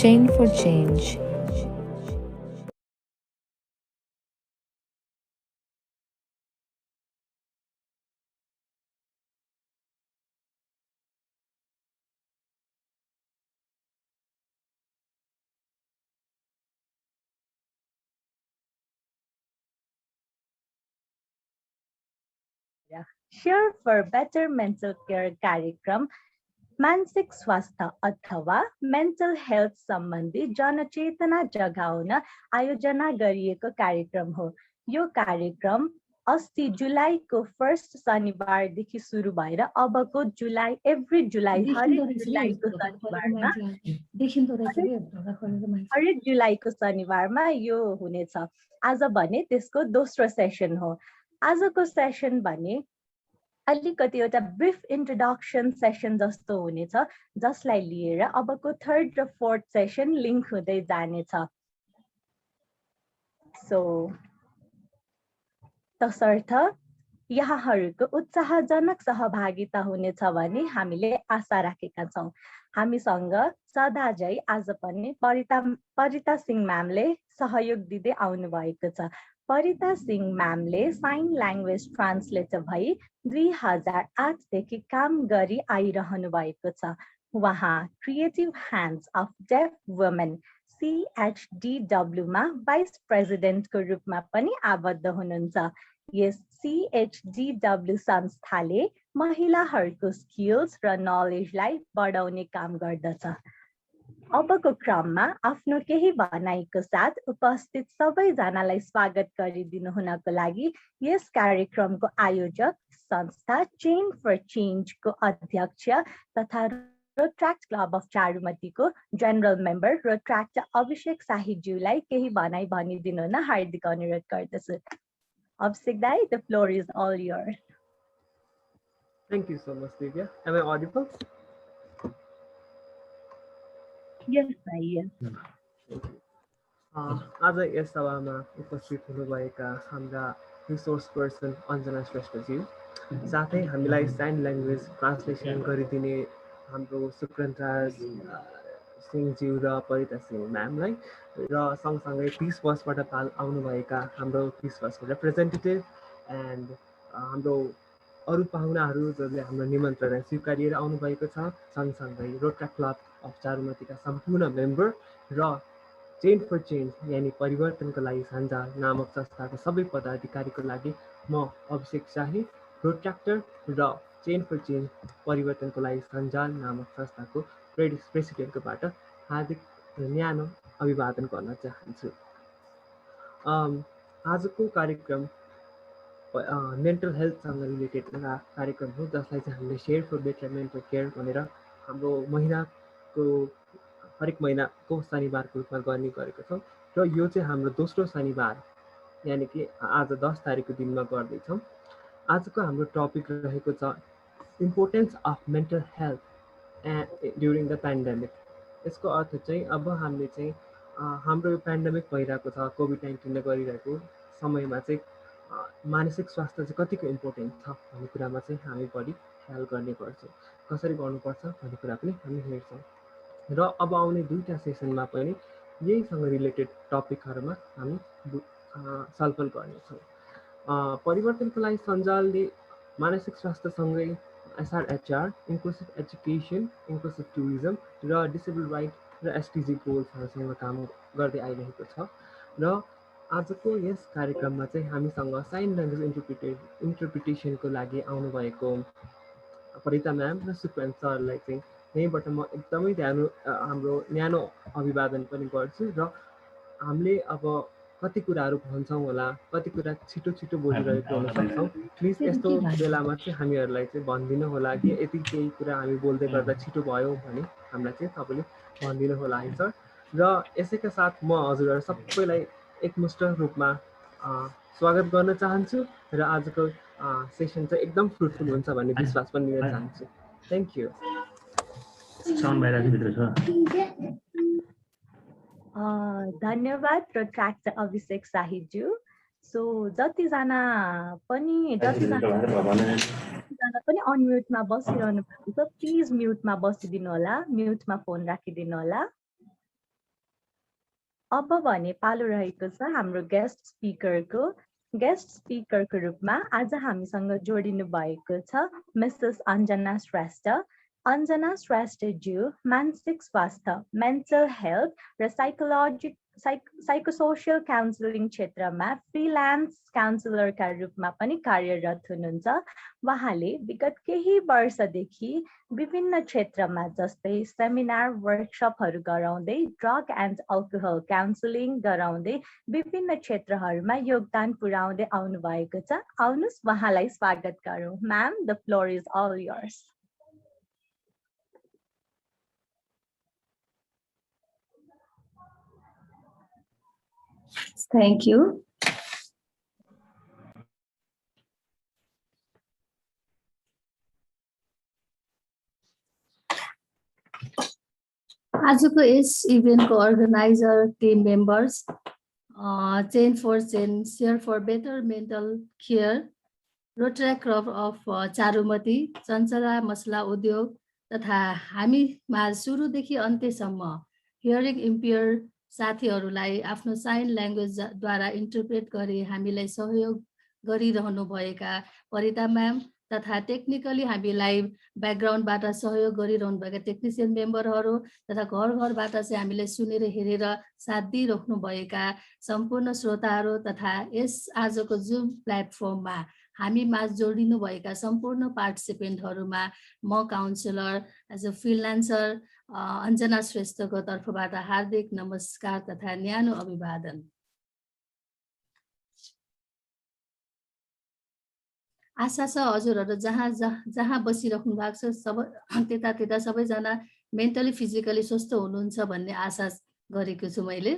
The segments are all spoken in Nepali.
Chain for Change. Share for Better Mental Care कार्यक्रम मानसिक स्वास्थ्य अथवा मेन्टल हेल्थ सम्बन्धी जनचेतना जगाउन आयोजना गरिएको कार्यक्रम हो। यो कार्यक्रम अस्ति जुलाईको फर्स्ट शनिबारदेखि सुरु भएर अबको जुलाई हरेक जुलाईको शनिबारमा यो हुनेछ। आज भने त्यसको दोस्रो सेसन हो। आजको सेसन भने अलिकति एउटा ब्रिफ इन्ट्रोडक्सन सेसन जस्तो हुनेछ, जसलाई लिएर अबको थर्ड र फोर्थ सेसन लिङ्क हुँदै जानेछ। तसर्थ यहाँहरूको उत्साहजनक सहभागिता हुनेछ भनी हामीले आशा राखेका छौँ। हामीसँग सदा झै आज पनि परिता सिंह म्यामले सहयोग दिँदै आउनु भएको छ। परिता सिंह म्यामले साइन ल्याङ्ग्वेज ट्रान्सलेटर भई 2008 देखि काम गरी आइरहनु भएको छ। उहाँ creative hands of deaf women CHDW मा भाइस प्रेसिडेन्टको रूपमा पनि आबद्ध हुनुहुन्छ। यस CHDW संस्थाले महिलाहरूको स्किल्स र नलेजलाई बढाउने काम गर्दछ। अबको क्रममा आफ्नो केही भनाइको साथ उपस्थित सबैजनालाई स्वागत गरिदिनु हुनको लागि यस कार्यक्रमको आयोजक संस्था चेन फर चेन्जको अध्यक्ष तथा रोट्र्याक्ट क्लब अफ चारुमतीको जनरल मेम्बर रोट्र्याक्ट अभिषेक शाहीज्यूलाई केही भनाइ भनिदिनु हुन हार्दिक अनुरोध गर्दछु। अभिषेक दाइ, the floor is all yours. Thank you so much, Divya. Am I audible? Yes, yes. आज यस सभामा उपस्थित हुनुभएका हाम्रा रिसोर्स पर्सन अञ्जना श्रेष्ठज्यू, साथै हामीलाई साइन ल्याङ्ग्वेज ट्रान्सलेसन गरिदिने हाम्रो सुक्रन्ताज सिंहज्यू र परिता सिंह म्यामलाई र सँगसँगै 30 वर्षबाट आउनुभएका हाम्रो 30 वर्षको रिप्रेजेन्टेटिभ एन्ड हाम्रो अरू पाहुनाहरू जसले हाम्रो निमन्त्रणा स्वीकारिएर आउनुभएको छ, सँगसँगै रोट्र्याक्ट क्लब अफ चारुमतीका सम्पूर्ण मेम्बर र चेन फर चेन्ज यानि परिवर्तनको लागि सञ्जाल नामक संस्थाको सबै पदाधिकारीको लागि म अभिषेक शाही, रोट्र्याक्टर र चेन फर चेन्ज परिवर्तनको लागि सञ्जाल नामक संस्थाको प्रेसिडेन्टकोबाट हार्दिक न्यानो अभिवादन गर्न चाहन्छु। आजको कार्यक्रम मेन्टल हेल्थसँग रिलेटेड कार्यक्रम हो, जसलाई चाहिँ हामीले share for better mental care भनेर हाम्रो महिनाको हरेक महिनाको शनिबारको रूपमा गर्ने गरेको छौँ र यो चाहिँ हाम्रो दोस्रो शनिबार यानि कि आज 10 तारिकको दिनमा गर्दैछौँ। आजको हाम्रो टपिक रहेको छ importance of mental health during the pandemic. यसको अर्थ चाहिँ अब हामीले चाहिँ हाम्रो यो पेन्डेमिक भइरहेको छ, कोभिड-19ले गरिरहेको समयमा चाहिँ मानसिक स्वास्थ्य चाहिँ कतिको इम्पोर्टेन्ट छ भन्ने कुरामा चाहिँ हामी बढी ख्याल गर्ने गर्छौँ। कसरी गर्नुपर्छ भन्ने कुरा पनि हामी हेर्छौँ र अब आउने दुईवटा सेसनमा पनि यहीसँग रिलेटेड टपिकहरूमा हामी छलफल गर्नेछौँ। परिवर्तनको लागि सञ्जालले मानसिक स्वास्थ्यसँगै SRHR, inclusive education, inclusive tourism र डिसेबल राइट र SDG गोल्सहरूसँग काम गर्दै आइरहेको छ र आजको यस कार्यक्रममा चाहिँ हामीसँग साइन ल्याङ्ग्वेज इन्टरप्रिटेसनको लागि आउनुभएको परिता म्याम र सुक्रान्त सरलाई चाहिँ यहीँबाट म एकदमै हाम्रो न्यानो अभिवादन पनि गर्छु र हामीले अब कति कुराहरू भन्छौँ होला, कति कुरा छिटो छिटो बोलिरहेको हुन सक्छौँ। प्लिज यस्तो बेलामा चाहिँ हामीहरूलाई चाहिँ भनिदिनु होला कि यति केही कुरा हामी बोल्दै गर्दा छिटो भयो भने हामीलाई चाहिँ तपाईँले भनिदिनु होला है सर। र यसैका साथ म हजुरहरू सबैलाई एकमुष्ट रूपमा स्वागत गर्न चाहन्छु र आजको सेसन चाहिँ एकदम फ्रुटफुल हुन्छ भन्ने विश्वास पनि लिन चाहन्छु। Thank you. धन्यवाद रोट्र्याक्ट अभिषेक शाहीज्यू। जतिजना पनि अनम्युटमा बसिरहनु भएको छ, प्लिज म्युटमा बसिदिनु होला, म्युटमा फोन राखिदिनु होला। अब भने पालो रहेको छ हाम्रो गेस्ट स्पिकरको रूपमा आज हामीसँग जोडिनु भएको छ मिसेस अञ्जना श्रेष्ठ। अञ्जना श्रेष्ठज्यू मानसिक स्वास्थ्य, मेन्टल हेल्थ र साइकोसोसियल काउन्सिलिङ क्षेत्रमा फ्रिलान्स काउन्सिलरका रूपमा पनि कार्यरत हुनुहुन्छ। उहाँले विगत केही वर्षदेखि विभिन्न क्षेत्रमा जस्तै सेमिनार वर्कसपहरू गराउँदै ड्रग एन्ड अल्कोहल काउन्सिलिङ गराउँदै विभिन्न क्षेत्रहरूमा योगदान पुर्याउँदै आउनु भएको छ। आउनुहोस् उहाँलाई स्वागत गरौँ। Ma'am, the floor is all yours. Thank you. आजको यस इभेन्टको organiser team members, chain for chain, share for better mental care, Rotary Club of Charumati, Chanchala Masala Udyog तथा हामीमा सुरुदेखि अन्त्यसम्म हियरिङ इम्पेयर साथीहरूलाई आफ्नो साइन ल्याङ्ग्वेजद्वारा इन्टरप्रेट गरी हामीलाई सहयोग गरिरहनु भएका परिता म्याम तथा टेक्निकली हामीलाई ब्याकग्राउन्डबाट सहयोग गरिरहनु भएका टेक्निसियन मेम्बरहरू तथा घर घरबाट चाहिँ हामीलाई सुनेर हेरेर साथ दिइराख्नु भएका सम्पूर्ण श्रोताहरू तथा यस आजको जुम प्लेटफर्ममा हामीमा जोडिनु भएका सम्पूर्ण पार्टिसिपेन्टहरूमा म counsellor as a freelancer Anjana श्रेष्ठको तर्फबाट हार्दिक नमस्कार तथा न्यानो अभिवादन। आशा छ हजुरहरू जहाँ बसिराख्नु भएको छ त्यता सबैजना मेन्टली फिजिकली स्वस्थ हुनुहुन्छ भन्ने आशा गरेको छु मैले।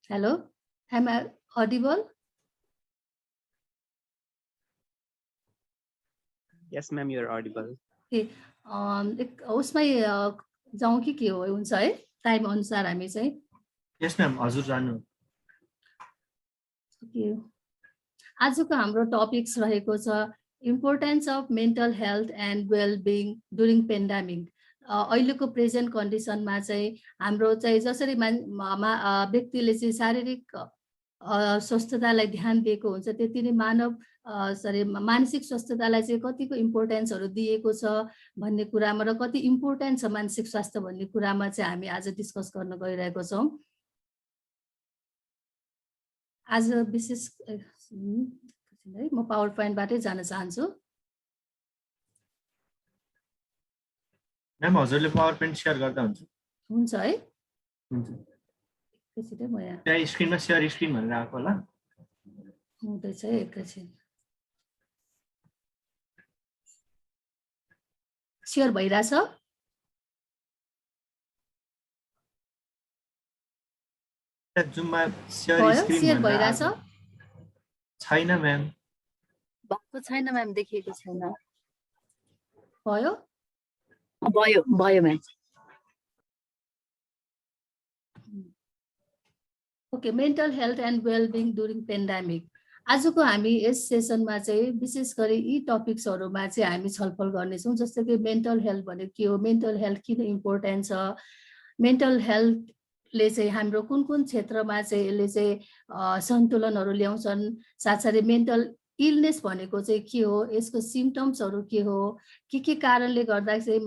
Hello, am I audible? Yes, ma'am, you are audible. उसमै जाउँ कि के हो, हुन्छ है टाइम अनुसार हामी चाहिँ? यस म्याम, हजुर जानु। आजको हाम्रो टपिक्स रहेको छ importance of mental health and well being during pandemic. अहिलेको प्रेजेन्ट कन्डिसनमा चाहिँ हाम्रो चाहिँ जसरी व्यक्तिले चाहिँ शारीरिक स्वस्थतालाई ध्यान दिएको हुन्छ त्यति नै मानसिक स्वस्थतालाई चाहिँ कतिको इम्पोर्टेन्सहरू दिएको छ भन्ने कुरामा र कति इम्पोर्टेन्ट छ मानसिक स्वास्थ्य भन्ने कुरामा चाहिँ हामी आज डिस्कस गर्न गइरहेको छौँ। आज विशेष म पावर पोइन्टबाटै जान चाहन्छु। म्याम, हजुरले पावर पोइन्ट सेयर गर्दा हुन्छ है? हुन्छ। एकैछिन म यहाँ त्यहाँ स्क्रिनमा सेयर स्क्रिन भनेर आएको होला, हुँदैछ है। एकैछिन सेयर भइरहेछ? जुममा सेयर भइरहेछ? छैन म्याम, भएको छैन म्याम, देखिएको छैन। भयो भयो ma'am. Okay, mental health and well-being during pandemic. आजको हामी यस सेसनमा चाहिँ विशेष गरी यी टपिक्सहरूमा चाहिँ हामी छलफल गर्नेछौँ। जस्तो कि मेन्टल हेल्थ भनेको के हो, मेन्टल हेल्थ किन इम्पोर्टेन्ट छ, मेन्टल हेल्थले चाहिँ हाम्रो कुन कुन क्षेत्रमा चाहिँ यसले चाहिँ सन्तुलनहरू ल्याउँछन्, साथसाथै मेन्टल इलनेस भनेको चाहिँ के हो, यसको सिम्पटम्सहरू के हो, के कारणले गर्दा चाहिँ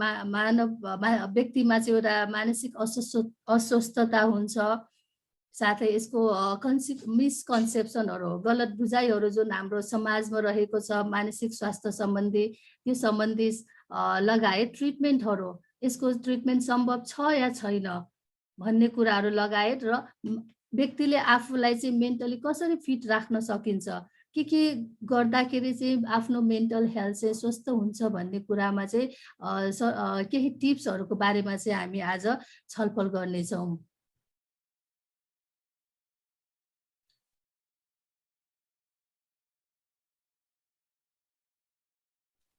व्यक्तिमा चाहिँ एउटा मानसिक अस्वस्थता हुन्छ, साथै यसको मिसकन्सेप्सनहरू, गलत बुझाइहरू जुन हाम्रो समाजमा रहेको छ मानसिक स्वास्थ्य सम्बन्धी, त्यो सम्बन्धी लगायत ट्रिटमेन्टहरू, यसको ट्रिटमेन्ट सम्भव छ या छैन भन्ने कुराहरू लगायत र व्यक्तिले आफूलाई चाहिँ मेन्टली कसरी फिट राख्न सकिन्छ, के गर्दाखेरि चाहिँ आफ्नो मेन्टल हेल्थ चाहिँ स्वस्थ हुन्छ भन्ने कुरामा चाहिँ केही टिप्सहरूको बारेमा चाहिँ हामी आज छलफल गर्नेछौँ।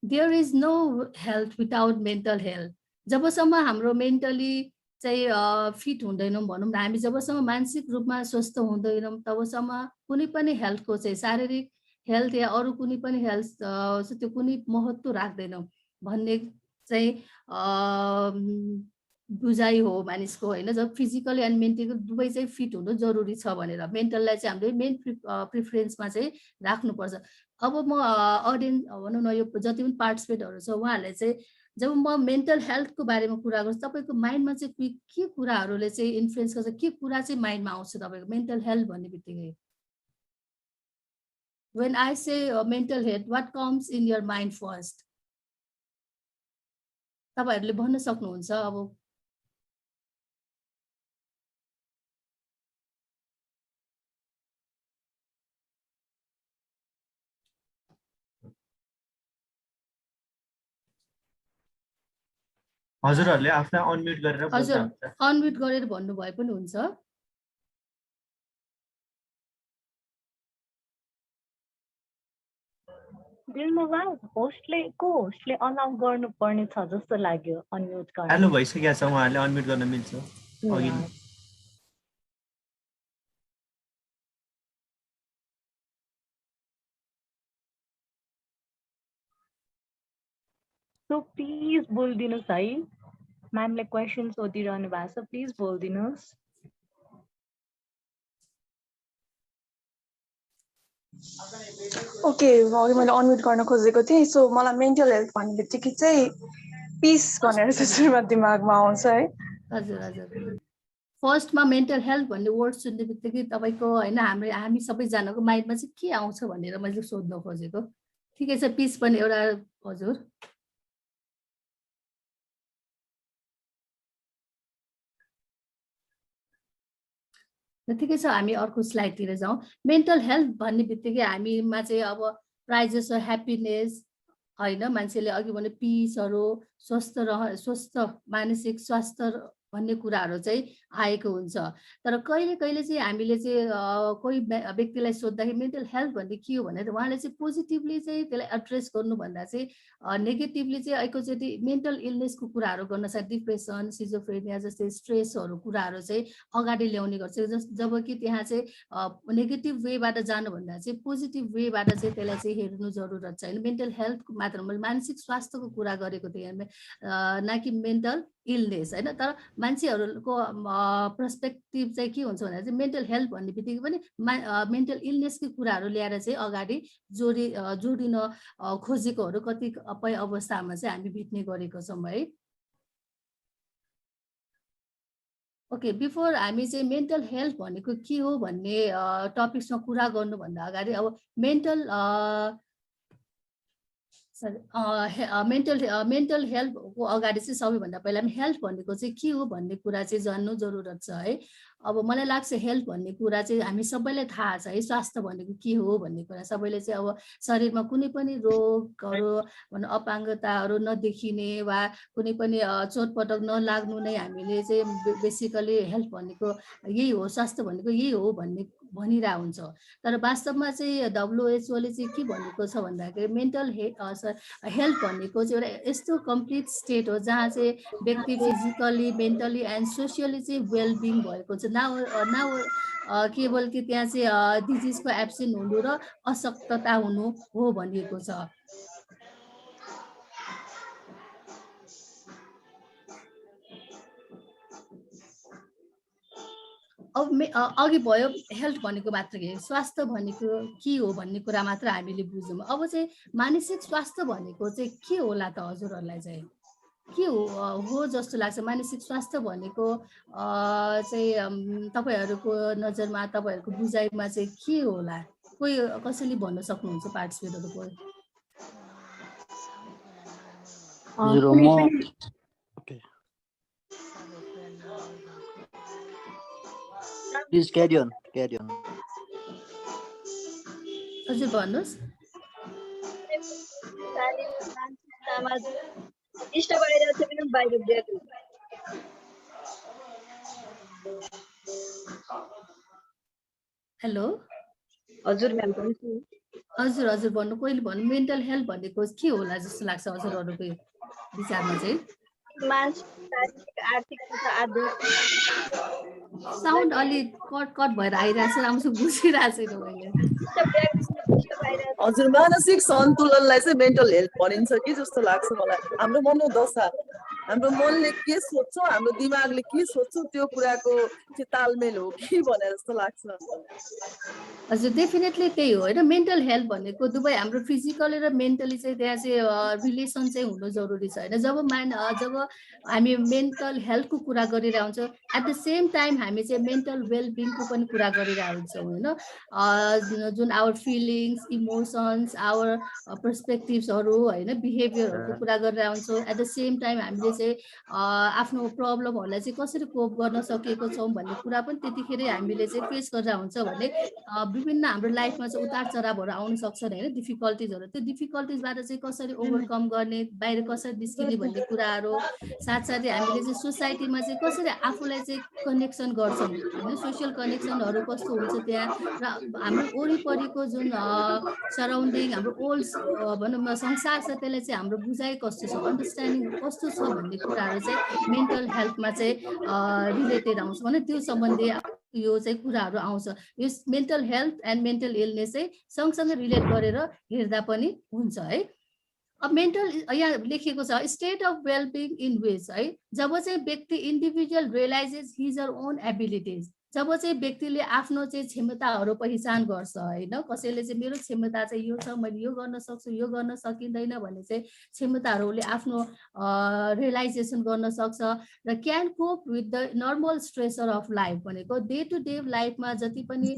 There is no health without mental health. जबसम्म हाम्रो मेन्टली चाहिँ फिट हुँदैनौँ भनौँ न, हामी जबसम्म मानसिक रूपमा स्वस्थ हुँदैनौँ तबसम्म कुनै पनि हेल्थको चाहिँ शारीरिक हेल्थ या अरू कुनै पनि हेल्थ त्यो कुनै महत्त्व राख्दैनौँ भन्ने चाहिँ बुझाइ हो मानिसको होइन, जब फिजिकली एन्ड मेन्टली दुवै चाहिँ फिट हुनु जरुरी छ भनेर मेन्टललाई चाहिँ हामीले मेन प्रिफरेन्समा चाहिँ राख्नुपर्छ। अब म अडियन्स भनौँ न यो जति पनि पार्टिसिपेटहरू छ उहाँहरूले चाहिँ जब म मेन्टल हेल्थको बारेमा कुरा गर्छु तपाईँको माइन्डमा चाहिँ के कुराहरूले चाहिँ इन्फ्लुएन्स गर्छ, के कुरा चाहिँ माइन्डमा आउँछ तपाईँको मेन्टल हेल्थ भन्ने बित्तिकै? When I say mental health, what comes in your mind first? तपाईहरुले भन्न सक्नुहुन्छ अब। हजुरहरुले आफ्ना अनम्युट गरेर बोल्न हजुर हुन्छ। अनम्युट गरेर भन्नु भए पनि हुन्छ। होस्टले अलाउ गर्नुपर्ने छ जस्तो लाग्यो अनम्युट गर्न। हेलो भइसक्यो छ, उहाँहरुले अनम्युट गर्न मिल्छ अघि। सो प्लिज बोल्दिनुस् है, म्यामले क्वेसन सोधिरहनु भएको छ, प्लिज बोल्दिनुस्। ओके, अघि मैले अनम्युट गर्न खोजेको थिएँ। सो मलाई मेन्टल हेल्थ भन्ने बित्तिकै चाहिँ पिस भनेर चाहिँ सुरुमा दिमागमा आउँछ है। हजुर हजुर, फर्स्टमा मेन्टल हेल्थ भन्ने वर्ड सुन्ने बित्तिकै तपाईँको होइन हामी सबैजनाको माइन्डमा चाहिँ के आउँछ भनेर मैले सोध्न खोजेको। ठिकै छ, पिस पनि एउटा। हजुर ठिकै छ, हामी अर्को स्लाइडतिर जाउँ। मेन्टल हेल्थ भन्ने बित्तिकै हामीमा चाहिँ अब प्रायः जसो ह्याप्पिनेस होइन, मान्छेले अघि भने पिसहरू, स्वस्थ मानसिक स्वास्थ्य भन्ने कुराहरू चाहिँ आएको हुन्छ। तर कहिले कहिले चाहिँ हामीले चाहिँ कोही व्यक्तिलाई सोद्धाखेरि मेन्टल हेल्थ भन्ने के हो भनेर उहाँले चाहिँ पोजिटिभली चाहिँ त्यसलाई एड्रेस गर्नुभन्दा चाहिँ नेगेटिभली चाहिँ एकैचोटि मेन्टल इलनेसको कुराहरू गर्न सक्छ। डिप्रेसन, सिजोफ्रेनिया जस्तै स्ट्रेसहरू कुराहरू चाहिँ अगाडि ल्याउने गर्छ। जबकि त्यहाँ चाहिँ नेगेटिभ वेबाट जानुभन्दा चाहिँ पोजिटिभ वेबाट चाहिँ त्यसलाई चाहिँ हेर्नु जरुरत छ होइन। मेन्टल हेल्थको मात्र मैले मानसिक स्वास्थ्यको कुरा गरेको थिएँ, न कि मेन्टल इलनेस होइन। तर मान्छेहरूको पर्सपेक्टिभ चाहिँ के हुन्छ भन्दा चाहिँ मेन्टल हेल्थ भन्ने बित्तिकै पनि मेन्टल इलनेसकै कुराहरू ल्याएर चाहिँ अगाडि जोडिन खोजेकोहरू कतिपय अवस्थामा चाहिँ हामी भेट्ने गरेको छौँ है। ओके, बिफोर हामी चाहिँ मेन्टल हेल्थ भनेको के हो भन्ने टपिक्समा कुरा गर्नुभन्दा अगाडि अब मेन्टल हेल्थको अगाडि चाहिँ सबैभन्दा पहिला हेल्थ भनेको चाहिँ के हो भन्ने कुरा चाहिँ जान्नु जरुरत छ है। अब मलाई लाग्छ हेल्थ भन्ने कुरा चाहिँ हामी सबैलाई थाहा छ है, स्वास्थ्य भनेको के हो भन्ने कुरा सबैले चाहिँ अब शरीरमा कुनै पनि रोगहरू अपाङ्गताहरू नदेखिने वा कुनै पनि चोटपटक नलाग्नु नै हामीले चाहिँ बेसिकली हेल्थ भनेको यही हो, स्वास्थ्य भनेको यही हो भन्ने भनिरहेको हुन्छ। तर वास्तवमा चाहिँ WHO ले चाहिँ के भनेको छ भन्दाखेरि मेन्टल हेल्थ भनेको चाहिँ एउटा यस्तो कम्प्लिट स्टेट हो जहाँ चाहिँ व्यक्ति फिजिकली, मेन्टली एन्ड सोसियली चाहिँ वेलबिङ भएको छ। न केवल कि त्यहाँ चाहिँ डिजिजको एब्सेन्ट हुनु र अशक्तता हुनु हो भनिएको छ। अब अघि भयो हेल्थ भनेको मात्र के, स्वास्थ्य भनेको के हो भन्ने कुरा मात्र हामीले बुझ्यौँ। अब चाहिँ मानसिक स्वास्थ्य भनेको चाहिँ के होला त हजुरहरूलाई चाहिँ के हो जस्तो लाग्छ? मानसिक स्वास्थ्य भनेको चाहिँ तपाईहरूको नजरमा, तपाईहरूको बुझाइमा चाहिँ के होला? कोही कसैले भन्न सक्नुहुन्छ पार्टिसिपेटहरू? कोही Please carry on. हजुर भन्नुहोस्। हेलो हजुर म्याम, हजुर भन्नु, कोहीले भन्नु मेन्टल हेल्थ भनेको के होला जस्तो लाग्छ हजुरहरूको विचारमा चाहिँ? आर्थिक साउन्ड अलि कट भएर आइरहेको छ, राम्रोसँग बुझिरहेको छैन मैले। हजुर मानसिक सन्तुलनलाई चाहिँ मेन्टल हेल्थ भनिन्छ कि जस्तो लाग्छ मलाई हाम्रो मनोदशा हाम्रो मनले के सोच्छ हाम्रो दिमागले के सोच्छ त्यो कुराको चाहिँ तालमेल हो कि भनेर जस्तो लाग्छ हजुर डेफिनेटली त्यही हो होइन मेन्टल हेल्थ भनेको दुवै हाम्रो फिजिकली र मेन्टली चाहिँ त्यहाँ चाहिँ रिलेसन चाहिँ हुनु जरुरी छ होइन जब हामी मेन्टल हेल्थको कुरा गरिरहेको हुन्छौँ एट द सेम टाइम हामी चाहिँ मेन्टल वेलबिङको पनि कुरा गरिरहेको हुन्छौँ होइन जुन आवर फिलिङ्स इमोसन्स आवर पर्सपेक्टिभ्सहरू होइन बिहेभियरहरूको कुरा गरिरहेको हुन्छौँ एट द सेम टाइम हामीले चाहिँ आफ्नो प्रब्लमहरूलाई चाहिँ कसरी कोप गर्न सकेको छौँ भन्ने कुरा पनि त्यतिखेरै हामीले चाहिँ फेस गरेर हुन्छ भने विभिन्न हाम्रो लाइफमा चाहिँ उतार चढावहरू आउन सक्छन् होइन डिफिकल्टिजहरू त्यो डिफिकल्टिजबाट चाहिँ कसरी ओभरकम गर्ने बाहिर कसरी निस्किने भन्ने कुराहरू साथसाथै हामीले चाहिँ सोसाइटीमा चाहिँ कसरी आफूलाई चाहिँ कनेक्सन गर्छौँ होइन सोसियल कनेक्सनहरू कस्तो हुन्छ त्यहाँ र हाम्रो वरिपरिको जुन सराउन्डिङ हाम्रो ओल्ड भनौँ न संसार छ त्यसलाई चाहिँ हाम्रो बुझाइ कस्तो छ अन्डरस्ट्यान्डिङ कस्तो छ भन्ने कुराहरू चाहिँ मेन्टल हेल्थमा चाहिँ रिलेटेड आउँछ भने त्यो सम्बन्धी यो चाहिँ कुराहरू आउँछ यो mental health and mental illness चाहिँ सँगसँगै रिलेट गरेर हेर्दा पनि हुन्छ है अब मेन्टल यहाँ लेखिएको छ state of wellbeing in which है जब चाहिँ व्यक्ति individual realises his or own abilities जब चाहिँ व्यक्तिले आफ्नो चाहिँ क्षमताहरू पहिचान गर्छ होइन कसैले चाहिँ मेरो क्षमता चाहिँ यो छ मैले यो गर्न सक्छु यो गर्न सकिँदैन भन्ने चाहिँ क्षमताहरूले आफ्नो रियलाइजेसन गर्न सक्छ र can cope with the normal stressor of life भनेको डे टु डे लाइफमा जति पनि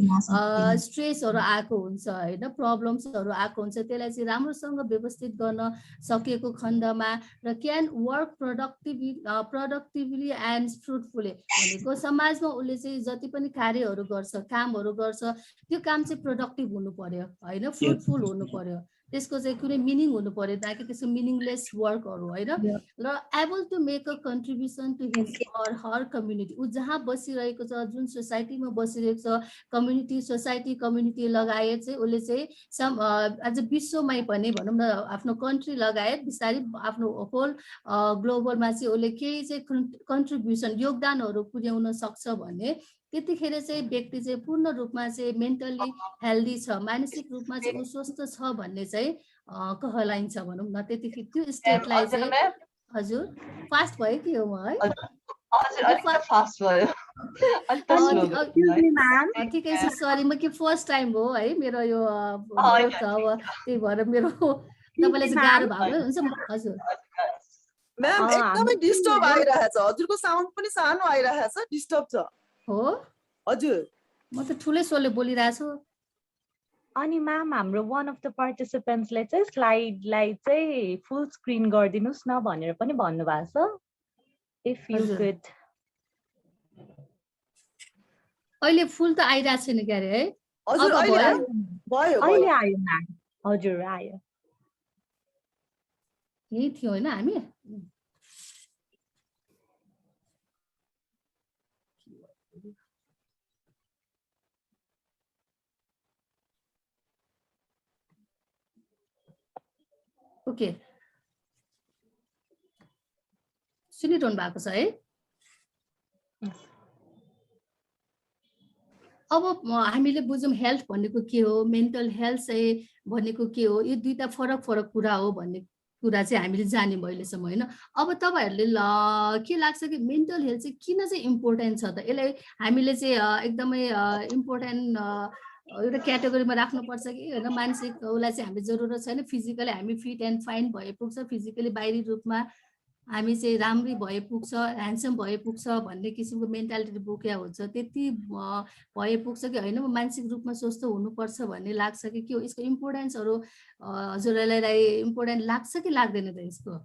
स्ट्रेसहरू आएको हुन्छ होइन प्रब्लम्सहरू आएको हुन्छ त्यसलाई चाहिँ राम्रोसँग व्यवस्थित गर्न सकेको खण्डमा र क्यान वर्क प्रोडक्टिभली एन्ड फ्रुटफुली भनेको समाजमा उसले चाहिँ जति पनि कार्यहरू गर्छ कामहरू गर्छ त्यो काम चाहिँ प्रोडक्टिभ हुनु पर्यो होइन फ्रुटफुल हुनु पर्यो त्यसको चाहिँ कुनै मिनिङ हुनु पर्यो ताकि त्यसको मिनिङलेस वर्कहरू होइन र able to make a contribution to his or her community ऊ जहाँ बसिरहेको छ जुन सोसाइटीमा बसिरहेको छ कम्युनिटी सोसाइटी कम्युनिटी लगायत चाहिँ उसले चाहिँ अझ विश्वमै पनि भनौँ न आफ्नो कन्ट्री लगायत बिस्तारै आफ्नो होल ग्लोबलमा चाहिँ उसले केही चाहिँ कन्ट्रिब्युसन योगदानहरू पुर्याउन सक्छ भने त्यतिखेर चाहिँ व्यक्ति चाहिँ पूर्ण रूपमा चाहिँ मेन्टली हेल्दी छ मानसिक रूपमा चाहिँ ऊ स्वस्थ छ भन्ने चाहिँ कहलाइन्छ भनौँ न त्यतिखेर त्यो स्टेटलाई चाहिँ हजुर फास्ट भयो कि हो म है ठिकै छ सरी म के फर्स्ट टाइम हो है मेरो यो अब त्यही भएर मेरो तपाईँलाई चाहिँ गाह्रो भएको हुन्छ हजुर म्याम एकदमै डिस्टर्ब आइरहेछ हजुरको साउन्ड पनि सानो आइरहेछ डिस्टर्ब छ हो हजुर म त ठुलै स्वरले बोलिरहेछु अनि म्याम हाम्रो वान अफ द पार्टिसिपेन्ट्सले चाहिँ स्लाइडलाई चाहिँ फुल स्क्रिन गरिदिनुस् न भनेर पनि भन्नुभएको छ इफ यु कुड अहिले फुल त आइरहेको छैन के अरे है हजुर अहिले आयो म्याम हजुर आयो यही थियो होइन हामी ओके सुनिरहनु भएको छ है अब हामीले बुझौँ हेल्थ भनेको के हो मेन्टल हेल्थ चाहिँ भनेको के हो यो दुईटा फरक फरक कुरा हो भन्ने कुरा चाहिँ हामीले जान्यौँ अहिलेसम्म होइन अब तपाईँहरूले के लाग्छ कि मेन्टल हेल्थ चाहिँ किन चाहिँ इम्पोर्टेन्ट छ त यसलाई हामीले चाहिँ एकदमै इम्पोर्टेन्ट एउटा क्याटेगोरीमा राख्नुपर्छ कि होइन मानसिक उसलाई चाहिँ हामीले जरुरत छैन फिजिकली हामी फिट एन्ड फाइन भए पुग्छ फिजिकली बाहिरी रूपमा हामी चाहिँ राम्रै भए पुग्छ ह्यान्डसम भए पुग्छ भन्ने किसिमको मेन्टालिटी बोकेको हुन्छ त्यति भए पुग्छ कि होइन मानसिक रूपमा स्वस्थ हुनुपर्छ भन्ने लाग्छ कि के हो यसको इम्पोर्टेन्सहरू हजुरहरूलाई इम्पोर्टेन्ट लाग्छ कि लाग्दैन त यसको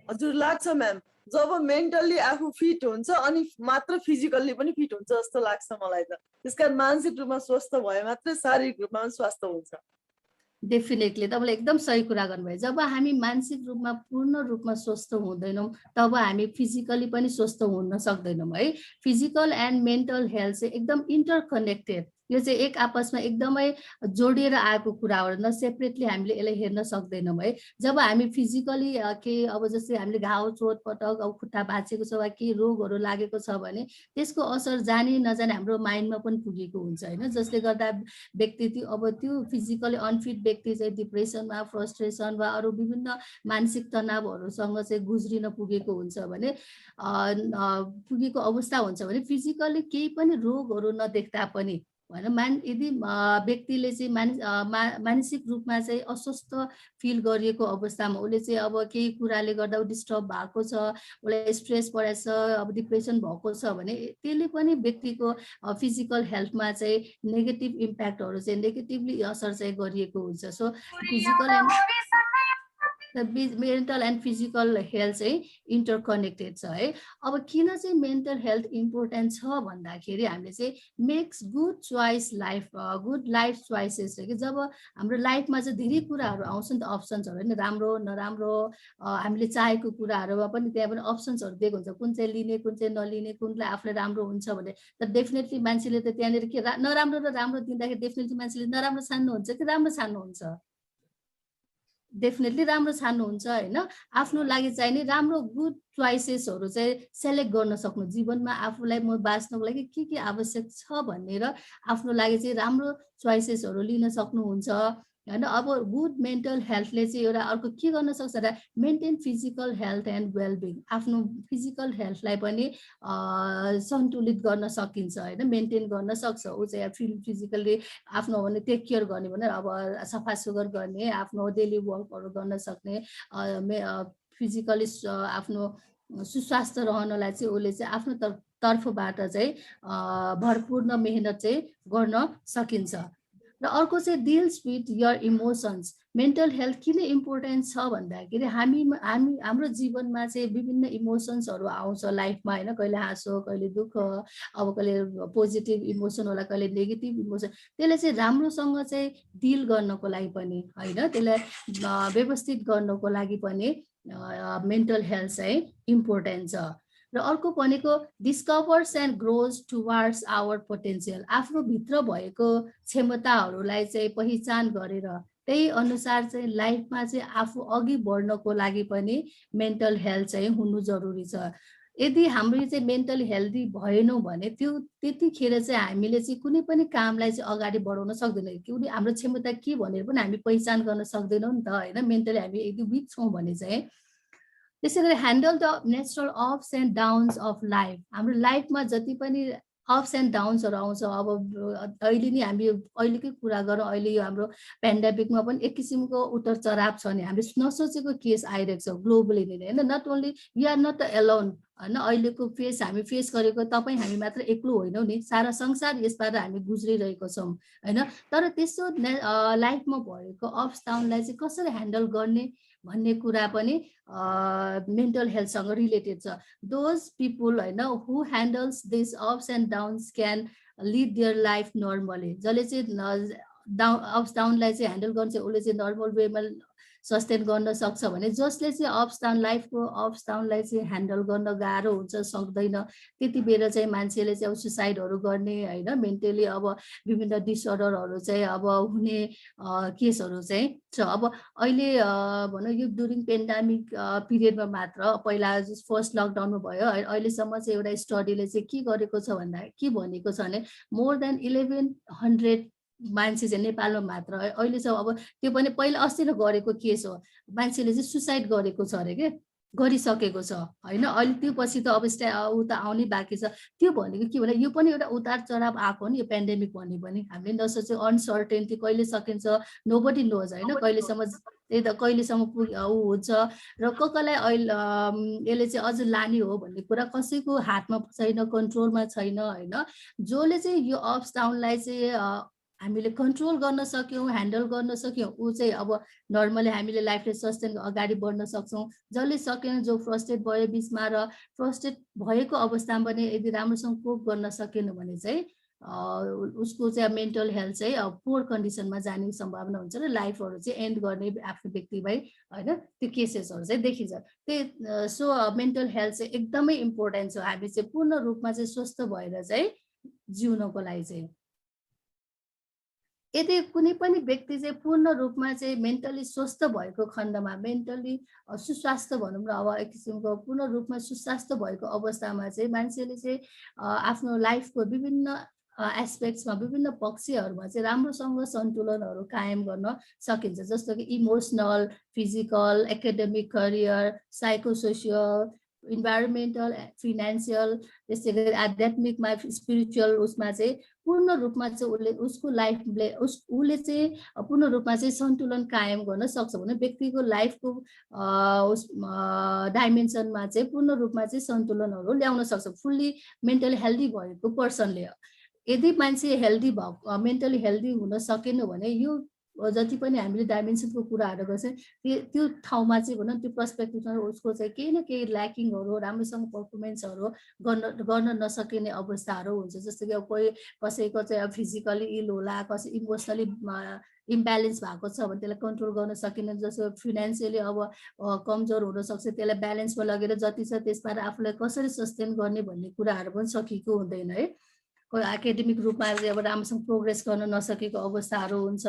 हजुर लाग्छ म्याम जब मेन्टली आफू फिट हुन्छ अनि मात्र फिजिकल्ली पनि फिट हुन्छ जस्तो लाग्छ मलाई त त्यसकारण मानसिक रूपमा स्वस्थ भए मात्रै शारीरिक रूपमा पनि स्वस्थ हुन्छ डेफिनेटली तपाईँले एकदम सही कुरा गर्नुभयो जब हामी मानसिक रूपमा पूर्ण रूपमा स्वस्थ हुँदैनौँ तब हामी फिजिकली पनि स्वस्थ हुन सक्दैनौँ है फिजिकल एन्ड मेन्टल हेल्थ चाहिँ एकदम इन्टरकनेक्टेड यो चाहिँ एक आपसमा एकदमै जोडिएर आएको कुरा हो न सेपरेटली हामीले यसलाई हेर्न सक्दैनौँ है जब हामी फिजिकली के अब जस्तै हामीले घाउ चोटपटक अब खुट्टा भाँचेको छ वा केही रोगहरू लागेको छ भने त्यसको असर जाने नजाने हाम्रो माइन्डमा पनि पुगेको हुन्छ हैन जसले गर्दा व्यक्ति त्यो फिजिकली अनफिट व्यक्ति चाहिँ डिप्रेसनमा फ्रस्ट्रेसन वा अरू विभिन्न मानसिक तनावहरूसँग चाहिँ गुज्रिन पुगेको हुन्छ भने पुगेको अवस्था हुन्छ भने फिजिकली केही पनि रोगहरू नदेख्दा पनि हैन यदि व्यक्तिले चाहिँ मानसिक रूपमा चाहिँ अस्वस्थ फिल गरिएको अवस्थामा उसले चाहिँ अब केही कुराले गर्दा डिस्टर्ब भएको छ उसलाई स्ट्रेस परेछ अब डिप्रेसन भएको छ भने त्यसले पनि व्यक्तिको फिजिकल हेल्थमा चाहिँ नेगेटिभ इम्प्याक्टहरू चाहिँ नेगेटिभली असर चाहिँ गरिएको हुन्छ so physical mental and physical health चाहिँ इन्टरकनेक्टेड छ है अब किन चाहिँ मेन्टल हेल्थ इम्पोर्टेन्ट छ भन्दाखेरि हामीले चाहिँ makes good choice good life choices कि जब हाम्रो लाइफमा चाहिँ धेरै कुराहरू आउँछ नि त अप्सन्सहरू होइन राम्रो नराम्रो हामीले चाहेको कुराहरूमा पनि त्यहाँ पनि अप्सन्सहरू दिएको हुन्छ कुन चाहिँ लिने कुन चाहिँ नलिने कुनलाई आफूले राम्रो हुन्छ भने त डेफिनेटली मान्छेले त त्यहाँनिर के नराम्रो र राम्रो दिँदाखेरि डेफिनेटली मान्छेले नराम्रो छान्नुहुन्छ कि राम्रो छान्नुहुन्छ डेफिनेटली राम्रो छान्नुहुन्छ हैन आफ्नो लागि चाहिने राम्रो गुड चोइसेसहरू चाहिँ सेलेक्ट गर्न सक्नु जीवनमा आफूलाई म बाँच्नको लागि के आवश्यक छ भनेर आफ्नो लागि चाहिँ राम्रो चोइसेसहरू लिन सक्नुहुन्छ हैन अब गुड मेन्टल हेल्थले चाहिँ एउटा अर्को के गर्न सक्छ र maintain physical health and well-being आफ्नो फिजिकल हेल्थलाई पनि सन्तुलित गर्न सकिन्छ हैन मेन्टेन गर्न सक्छ उ चाहिँ फिजिकली आफ्नो भने टेक केयर गर्ने भने अब सफा सुग्घर गर्ने आफ्नो डेली वर्कहरू गर्न सक्ने फिजिकली आफ्नो सुस्वास्थ्य रहनलाई चाहिँ उसले चाहिँ आफ्नो तर्फबाट चाहिँ भरपूर्ण मेहनत चाहिँ गर्न सकिन्छ र अर्को चाहिँ deals with your emotions mental health किन इम्पोर्टेन्ट छ भन्दाखेरि हाम्रो जीवनमा चाहिँ विभिन्न इमोसन्सहरू आउँछ लाइफमा हैन कहिले हाँसो कहिले दुःख अब कहिले पोजिटिभ इमोसन होला कहिले नेगेटिभ इमोसन त्यसले चाहिँ राम्रोसँग चाहिँ डिल गर्नको लागि पनि हैन त्यसलाई व्यवस्थित गर्नको लागि पनि मेन्टल हेल्थ चाहिँ इम्पोर्टेन्ट छ र अर्को भनेको discovers and grows towards our potential आफ्नो भित्र भएको क्षमताहरूलाई चाहिँ पहिचान गरेर त्यही अनुसार चाहिँ लाइफमा चाहिँ आफू अघि बढ्नको लागि पनि मेन्टल हेल्थ चाहिँ हुनु जरुरी छ यदि हाम्रो चाहिँ मेन्टली हेल्दी भएनौँ भने त्यतिखेर चाहिँ हामीले चाहिँ कुनै पनि कामलाई चाहिँ अगाडि बढाउन सक्दैनौँ किनकि हाम्रो क्षमता के भनेर पनि हामी पहिचान गर्न सक्दैनौँ नि त हैन मेन्टली हामी यदि विक छौँ भने चाहिँ त्यसैगरी handle the natural ups and downs of life हाम्रो लाइफमा जति पनि अप्स एन्ड डाउन्सहरू आउँछ अब अहिले नि हामी अहिलेकै कुरा गरौँ अहिले यो हाम्रो पेन्डेमिकमा पनि एक किसिमको उतार चढाव छ नि हामीले नसोचेको केस आइरहेको छ ग्लोबली नै हैन not only we are not alone हैन अहिलेको हामी फेस गरेको तपाईँ हामी मात्र एक्लो होइनौँ नि सारा संसार यसबाट हामी गुज्रिरहेको छौँ हैन तर त्यस्तो लाइफमा भएको अप्स डाउनलाई चाहिँ कसरी ह्यान्डल गर्ने भन्ने कुरा पनि मेन्टल हेल्थसँग रिलेटेड छ दोज पिपुल हैन who handles this ups and downs can lead their life normally जसले चाहिँ अप्स डाउनलाई चाहिँ ह्यान्डल गर्न चाहिँ उसले चाहिँ नर्मल वेमा सस्टेन गर्न सक्छ भने जसले चाहिँ अप्स डाउन लाइफको अप्स डाउनलाई चाहिँ ह्यान्डल गर्न गाह्रो हुन्छ सक्दैन त्यति बेला चाहिँ मान्छेले चाहिँ अब सुसाइडहरू गर्ने हैन मेन्टली अब विभिन्न डिसअर्डरहरू चाहिँ अब हुने केसहरू चाहिँ छ अब अहिले भनौँ यो ड्युरिङ पेन्डेमिक पिरियडमा मात्र पहिला फर्स्ट लकडाउनमा भयो अहिलेसम्म चाहिँ एउटा स्टडीले चाहिँ के गरेको छ भन्दा के भनेको छ भने मोर देन 1100 मान्छे चाहिँ नेपालमा मात्र अहिलेसम्म अब त्यो पनि पहिला अस्ति नै गरेको केस हो मान्छेले चाहिँ सुसाइड गरेको छ अरे के गरिसकेको छ हैन अहिले त्यो पछि त अब उता आउने बाँकी छ त्यो भनेको के भने यो पनि एउटा उतार चढाव आएको नि यो पेन्डेमिक भन्ने पनि हामीले नसोचे अनसर्टेनिटी कहिले सकिन्छ नोबडी नोज हैन कहिलेसम्म त्यही त कहिलेसम्म हुन्छ र कसलाई अहिले यसले चाहिँ अझ लाने हो भन्ने कुरा कसैको हातमा छैन कन्ट्रोलमा छैन हैन जसले चाहिँ यो अप्स डाउनलाई चाहिँ हामीले कन्ट्रोल गर्न सक्यौँ ह्यान्डल गर्न सक्यौँ ऊ चाहिँ अब नर्मली हामीले लाइफले सस्टेन अगाडि बढ्न सक्छौँ जसले सकेन जो फ्रस्ट्रेट भयो बिचमा र फ्रस्ट्रेट भएको अवस्थामा पनि यदि राम्रोसँग कोप गर्न सकेन भने चाहिँ उसको चाहिँ मेन्टल हेल्थ चाहिँ पोर कन्डिसनमा जाने सम्भावना हुन्छ र लाइफहरू चाहिँ एन्ड गर्ने आफ्नो व्यक्तिलाई हैन त्यो केसेसहरू चाहिँ देखिन्छ त्यही सो मेन्टल हेल्थ चाहिँ एकदमै इम्पोर्टेन्ट छ हामी चाहिँ पूर्ण रूपमा चाहिँ स्वस्थ भएर चाहिँ जिउनको लागि चाहिँ यदि कुनै पनि व्यक्ति चाहिँ पूर्ण रूपमा चाहिँ मेन्टली स्वस्थ भएको खण्डमा मेन्टली सुस्वास्थ्य भनौँ न अब एक किसिमको पूर्ण रूपमा सुस्वास्थ्य भएको अवस्थामा चाहिँ मान्छेले चाहिँ आफ्नो लाइफको विभिन्न एस्पेक्ट्समा विभिन्न पक्षहरूमा चाहिँ राम्रोसँग सन्तुलनहरू कायम गर्न सकिन्छ जस्तो कि emotional physical academic career psychosocial environmental financial त्यसै गरी आध्यात्मिकमा स्पिरिचुअल उसमा चाहिँ पूर्ण रूपमा चाहिँ उसको लाइफले उसले चाहिँ पूर्ण रूपमा चाहिँ सन्तुलन कायम गर्न सक्छ भने व्यक्तिको लाइफको उस डाइमेन्सनमा चाहिँ पूर्ण रूपमा चाहिँ सन्तुलनहरू ल्याउन सक्छ फुल्ली मेन्टली हेल्दी भएको पर्सनले यदि मान्छे हेल्दी भएको मेन्टली हेल्दी हुन सकेन भने यो जति पनि हामीले डाइमेन्सनको कुराहरू गर्छ त्यो ठाउँमा चाहिँ भनौँ त्यो पर्सपेक्टिभमा उसको चाहिँ केही न केही ल्याकिङहरू राम्रोसँग पर्फर्मेन्सहरू गर्न नसकिने अवस्थाहरू हुन्छ जस्तो कि अब कोही कसैको चाहिँ फिजिकली इल होला कसै इमोसनली इम्ब्यालेन्स भएको छ भने त्यसलाई कन्ट्रोल गर्न सकिने जस्तो फिनान्सियली अब कमजोर हुनसक्छ त्यसलाई ब्यालेन्समा लगेर जति छ त्यसबाट आफूलाई कसरी सस्टेन गर्ने भन्ने कुराहरू पनि सकिएको हुँदैन है कोही एकाडेमिक रूपमा अब राम्रोसँग प्रोग्रेस गर्न नसकेको अवस्थाहरू हुन्छ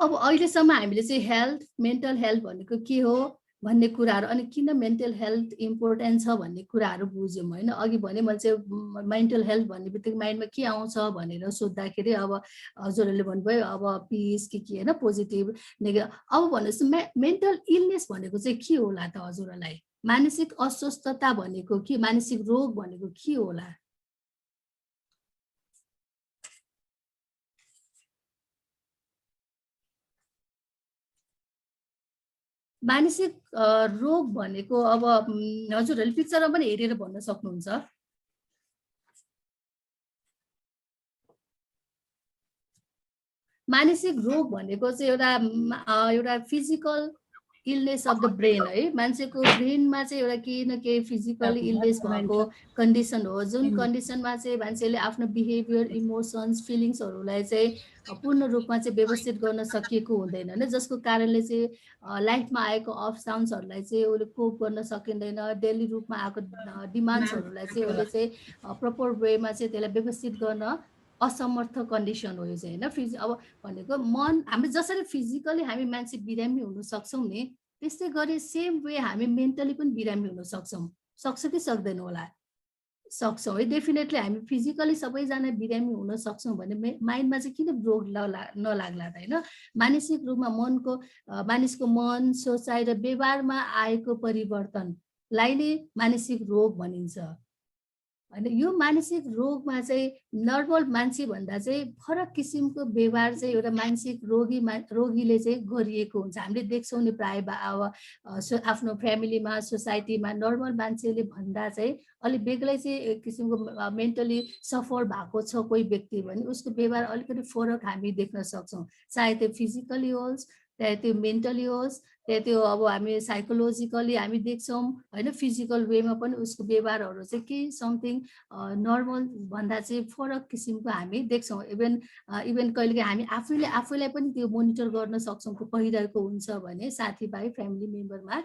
अब अहिलेसम्म हामीले चाहिँ हेल्थ मेन्टल हेल्थ भनेको के हो भन्ने कुराहरू अनि किन मेन्टल हेल्थ इम्पोर्टेन्ट छ भन्ने कुराहरू बुझ्यौँ होइन अघि भने मैले चाहिँ मेन्टल हेल्थ भन्ने बित्तिकै माइन्डमा के आउँछ भनेर सोद्धाखेरि अब हजुरहरूले भन्नुभयो अब पिस के होइन पोजिटिभ नेगेटिभ अब भन्नुहोस् मेन्टल इलनेस भनेको चाहिँ के होला त हजुरहरूलाई मानसिक अस्वस्थता भनेको के मानसिक रोग भनेको के होला मानसिक रोग भनेको अब हजुरहरूले पिक्चरमा पनि हेरेर भन्न सक्नुहुन्छ मानसिक रोग भनेको चाहिँ एउटा physical illness of the brain है मान्छेको ब्रेनमा चाहिँ एउटा केही न केही फिजिकली इलनेस भएको कन्डिसन हो जुन कन्डिसनमा चाहिँ मान्छेले आफ्नो बिहेभियर इमोसन्स फिलिङ्सहरूलाई चाहिँ पूर्ण रूपमा चाहिँ व्यवस्थित गर्न सकिएको हुँदैन होइन जसको कारणले चाहिँ लाइफमा आएको अफ साउन्ड्सहरूलाई चाहिँ उसले कोप गर्न सकिँदैन डेली रूपमा आएको डिमान्ड्सहरूलाई चाहिँ उसले चाहिँ प्रपर वेमा चाहिँ त्यसलाई व्यवस्थित गर्न असमर्थ कन्डिसन हो यो चाहिँ होइन अब भनेको मन हामी जसरी फिजिकली हामी मान्छे बिरामी हुन सक्छौँ नि त्यस्तै गरी सेम वे हामी मेन्टली पनि बिरामी हुन सक्छ कि सक्दैन होला सक्छौँ है डेफिनेटली हामी फिजिकली सबैजना बिरामी हुन सक्छौँ भने माइन्डमा चाहिँ किन रोग नलाग्ला त होइन मानसिक रूपमा मानिसको मन सोचाइ र व्यवहारमा आएको परिवर्तनलाई नै मानसिक रोग भनिन्छ होइन यो मानसिक रोगमा चाहिँ नर्मल मान्छे भन्दा चाहिँ फरक किसिमको व्यवहार चाहिँ एउटा मानसिक रोगीले चाहिँ गरिएको हुन्छ हामीले देख्छौँ नि प्रायः अब आफ्नो फ्यामिलीमा सोसाइटीमा नर्मल मान्छेले भन्दा चाहिँ अलिक बेग्लै चाहिँ एक किसिमको मेन्टली सफर भएको छ कोही व्यक्ति भने उसको व्यवहार अलिकति फरक हामी देख्न सक्छौँ चाहे त्यो फिजिकली होस् चाहे त्यो मेन्टली होस् त्यो अब हामी साइकोलोजिकली हामी देख्छौँ होइन फिजिकल वेमा पनि उसको व्यवहारहरू चाहिँ के समथिङ नर्मल भन्दा चाहिँ फरक किसिमको हामी देख्छौँ इभन कहिलेकाहीँ हामी आफैलाई पनि त्यो मोनिटर गर्न सक्छौँ पहिरहेको हुन्छ भने साथीभाइ फ्यामिली मेम्बरमा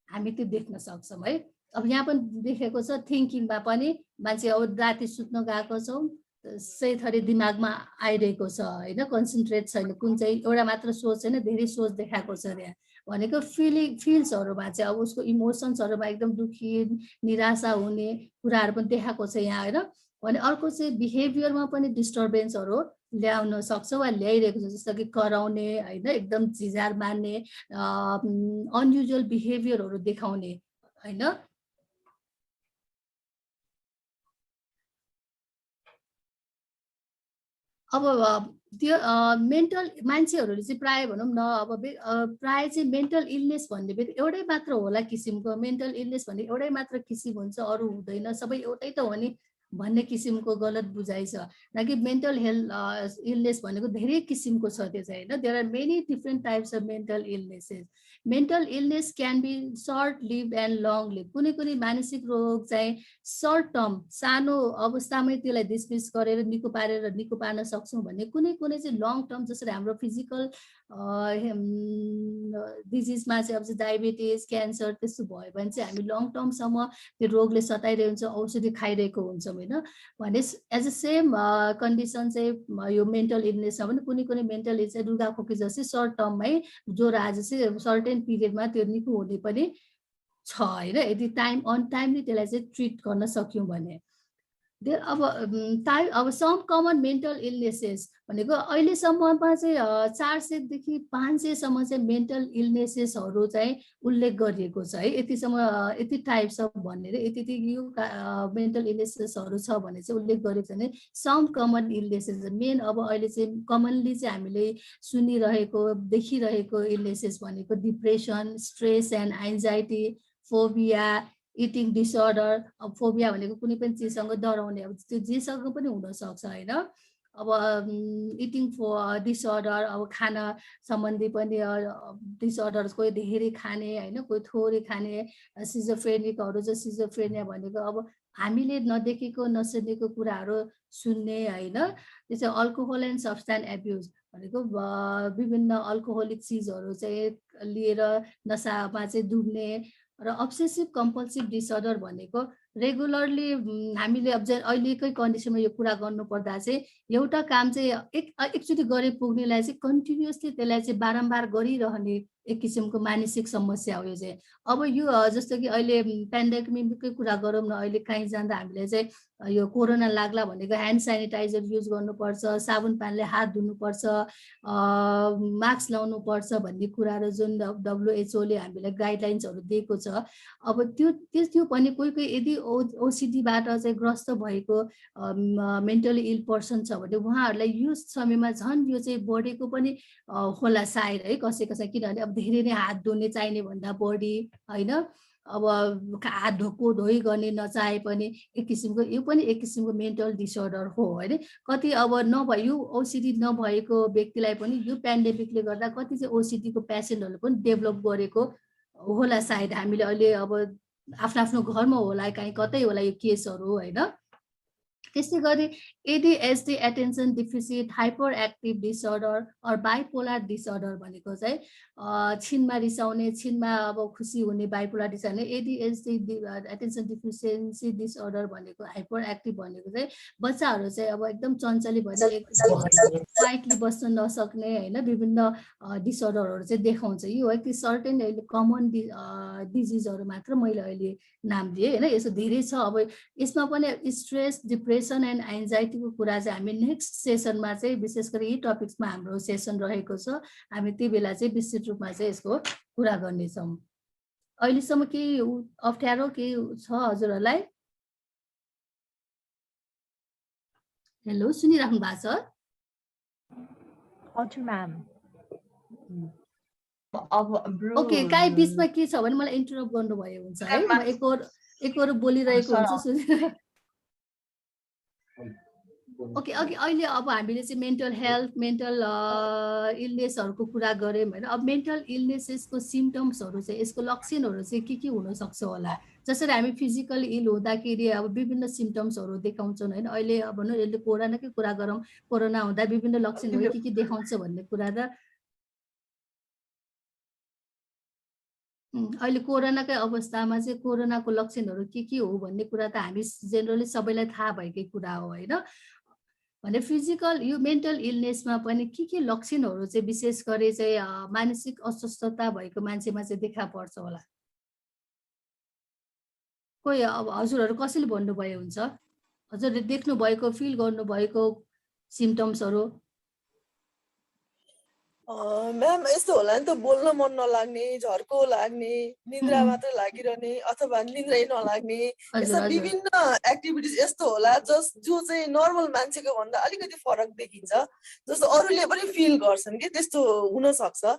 हामी त्यो देख्न सक्छौँ है अब यहाँ पनि देखेको छ थिङ्किङमा पनि मान्छे अब राति सुत्न गएको छौँ सही थरी दिमागमा आइरहेको छ होइन कन्सन्ट्रेट छैन कुन चाहिँ एउटा मात्र सोच छैन धेरै सोच देखाएको छ त्यहाँ भनेको फिल्सहरूमा चाहिँ अब उसको इमोसन्सहरूमा एकदम दुखी निराशा हुने कुराहरू पनि देखाएको छ यहाँ होइन भने अर्को चाहिँ बिहेभियरमा पनि डिस्टर्बेन्सहरू ल्याउन सक्छ वा ल्याइरहेको छ जस्तो कि कराउने होइन एकदम झिझार मान्ने अनयुजुअल बिहेभियरहरू देखाउने होइन अब त्यो मेन्टल मान्छेहरूले चाहिँ प्रायः भनौँ न अब प्रायः चाहिँ मेन्टल इलनेस भन्ने बित्तिकै एउटै मात्र होला किसिमको मेन्टल इलनेस भन्ने एउटै मात्र किसिम हुन्छ अरू हुँदैन सबै एउटै त हो नि भन्ने किसिमको गलत बुझाइ छ न कि मेन्टल हेल्थ इलनेस भनेको धेरै किसिमको छ त्यो चाहिँ होइन there are many different types of mental illnesses mental illness can be short lived and long lived कुनै मानसिक रोग चाहिँ सर्ट टर्म सानो अवस्थामै त्यसलाई डिसमिस गरेर निको पार्न सक्छौँ भने कुनै चाहिँ लङ टर्म जसरी हाम्रो फिजिकल डिजिजमा चाहिँ अब चाहिँ डायबिटिज क्यान्सर त्यस्तो भयो भने चाहिँ हामी लङ टर्मसम्म त्यो रोगले सताइरहेको हुन्छ औषधि खाइरहेको हुन्छौँ होइन भने एज अ सेम कन्डिसन चाहिँ यो मेन्टल इलनेसमा पनि कुनै कुनै मेन्टल इलनेस चाहिँ रुगाखोकी जस्तै सर्ट टर्ममै ज्वरो आज चाहिँ सर्टेन पिरियडमा त्यो निको हुने पनि छ होइन यदि अनटाइमली त्यसलाई चाहिँ ट्रिट गर्न सक्यौँ भने अब सम कमन मेन्टल इलनेसेस भनेको अहिलेसम्ममा चाहिँ 400 देखि 500 चाहिँ मेन्टल इलनेसेसहरू चाहिँ उल्लेख गरिएको छ है यतिसम्म यति टाइप्स अफ भनेर यति यो मेन्टल इलनेसेसहरू छ भने चाहिँ उल्लेख गरेको छ भने सम कमन इलनेसेस मेन अब अहिले चाहिँ कमनली चाहिँ हामीले सुनिरहेको देखिरहेको इलनेसेस भनेको depression stress and anxiety phobia eating disorder अब फोबिया भनेको कुनै पनि चिजसँग डराउने अब त्यो जेसँग पनि हुनसक्छ होइन अब इटिङ डिसअर्डर अब खाना सम्बन्धी पनि डिसअर्डर कोही धेरै खाने होइन कोही थोरै खाने सिजोफ्रेनिकहरू चाहिँ सिजोफ्रेनिया भनेको अब हामीले नदेखेको नसुनेको कुराहरू सुन्ने होइन त्यसै अल्कोहल एन्ड सब्सटेन्स एब्युज भनेको विभिन्न अल्कोहोलिक चिजहरू चाहिँ लिएर नसामा चाहिँ डुब्ने र अब्सेसिभ कम्पल्सिभ डिसअर्डर भनेको रेगुलरली हामीले अब अहिलेकै कन्डिसनमा यो कुरा गर्नुपर्दा चाहिँ एउटा काम चाहिँ एकचोटि गरे पुग्नेलाई चाहिँ कन्टिन्युसली त्यसलाई चाहिँ बारम्बार गरिरहने एक किसिमको मानसिक समस्या हो यो चाहिँ अब यो जस्तो कि अहिले पेन्डेमिककै कुरा गरौँ न अहिले कहीँ जाँदा हामीले चाहिँ यो कोरोना लाग्ला भनेको ह्यान्ड सेनिटाइजर युज गर्नुपर्छ साबुन पानीले हात धुनुपर्छ मास्क लाउनुपर्छ भन्ने कुराहरू जुन WHO ले हामीलाई गाइडलाइन्सहरू दिएको छ अब त्यो पनि कोही यदि ओसिडीबाट चाहिँ ग्रस्त भएको मेन्टली इल पर्सन छ भने उहाँहरूलाई यो समयमा झन् यो चाहिँ बढेको पनि होला सायद है कसै किनभने अब धेरै नै हात धुने चाहिने भन्दा बढी होइन अब हात धोई गर्ने नचाहे पनि एक किसिमको यो पनि एक किसिमको मेन्टल डिसअर्डर हो होइन कति अब यो ओसिडी नभएको व्यक्तिलाई पनि यो पेन्डेमिकले गर्दा कति चाहिँ ओसिडीको पेसेन्टहरूले पनि डेभलप गरेको होला सायद हामीले अहिले अब आफ्नो घरमा होला कहीँ कतै होला यो केसहरू होइन त्यसै गरी ADHD attention deficit hyper active disorder or bipolar disorder भनेको चाहिँ छिनमा रिसाउने छिनमा अब खुसी हुने bipolar disorder ADHD attention deficiency disorder भनेको हाइपर एक्टिभ भनेको चाहिँ बच्चाहरू चाहिँ अब एकदम चञ्चली भएर क्वाइटली बस्न नसक्ने होइन विभिन्न डिसअर्डरहरू चाहिँ देखाउँछ यो है कि सर्टेन कमन डिजिजहरू मात्र मैले अहिले नाम दिएँ होइन यसो धेरै छ अब यसमा पनि स्ट्रेस डिप्रेसन एन्ड एन्जाइटीको कुरा चाहिँ हामी नेक्स्ट सेसनमा चाहिँ विशेष गरी यी टपिक्समा हाम्रो सेसन रहेको छ हामी त्यो बेला चाहिँ विस्तृत रूपमा चाहिँ यसको कुरा गर्नेछौँ अहिलेसम्म केही अप्ठ्यारो केही छ हजुरहरूलाई हेलो सुनिराख्नु भएको छ हजुर म्याम ओके काहीँ बिचमा के छ भने मलाई इन्टरप्ट गर्नुभयो हुन्छ है म एकहोरो बोलिरहेको हुन्छ ओके अहिले अब हामीले चाहिँ मेन्टल हेल्थ मेन्टल इलनेसहरूको कुरा गऱ्यौँ होइन अब मेन्टल इलनेसेसको सिम्टम्सहरू चाहिँ यसको लक्षणहरू चाहिँ के हुनसक्छ होला जसरी हामी फिजिकल इल हुँदाखेरि अब विभिन्न सिम्टम्सहरू देखाउँछौँ होइन अहिले अब भनौँ यसले कोरोनाकै कुरा गरौँ कोरोना हुँदा विभिन्न लक्षणहरू के देखाउँछ भन्ने कुरा र अहिले कोरोनाकै अवस्थामा चाहिँ कोरोनाको लक्षणहरू के हो भन्ने कुरा त हामी जेनरली सबैलाई थाहा भएकै कुरा हो होइन भने फिजिकल यो मेन्टल इलनेसमा पनि के लक्षणहरू चाहिँ विशेष गरी चाहिँ मानसिक अस्वस्थता भएको मान्छेमा चाहिँ देखा पर्छ होला कोही अब हजुरहरू कसैले भन्नुभयो हुन्छ हजुरले देख्नु भएको फिल गर्नुभएको सिम्टम्सहरू म्याम यस्तो होला नि त बोल्न मन नलाग्ने झर्को लाग्ने निद्रा मात्र लागिरहने अथवा निद्रै नलाग्ने यस्ता विभिन्न एक्टिभिटिज यस्तो होला जो चाहिँ नर्मल मान्छेको भन्दा अलिकति फरक देखिन्छ जस्तो अरूले पनि फिल गर्छन् कि त्यस्तो हुन सक्छ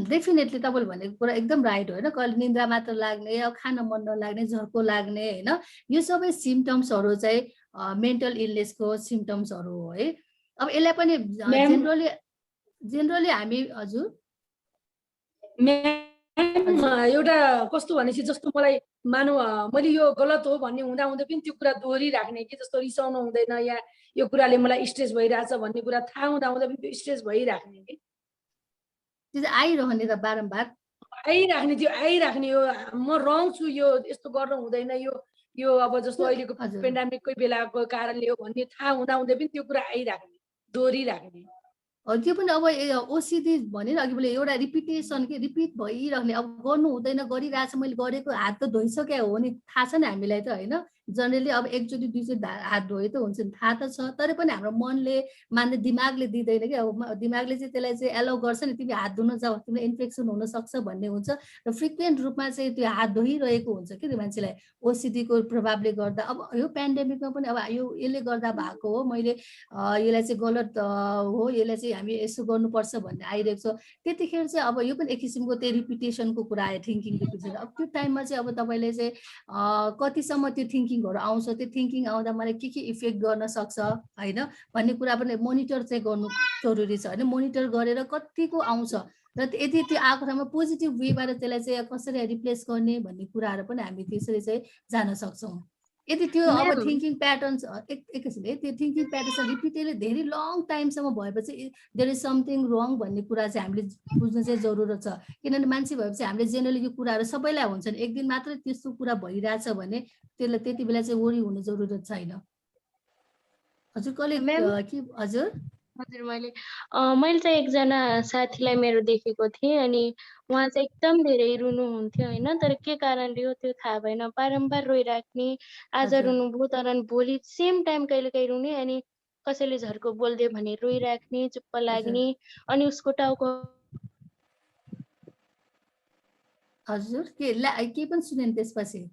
डेफिनेटली तपाईँले भनेको कुरा एकदम राइट हो होइन कहिले निद्रा मात्र लाग्ने अब खान मन नलाग्ने झर्को लाग्ने होइन यो सबै सिम्टम्सहरू चाहिँ मेन्टल इलनेसको सिम्टम्सहरू हो है अब यसलाई पनि जेनरली हामी हजुर एउटा कस्तो भनेपछि जस्तो मलाई मानौ मैले यो गलत हो भन्ने हुँदा पनि त्यो कुरा दोहोरिराख्ने कि जस्तो रिसाउनु हुँदैन या यो कुराले मलाई स्ट्रेस भइरहेछ भन्ने कुरा थाहा हुँदा पनि त्यो स्ट्रेस भइराख्ने कि त्यो चाहिँ आइरहने त बारम्बार आइराख्ने त्यो आइराख्ने यो म रङ छु यो यस्तो गर्न हुँदैन यो अब जस्तो अहिलेको हजुर। पेन्डामिककै बेलाको कारणले हो भन्ने थाहा हुँदा हुँदै पनि त्यो कुरा आइराख्ने दोहोरिराख्ने त्यो पनि अब ओसिडी भनेर अघि मैले एउटा रिपिटेसन के रिपिट भइरहने अब गर्नु हुँदैन गरिरहेछ मैले गरेको हात त धोइसक्यो हो नि थाहा छ नि हामीलाई त होइन जनरली अब एकचोटि दुईचोटि हात धोए त हुन्छ नि थाहा त छ तर पनि हाम्रो मनले मान्ने दिमागले दिँदैन कि अब दिमागले चाहिँ त्यसलाई चाहिँ एलाउ गर्छ नि तिमी हात धुन जाऊ तिमीलाई इन्फेक्सन हुनसक्छ भन्ने हुन्छ र फ्रिक्वेन्ट रूपमा चाहिँ त्यो हात धोइरहेको हुन्छ कि त्यो मान्छेलाई ओसिडीको प्रभावले गर्दा अब यो पेन्डेमिकमा पनि अब यो यसले गर्दा भएको हो मैले यसलाई चाहिँ गलत हो यसलाई चाहिँ हामी यसो गर्नुपर्छ भन्ने आइरहेको छ त्यतिखेर चाहिँ अब यो पनि एक किसिमको त्यो रिपिटेसनको कुरा आयो थिङ्किङ रिपिटेसन अब त्यो टाइममा चाहिँ अब तपाईँले चाहिँ कतिसम्म त्यो थिङ्किङहरू आउँछ त्यो थिङ्किङ आउँदा मलाई के इफेक्ट गर्न सक्छ होइन भन्ने कुरा पनि मोनिटर चाहिँ गर्नु जरुरी छ होइन मोनिटर गरेर कतिको आउँछ र यदि त्यो आएको ठाउँमा पोजिटिभ वेबाट त्यसलाई चाहिँ कसरी रिप्लेस गर्ने भन्ने कुराहरू पनि हामी त्यसरी चाहिँ जान सक्छौँ यदि त्यो अब थिङ्किङ प्याटर्न्स एकैछिन है त्यो थिङ्किङ प्याटर्न्स रिपिटेडली धेरै लङ टाइमसम्म भएपछि देयर इज समथिङ रङ भन्ने कुरा चाहिँ हामीले बुझ्नु चाहिँ जरुरत छ किनभने मान्छे भएपछि हामीले जेनरली यो कुराहरू सबैलाई हुन्छन् एक दिन मात्रै त्यस्तो कुरा भइरहेछ भने त्यसलाई त्यति बेला चाहिँ वरि हुनु जरुरत छैन हजुर कसले के हजुर हजुर मैले चाहिँ एकजना साथीलाई मेरो देखेको थिएँ अनि उहाँ चाहिँ एकदम धेरै रुनुहुन्थ्यो होइन तर के कारणले हो त्यो थाहा भएन बारम्बार रोइराख्ने आज रुनुभयो तर भोलि सेम टाइम कहिले काहीँ रुने अनि कसैले झर्को बोलिदियो भने रोइराख्ने चुप्प लाग्ने अनि उसको टाउको हजुर के पनि सुनेन त्यसपछि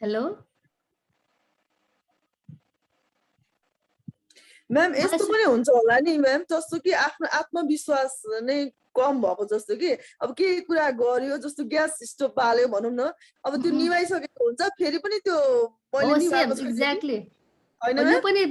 हेलो म्याम यस्तो पनि हुन्छ होला नि म्याम जस्तो कि आफ्नो आत्मविश्वास नै कम भएको जस्तो कि अब केही कुरा गर्यो जस्तो ग्यास स्टोभ बाल्यो भनौँ न अब त्यो निभाइसकेको हुन्छ फेरि पनि त्यो एक्ज्याक्टली यो पनि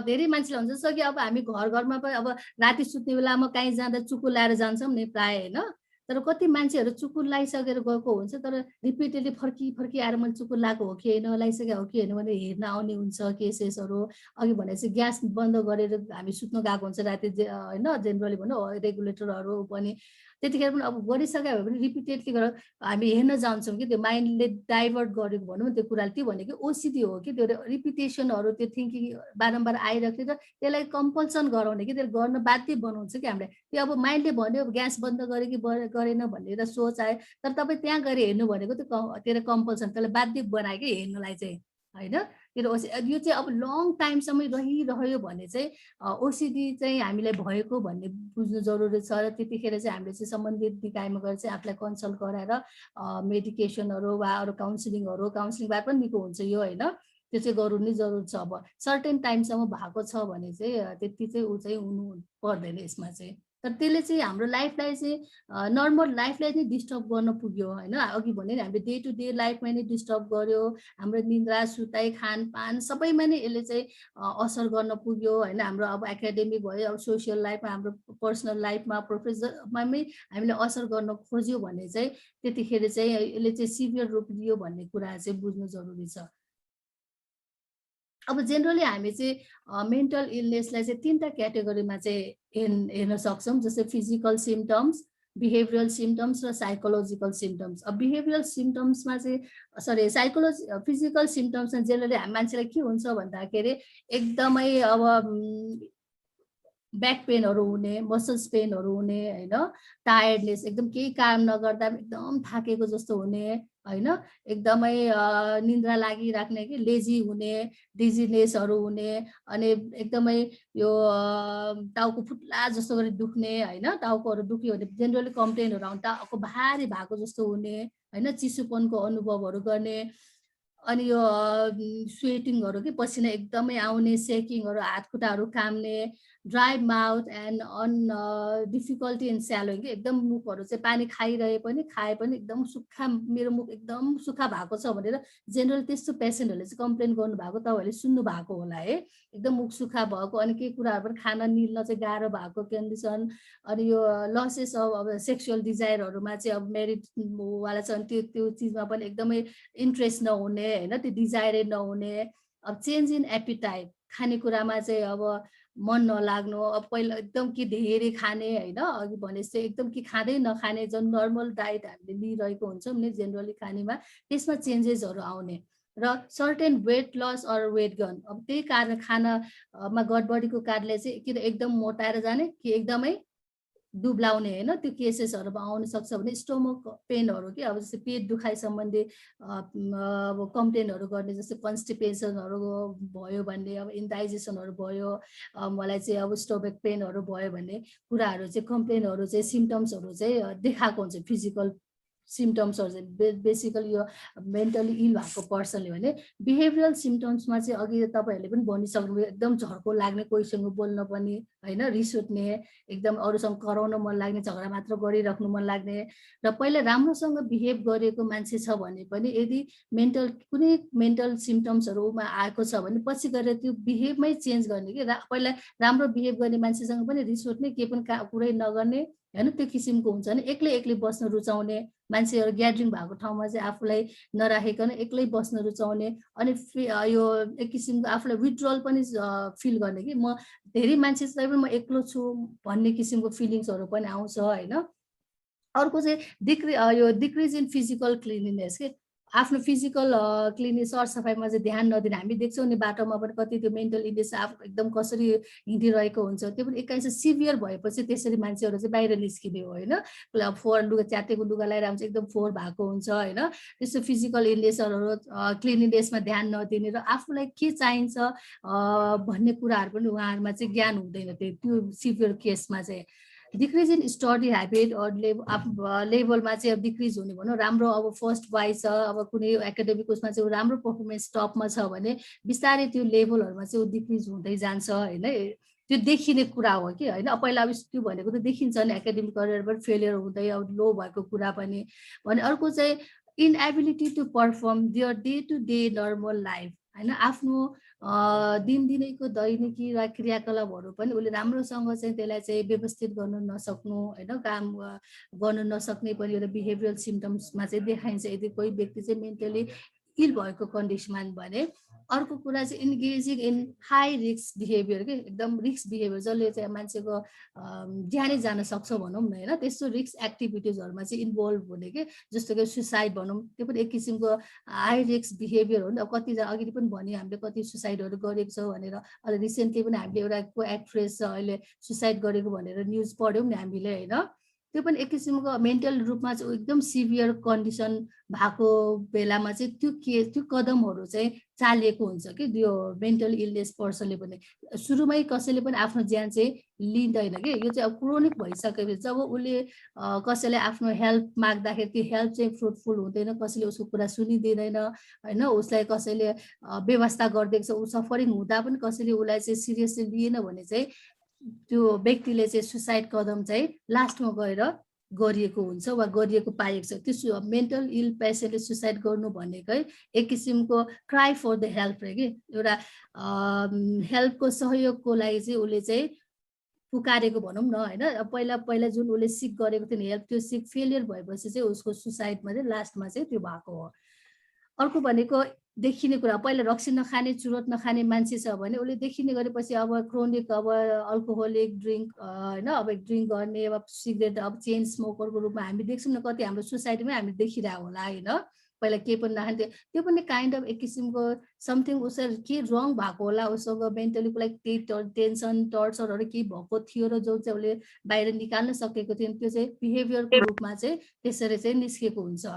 धेरै मान्छेले हुन्छ जस्तो कि अब हामी घरमा पनि अब राति सुत्ने बेलामा कहीँ जाँदा चुकु लाएर जान्छौँ नि प्राय होइन तर कति मान्छेहरू चुकुर लगाइसकेर गएको हुन्छ तर रिपिटेडली फर्की आएर मैले चुकुर लगाएको हो कि होइन लगाइसकेको हो कि होइन भने हेर्न आउने हुन्छ केसेसहरू अघि भनेपछि ग्यास बन्द गरेर हामी सुत्न गएको हुन्छ राति होइन जेनरली भनौँ रेगुलेटरहरू पनि त्यतिखेर पनि अब गरिसक्यो भने पनि रिपिटेडली गरेर हामी हेर्न जान्छौँ कि त्यो माइन्डले डाइभर्ट गरेको भनौँ त्यो कुराले त्यो भनेको ओसिडी हो कि त्यो रिपिटेसनहरू त्यो थिङ्किङ बारम्बार आइरहेको थियो त्यसलाई कम्पल्सन गराउने कि त्यसले गर्न बाध्य बनाउँछ कि हामीलाई त्यो अब माइन्डले भन्यो ग्यास बन्द गरे कि गरेन भनेर सोच आयो तर तपाईँ त्यहाँ गएर हेर्नु भनेको त्यो कम्पल्सन त्यसलाई बाध्य बनायो कि हेर्नलाई चाहिँ होइन यो चाहिँ अब लङ टाइमसम्म रहिरह्यो भने चाहिँ ओसिडी चाहिँ हामीलाई भएको भन्ने बुझ्नु जरुरी छ र त्यतिखेर चाहिँ हामीले चाहिँ सम्बन्धित निकायमा गएर चाहिँ आफूलाई कन्सल्ट गराएर मेडिकेसनहरू वा अरू काउन्सिलिङबाट पनि निको हुन्छ यो होइन त्यो चाहिँ गर्नु नै जरुरी छ अब सर्टेन टाइमसम्म भएको छ भने चाहिँ त्यति चाहिँ ऊ चाहिँ हुनु पर्दैन यसमा चाहिँ तर त्यसले चाहिँ हाम्रो लाइफलाई चाहिँ नर्मल लाइफलाई नै डिस्टर्ब गर्न पुग्यो होइन अघि भने नि हामीले डे टु डे लाइफमा नै डिस्टर्ब गर्यो हाम्रो निद्रा सुताइ खानपान सबैमा नै यसले चाहिँ असर गर्न पुग्यो होइन हाम्रो अब एकाडेमिक भयो अब सोसियल लाइफमा हाम्रो पर्सनल लाइफमा प्रोफेसनमा हामीले असर गर्न खोज्यो भने चाहिँ त्यतिखेर चाहिँ यसले चाहिँ सिभियर रूप लियो भन्ने कुरा चाहिँ बुझ्नु जरुरी छ अब जेनरली हामी चाहिँ मेन्टल इलनेसलाई चाहिँ तीनटा क्याटेगोरीमा चाहिँ हेर्न सक्छौँ जस्तै फिजिकल सिम्टम्स बिहेभियरल सिम्टम्स र साइकोलोजिकल सिम्टम्स अब बिहेभियरल सिम्टम्समा चाहिँ फिजिकल सिम्टम्समा जेनरली मान्छेलाई के हुन्छ भन्दाखेरि एकदमै अब ब्याक पेनहरू हुने मसल्स पेनहरू हुने होइन टायर्डनेस एकदम केही काम नगर्दा एकदम थाकेको जस्तो हुने होइन एकदमै निन्द्रा लागिराख्ने कि लेजी हुने डिजिनेसहरू हुने अनि एकदमै यो टाउको फुट्ला जस्तो गरी दुख्ने होइन टाउकोहरू दुख्यो भने जेनरली कम्प्लेनहरू आउँछ टाउको भारी भएको जस्तो हुने होइन चिसोपनको अनुभवहरू गर्ने अनि यो स्वेटिङहरू कि पसिना एकदमै आउने सेकिङहरू हात खुट्टाहरू काम्ने dry mouth and difficulty in swallowing कि एकदम मुखहरू चाहिँ पानी खाए पनि एकदम सुक्खा मेरो मुख एकदम सुक्खा भएको छ भनेर जेनरल त्यस्तो पेसेन्टहरूले चाहिँ कम्प्लेन गर्नु भएको तपाईँहरूले सुन्नु भएको होला है एकदम मुख सुक्खा भएको अनि केही कुराहरू पनि खान निल्न चाहिँ गाह्रो भएको कन्डिसन अनि यो लसेस अब सेक्सुअल डिजायरहरूमा चाहिँ अब म्यारिडवाला छ अनि त्यो चिजमा पनि एकदमै इन्ट्रेस्ट नहुने होइन त्यो डिजायरै नहुने अब चेन्ज इन एपिटाइट खानेकुरामा चाहिँ अब मन नलाग्नु, अब पहिला एकदम कि धेरै खाने होइन, अघि भने जस्तै एकदम कि खाँदै नखाने जुन नर्मल डाइट हामीले लिइरहेको हुन्छौँ नि जेनरली खानेमा, त्यसमा चेन्जेसहरू आउने र certain weight loss or weight gain. अब त्यही कारण खानामा गडबडीको कारणले चाहिँ कि एकदम मोटाएर जाने कि एकदमै दुब्लाउने होइन, त्यो केसेसहरूमा आउन सक्छ भने स्टोमक पेनहरू कि अब जस्तै पेट दुखाइ सम्बन्धी अब कम्प्लेनहरू गर्ने जस्तै कन्स्टिपेसनहरू भयो भन्ने, अब इन्डाइजेसनहरू भयो, मलाई चाहिँ अब स्टोमक पेनहरू भयो भन्ने कुराहरू चाहिँ कम्प्लेनहरू चाहिँ सिम्टम्सहरू चाहिँ देखाएको हुन्छ फिजिकल सिम्टम्सहरू चाहिँ बेसिकली यो मेन्टली इल भएको पर्सनले भने। बिहेभियरल सिम्टम्समा चाहिँ अघि तपाईँहरूले पनि भनिसक्नुभयो, एकदम झर्को लाग्ने, कोहीसँग बोल्न पनि होइन, रिस उठ्ने, एकदम अरूसँग कराउन मन लाग्ने, झगडा मात्र गरिराख्नु मन लाग्ने र पहिला राम्रोसँग बिहेभ गरेको मान्छे छ भने पनि यदि कुनै मेन्टल सिम्टम्सहरूमा आएको छ भने पछि गएर त्यो बिहेभमै चेन्ज गर्ने कि पहिला राम्रो बिहेभ गर्ने मान्छेसँग पनि रिस उठ्ने, के पनि कुरै नगर्ने होइन, त्यो किसिमको हुन्छ भने एक्लै बस्न रुचाउने मान्छेहरू, ग्यादरिङ भएको ठाउँमा चाहिँ आफूलाई नराखिकन एक्लै बस्न रुचाउने, अनि यो एक किसिमको आफूलाई विथड्रल पनि फिल गर्ने कि म धेरै मान्छेसँग पनि म एक्लो छु भन्ने किसिमको फिलिङ्सहरू पनि आउँछ होइन। अर्को चाहिँ यो डिक्रिज इन फिजिकल क्लिनिनेस के आफ्नो फिजिकल क्लिनिक सरसफाइमा चाहिँ ध्यान नदिने। हामी देख्छौँ नि बाटोमा पनि कति त्यो मेन्टल इलनेस आफू एकदम कसरी हिँडिरहेको हुन्छ, त्यो पनि एक्काइस सिभियर भएपछि त्यसरी मान्छेहरू चाहिँ बाहिर निस्किने हो होइन। फोहोर लुगा च्यातेको लुगा लगाएर आउँछ, एकदम फोहोर भएको हुन्छ होइन। त्यस्तो फिजिकल इलनेसहरू क्लिनिनेसमा ध्यान नदिने र आफूलाई के चाहिन्छ भन्ने कुराहरू पनि उहाँहरूमा चाहिँ ज्ञान हुँदैन त्यो सिभियर केसमा चाहिँ। डिक्रिज इन स्टडी ह्याबिट लेभलमा चाहिँ अब डिक्रिज हुने भनौँ, राम्रो अब फर्स्ट वाइ छ, अब कुनै एकाडेमिक उसमा चाहिँ राम्रो पर्फर्मेन्स टपमा छ भने बिस्तारै त्यो लेभलहरूमा चाहिँ ऊ डिक्रिज हुँदै जान्छ होइन। त्यो देखिने कुरा हो कि होइन। पहिला अब त्यो भनेको त देखिन्छ नि, एकाडेमिक करियरबाट फेलियर हुँदै अब लो भएको कुरा पनि भने। अर्को चाहिँ inability to perform their day to day normal life होइन। आफ्नो दिनदिनैको दैनिकी वा क्रियाकलापहरू पनि उसले राम्रोसँग चाहिँ त्यसलाई चाहिँ व्यवस्थित गर्न नसक्नु होइन, काम गर्न नसक्ने पनि एउटा बिहेभियरल सिम्टम्समा चाहिँ देखाइन्छ यदि कोही व्यक्ति चाहिँ मेन्टली इल भएको कन्डिसनमा भने। अर्को कुरा चाहिँ engaging in high risk behaviour के एकदम रिस्क बिहेभियर जसले चाहिँ मान्छेको ज्यानै जान सक्छ भनौँ न होइन। त्यस्तो रिस्क एक्टिभिटिजहरूमा चाहिँ इन्भल्भ हुने के, जस्तो कि सुसाइड भनौँ, त्यो पनि एक किसिमको हाई रिस्क बिहेभियर हो नि। अब कतिजना अघि पनि भन्यो हामीले कति सुसाइडहरू गरेको छ भनेर, अहिले रिसेन्टली पनि हामीले एउटा को एक्ट्रेस छ अहिले सुसाइड गरेको भनेर न्युज पढ्यौँ नि हामीले होइन। त्यो पनि एक किसिमको मेन्टल रूपमा चाहिँ एकदम सिभियर कन्डिसन भएको बेलामा चाहिँ त्यो कदमहरू चाहिँ चालिएको हुन्छ कि त्यो मेन्टल इलनेस पर्सनले पनि। सुरुमै कसैले पनि आफ्नो ज्यान चाहिँ लिँदैन कि, यो चाहिँ अब क्रोनिक भइसकेपछि जब उसले कसैले आफ्नो हेल्प माग्दाखेरि त्यो हेल्प चाहिँ फ्रुटफुल हुँदैन, कसैले उसको कुरा सुनिदिँदैन होइन, उसलाई कसैले व्यवस्था गरिदिएको छ, ऊ सफरिङ हुँदा पनि कसैले उसलाई चाहिँ सिरियसली लिएन भने चाहिँ त्यो व्यक्तिले चाहिँ सुसाइड कदम चाहिँ लास्टमा गएर गरिएको हुन्छ वा गरिएको पाएको छ। त्यो मेन्टल इल पेसेन्टले सुसाइड गर्नु भनेकै एक किसिमको क्राई फर द हेल्प रे कि, एउटा हेल्पको सहयोगको लागि चाहिँ उसले चाहिँ पुकारेको भनौँ न होइन। पहिला जुन उसले सिक गरेको थियो नि हेल्प, त्यो सिक फेलियर भएपछि चाहिँ उसको सुसाइडमा चाहिँ लास्टमा चाहिँ त्यो भएको हो। अर्को भनेको देखिने कुरा, पहिला रक्सी नखाने चुरोट नखाने मान्छे छ भने उसले देखिने गरेपछि अब क्रोनिक अब अल्कोहोलिक ड्रिङ्क होइन, अब ड्रिङ्क गर्ने अब सिगरेट अब चेन स्मोकरको रूपमा हामी देख्छौँ न, कति हाम्रो सोसाइटीमै हामी देखिरहेको होला होइन। पहिला केही पनि नखान्थ्यो, त्यो पनि काइन्ड अफ एक किसिमको समथिङ उसलाई के रङ भएको होला, उसँग मेन्टली लाइक त्यही टेन्सन टर्चरहरू केही भएको थियो र जो चाहिँ उसले बाहिर निकाल्न सकेको थियो, त्यो चाहिँ बिहेभियरको रूपमा चाहिँ त्यसरी चाहिँ निस्केको हुन्छ।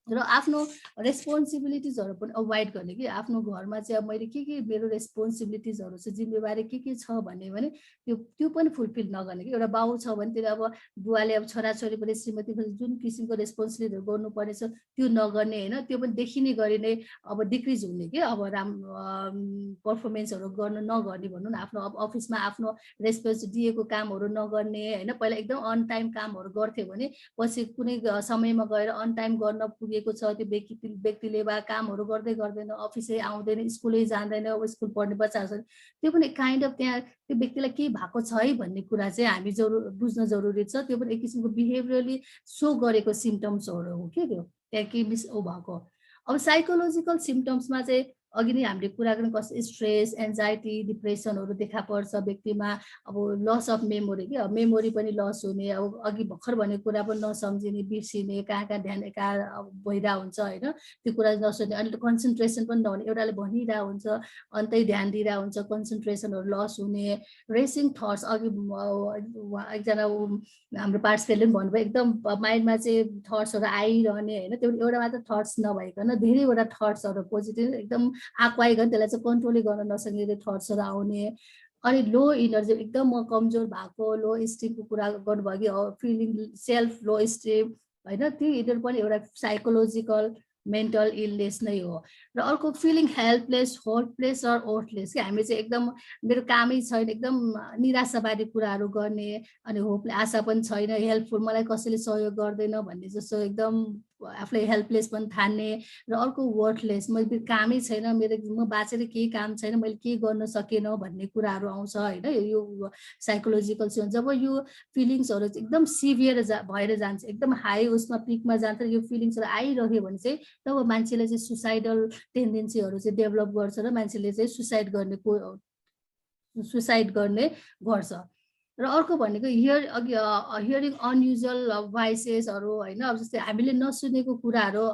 र आफ्नो रेस्पोन्सिबिलिटिजहरू पनि अभोइड गर्ने कि, आफ्नो घरमा चाहिँ अब मैले के मेरो रेस्पोन्सिबिलिटिजहरू छ, जिम्मेवारी के छ भने त्यो पनि फुलफिल नगर्ने कि। एउटा बाउ छ भने त्यसले अब बुवाले अब छोराछोरी पनि श्रीमती जुन किसिमको रेस्पोन्सिबिलिटीहरू गर्नुपर्ने छ त्यो नगर्ने होइन, त्यो पनि देखिने गरी नै अब डिक्रिज हुने कि, अब पर्फर्मेन्सहरू गर्न नगर्ने भनौँ न। आफ्नो अब अफिसमा आफ्नो रेस्पोन्स दिएको कामहरू नगर्ने होइन। पहिला एकदम अन टाइम कामहरू गर्थ्यो भने पछि कुनै समयमा गएर अन टाइम गर्न पुगेको छ त्यो व्यक्तिले वा कामहरू गर्दै गर्दैन, अफिसै आउँदैन, स्कुलै जाँदैन, स्कुल पढ्ने बच्चाहरू छ, त्यो पनि काइन्ड अफ त्यहाँ त्यो व्यक्तिलाई केही भएको छ है भन्ने कुरा चाहिँ हामी बुझ्न जरुरी छ। त्यो पनि एक किसिमको बिहेभियरली सो गरेको सिम्टम्सहरू हो कि त्यो त्यहाँ केही मिस भएको। अब साइकोलोजिकल सिम्टम्समा चाहिँ अघि नै हामीले कुरा गर्ने कस्तो स्ट्रेस एन्जाइटी डिप्रेसनहरू देखा पर्छ व्यक्तिमा अब लस अफ मेमोरी कि मेमोरी पनि लस हुने अब अघि भर्खर भनेको कुरा पनि नसम्झिने बिर्सिने कहाँ कहाँ ध्यान एकाकार भइरहेको हुन्छ होइन त्यो कुरा नसुन्ने अनि कन्सन्ट्रेसन पनि नहुने एउटाले भनिरहेको हुन्छ अन्तै ध्यान दिइरहेको हुन्छ कन्सन्ट्रेसनहरू लस हुने रेसिङ थट्स अघि एकजना हाम्रो पार्टिसिपेन्टले पनि भन्नुभयो एकदम माइन्डमा चाहिँ थट्सहरू आइरहने होइन त्यो एउटा मात्र थट्स नभइकन धेरैवटा थट्सहरू पोजिटिभ एकदम आएको आइकन त्यसलाई चाहिँ कन्ट्रोलै गर्न नसक्ने थट्सहरू आउने अनि लो इनर्जी एकदम म कमजोर भएको लो स्टिमको कुरा गर्नुभयो कि फिलिङ सेल्फ लो स्टिम होइन त्यो यिनीहरू पनि एउटा साइकोलोजिकल मेन्टल इलनेस नै हो र अर्को फिलिङ हेल्पलेस होपलेस र ओर्थलेस कि हामी चाहिँ एकदम मेरो कामै छैन एकदम निराशावादी कुराहरू गर्ने अनि होपले आशा पनि छैन हेल्पफुल मलाई कसैले सहयोग गर्दैन भन्ने जस्तो एकदम आफूलाई हेल्पलेस पनि ठान्ने र अर्को वर्थलेस मैले कामै छैन मेरो म बाँचेर केही काम छैन मैले केही गर्न सकेन भन्ने कुराहरू आउँछ होइन यो साइकोलोजिकल जब यो फिलिङ्सहरू एकदम सिभियर भएर जान्छ एकदम हाई उसमा पिकमा जान्छ यो फिलिङ्सहरू आइरह्यो भने चाहिँ तब मान्छेले चाहिँ सुसाइडल टेन्डेन्सीहरू चाहिँ डेभलप गर्छ र मान्छेले चाहिँ सुसाइड गर्ने गर्छ र अर्को भनेको हियरिङ अनयुजुअल भोइसेसहरू होइन अब जस्तै हामीले नसुनेको कुराहरू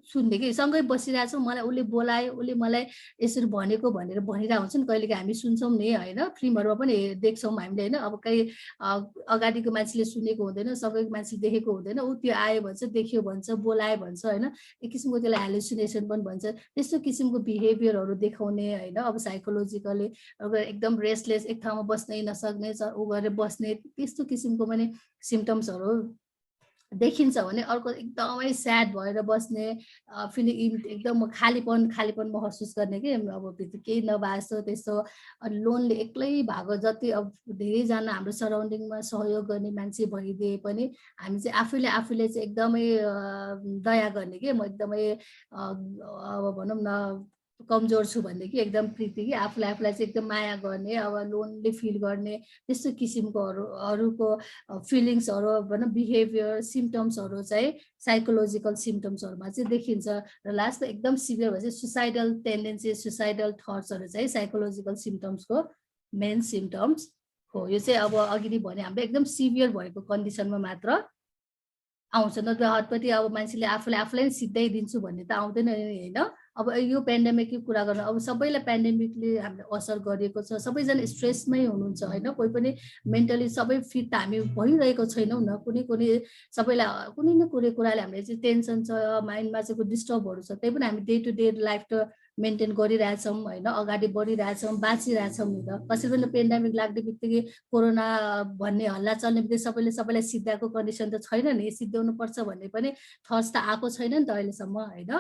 सुन्ने कि सँगै बसिरहेछौँ मलाई उसले बोलायो उसले मलाई यसरी भनेको भनेर भनिरहेको हुन्छ नि कहिलेकाहीँ हामी सुन्छौँ नि होइन फिल्महरूमा पनि देख्छौँ हामीले होइन अब कहीँ अगाडिको मान्छेले सुनेको हुँदैन सबैको मान्छेले देखेको हुँदैन ऊ त्यो आयो भन्छ देख्यो भन्छ बोलायो भन्छ होइन एक किसिमको त्यसलाई हेलुसिनेसन पनि भन्छ त्यस्तो किसिमको बिहेभियरहरू देखाउने होइन अब साइकोलोजिकली एकदम रेस्टलेस एक ठाउँमा बस्नै नसक्ने ऊ गरेर बस्ने त्यस्तो किसिमको पनि सिम्टम्सहरू देखिन्छ भने अर्को एकदमै स्याड भएर बस्ने फिलिङ एकदम खालीपन महसुस गर्ने कि अब भित्र केही नभएको त्यस्तो अनि लोनले एक्लै भएको जति अब धेरैजना हाम्रो सराउन्डिङमा सहयोग गर्ने मान्छे भइदिए पनि हामी चाहिँ आफूले चाहिँ एकदमै दया गर्ने कि म एकदमै अब भनौँ न कमजोर छु भन्ने कि एकदम प्रीति कि आफूलाई चाहिँ एकदम माया गर्ने अब लोनली फिल गर्ने त्यस्तो किसिमको अरूको फिलिङ्सहरू भनौँ बिहेभियर सिम्टम्सहरू चाहिँ साइकोलोजिकल सिम्टम्सहरूमा चाहिँ देखिन्छ र लास्टमा एकदम सिभियर भएपछि सुसाइडल टेन्डेन्सी सुसाइडल थट्सहरू चाहिँ साइकोलोजिकल सिम्टम्सको मेन सिम्टम्स हो यो चाहिँ अब अघि नै भने हाम्रो एकदम सिभियर भएको कन्डिसनमा मात्र आउँछ नत्र हतपट्टि अब मान्छेले आफूलाई सिधाइदिन्छु भन्ने त आउँदैन होइन अब यो पेन्डेमिककै कुरा गर्नु अब सबैलाई पेन्डेमिकले हामीले असर गरेको छ सबैजना स्ट्रेसमै हुनुहुन्छ होइन कोही पनि मेन्टली सबै फिट हामी भइरहेको छैनौँ न कुनै सबैलाई कुनै न कुनै कुराले हामीले चाहिँ टेन्सन छ माइन्डमा चाहिँ डिस्टर्बहरू छ त्यही पनि हामी डे टु डे लाइफ त मेन्टेन गरिरहेछौँ होइन अगाडि बढिरहेछौँ बाँचिरहेछौँ नि त कसै पनि पेन्डेमिक लाग्ने बित्तिकै कोरोना भन्ने हल्ला चल्ने बित्तिकै सबैलाई सिद्धाएको कन्डिसन त छैन नि सिद्ध्याउनु पर्छ भन्ने पनि थट्स त आएको छैन नि त अहिलेसम्म होइन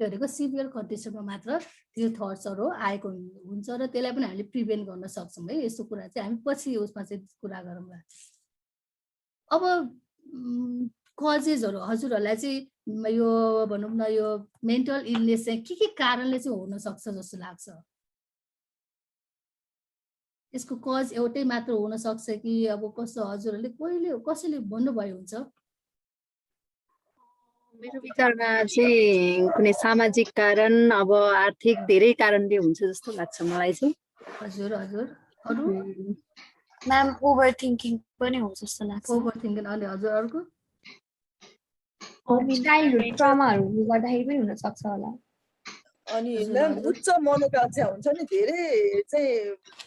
त्यो भनेको सिभियर कन्डिसनमा मात्र त्यो थट्सहरू आएको हुन्छ र त्यसलाई पनि हामीले प्रिभेन्ट गर्न सक्छौँ है यस्तो कुरा चाहिँ हामी पछि उसमा चाहिँ कुरा गरौँला अब कजेसहरू हजुरहरूलाई चाहिँ यो भनौँ न यो मेन्टल इलनेस चाहिँ के कारणले चाहिँ हुन सक्छ जस्तो लाग्छ यसको कज एउटै मात्र हुन सक्छ कि अब कस्तो हजुरहरूले कसैले भन्नुभयो हुन्छ मेरो विचारमा चाहिँ कुनै सामाजिक कारण अब आर्थिक धेरै कारणले हुन्छ जस्तो लाग्छ मलाई चाहिँ हजुर अरू म्याम ओभर थिङ्किङ पनि हो जस्तो लाग्छ ओभर थिङ्किङ अनि हजुर अर्को चाइल्डहुड ट्रमाहरू गर्दाखेरि पनि हुन सक्छ होला अनि म्याम उच्च मनोकांक्षा हुन्छ नि धेरै चाहिँ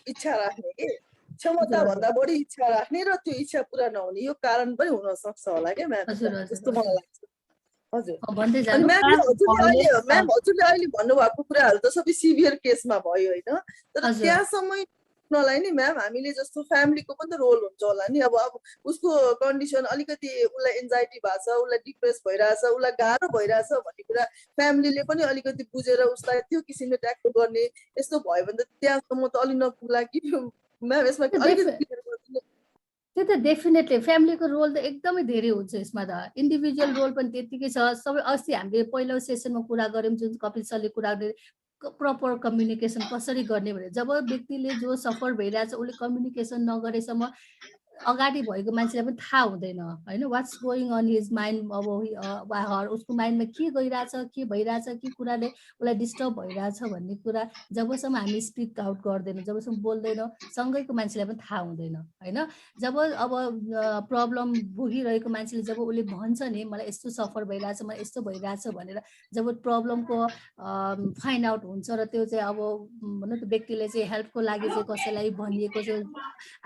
इच्छा राख्ने कि क्षमता भन्दा बढी इच्छा राख्ने र त्यो इच्छा पुरा नहुने यो कारण पनि हुन सक्छ होला क्या म्याम जस्तो मलाई लाग्छ हजुर म्याम हजुरले अहिले भन्नुभएको कुराहरू त सबै सिभियर केसमा भयो होइन तर त्यहाँसम्म नलाई नि म्याम हामीले जस्तो फ्यामिलीको पनि त रोल हुन्छ होला नि अब उसको कन्डिसन अलिकति उसलाई एन्जाइटी भएको छ उसलाई डिप्रेस भइरहेछ उसलाई गाह्रो भइरहेछ भन्ने कुरा फ्यामिलीले पनि अलिकति बुझेर उसलाई त्यो किसिमले ट्याकल गर्ने यस्तो भयो भने त त्यहाँसम्म त अलि नपुग्ला कि म्याम यसमा त्यो त डेफिनेटली फ्यामिलीको रोल त एकदमै धेरै हुन्छ यसमा त इन्डिभिजुअल रोल पनि त्यतिकै छ सबै अस्ति हामीले पहिलो सेसनमा कुरा गऱ्यौँ जुन कपिल सरले कुरा गर्ने प्रपर कम्युनिकेसन कसरी गर्ने भने जब व्यक्तिले जो सफर भइरहेछ उसले कम्युनिकेसन नगरेसम्म अगाडि भएको मान्छेलाई पनि थाहा हुँदैन होइन what's going on his mind अब उसको माइन्डमा के गइरहेछ के भइरहेछ के कुराले उसलाई डिस्टर्ब भइरहेछ भन्ने कुरा जबसम्म हामी स्पिक आउट गर्दैनौँ जबसम्म बोल्दैनौँ सँगैको मान्छेलाई पनि थाहा हुँदैन होइन जब अब प्रब्लम भोगिरहेको मान्छेले जब उसले भन्छ नि मलाई यस्तो सफर भइरहेछ मलाई यस्तो भइरहेछ भनेर जब प्रब्लमको फाइन्ड आउट हुन्छ र त्यो चाहिँ अब भनौँ त व्यक्तिले चाहिँ हेल्पको लागि चाहिँ कसैलाई भनिएको चाहिँ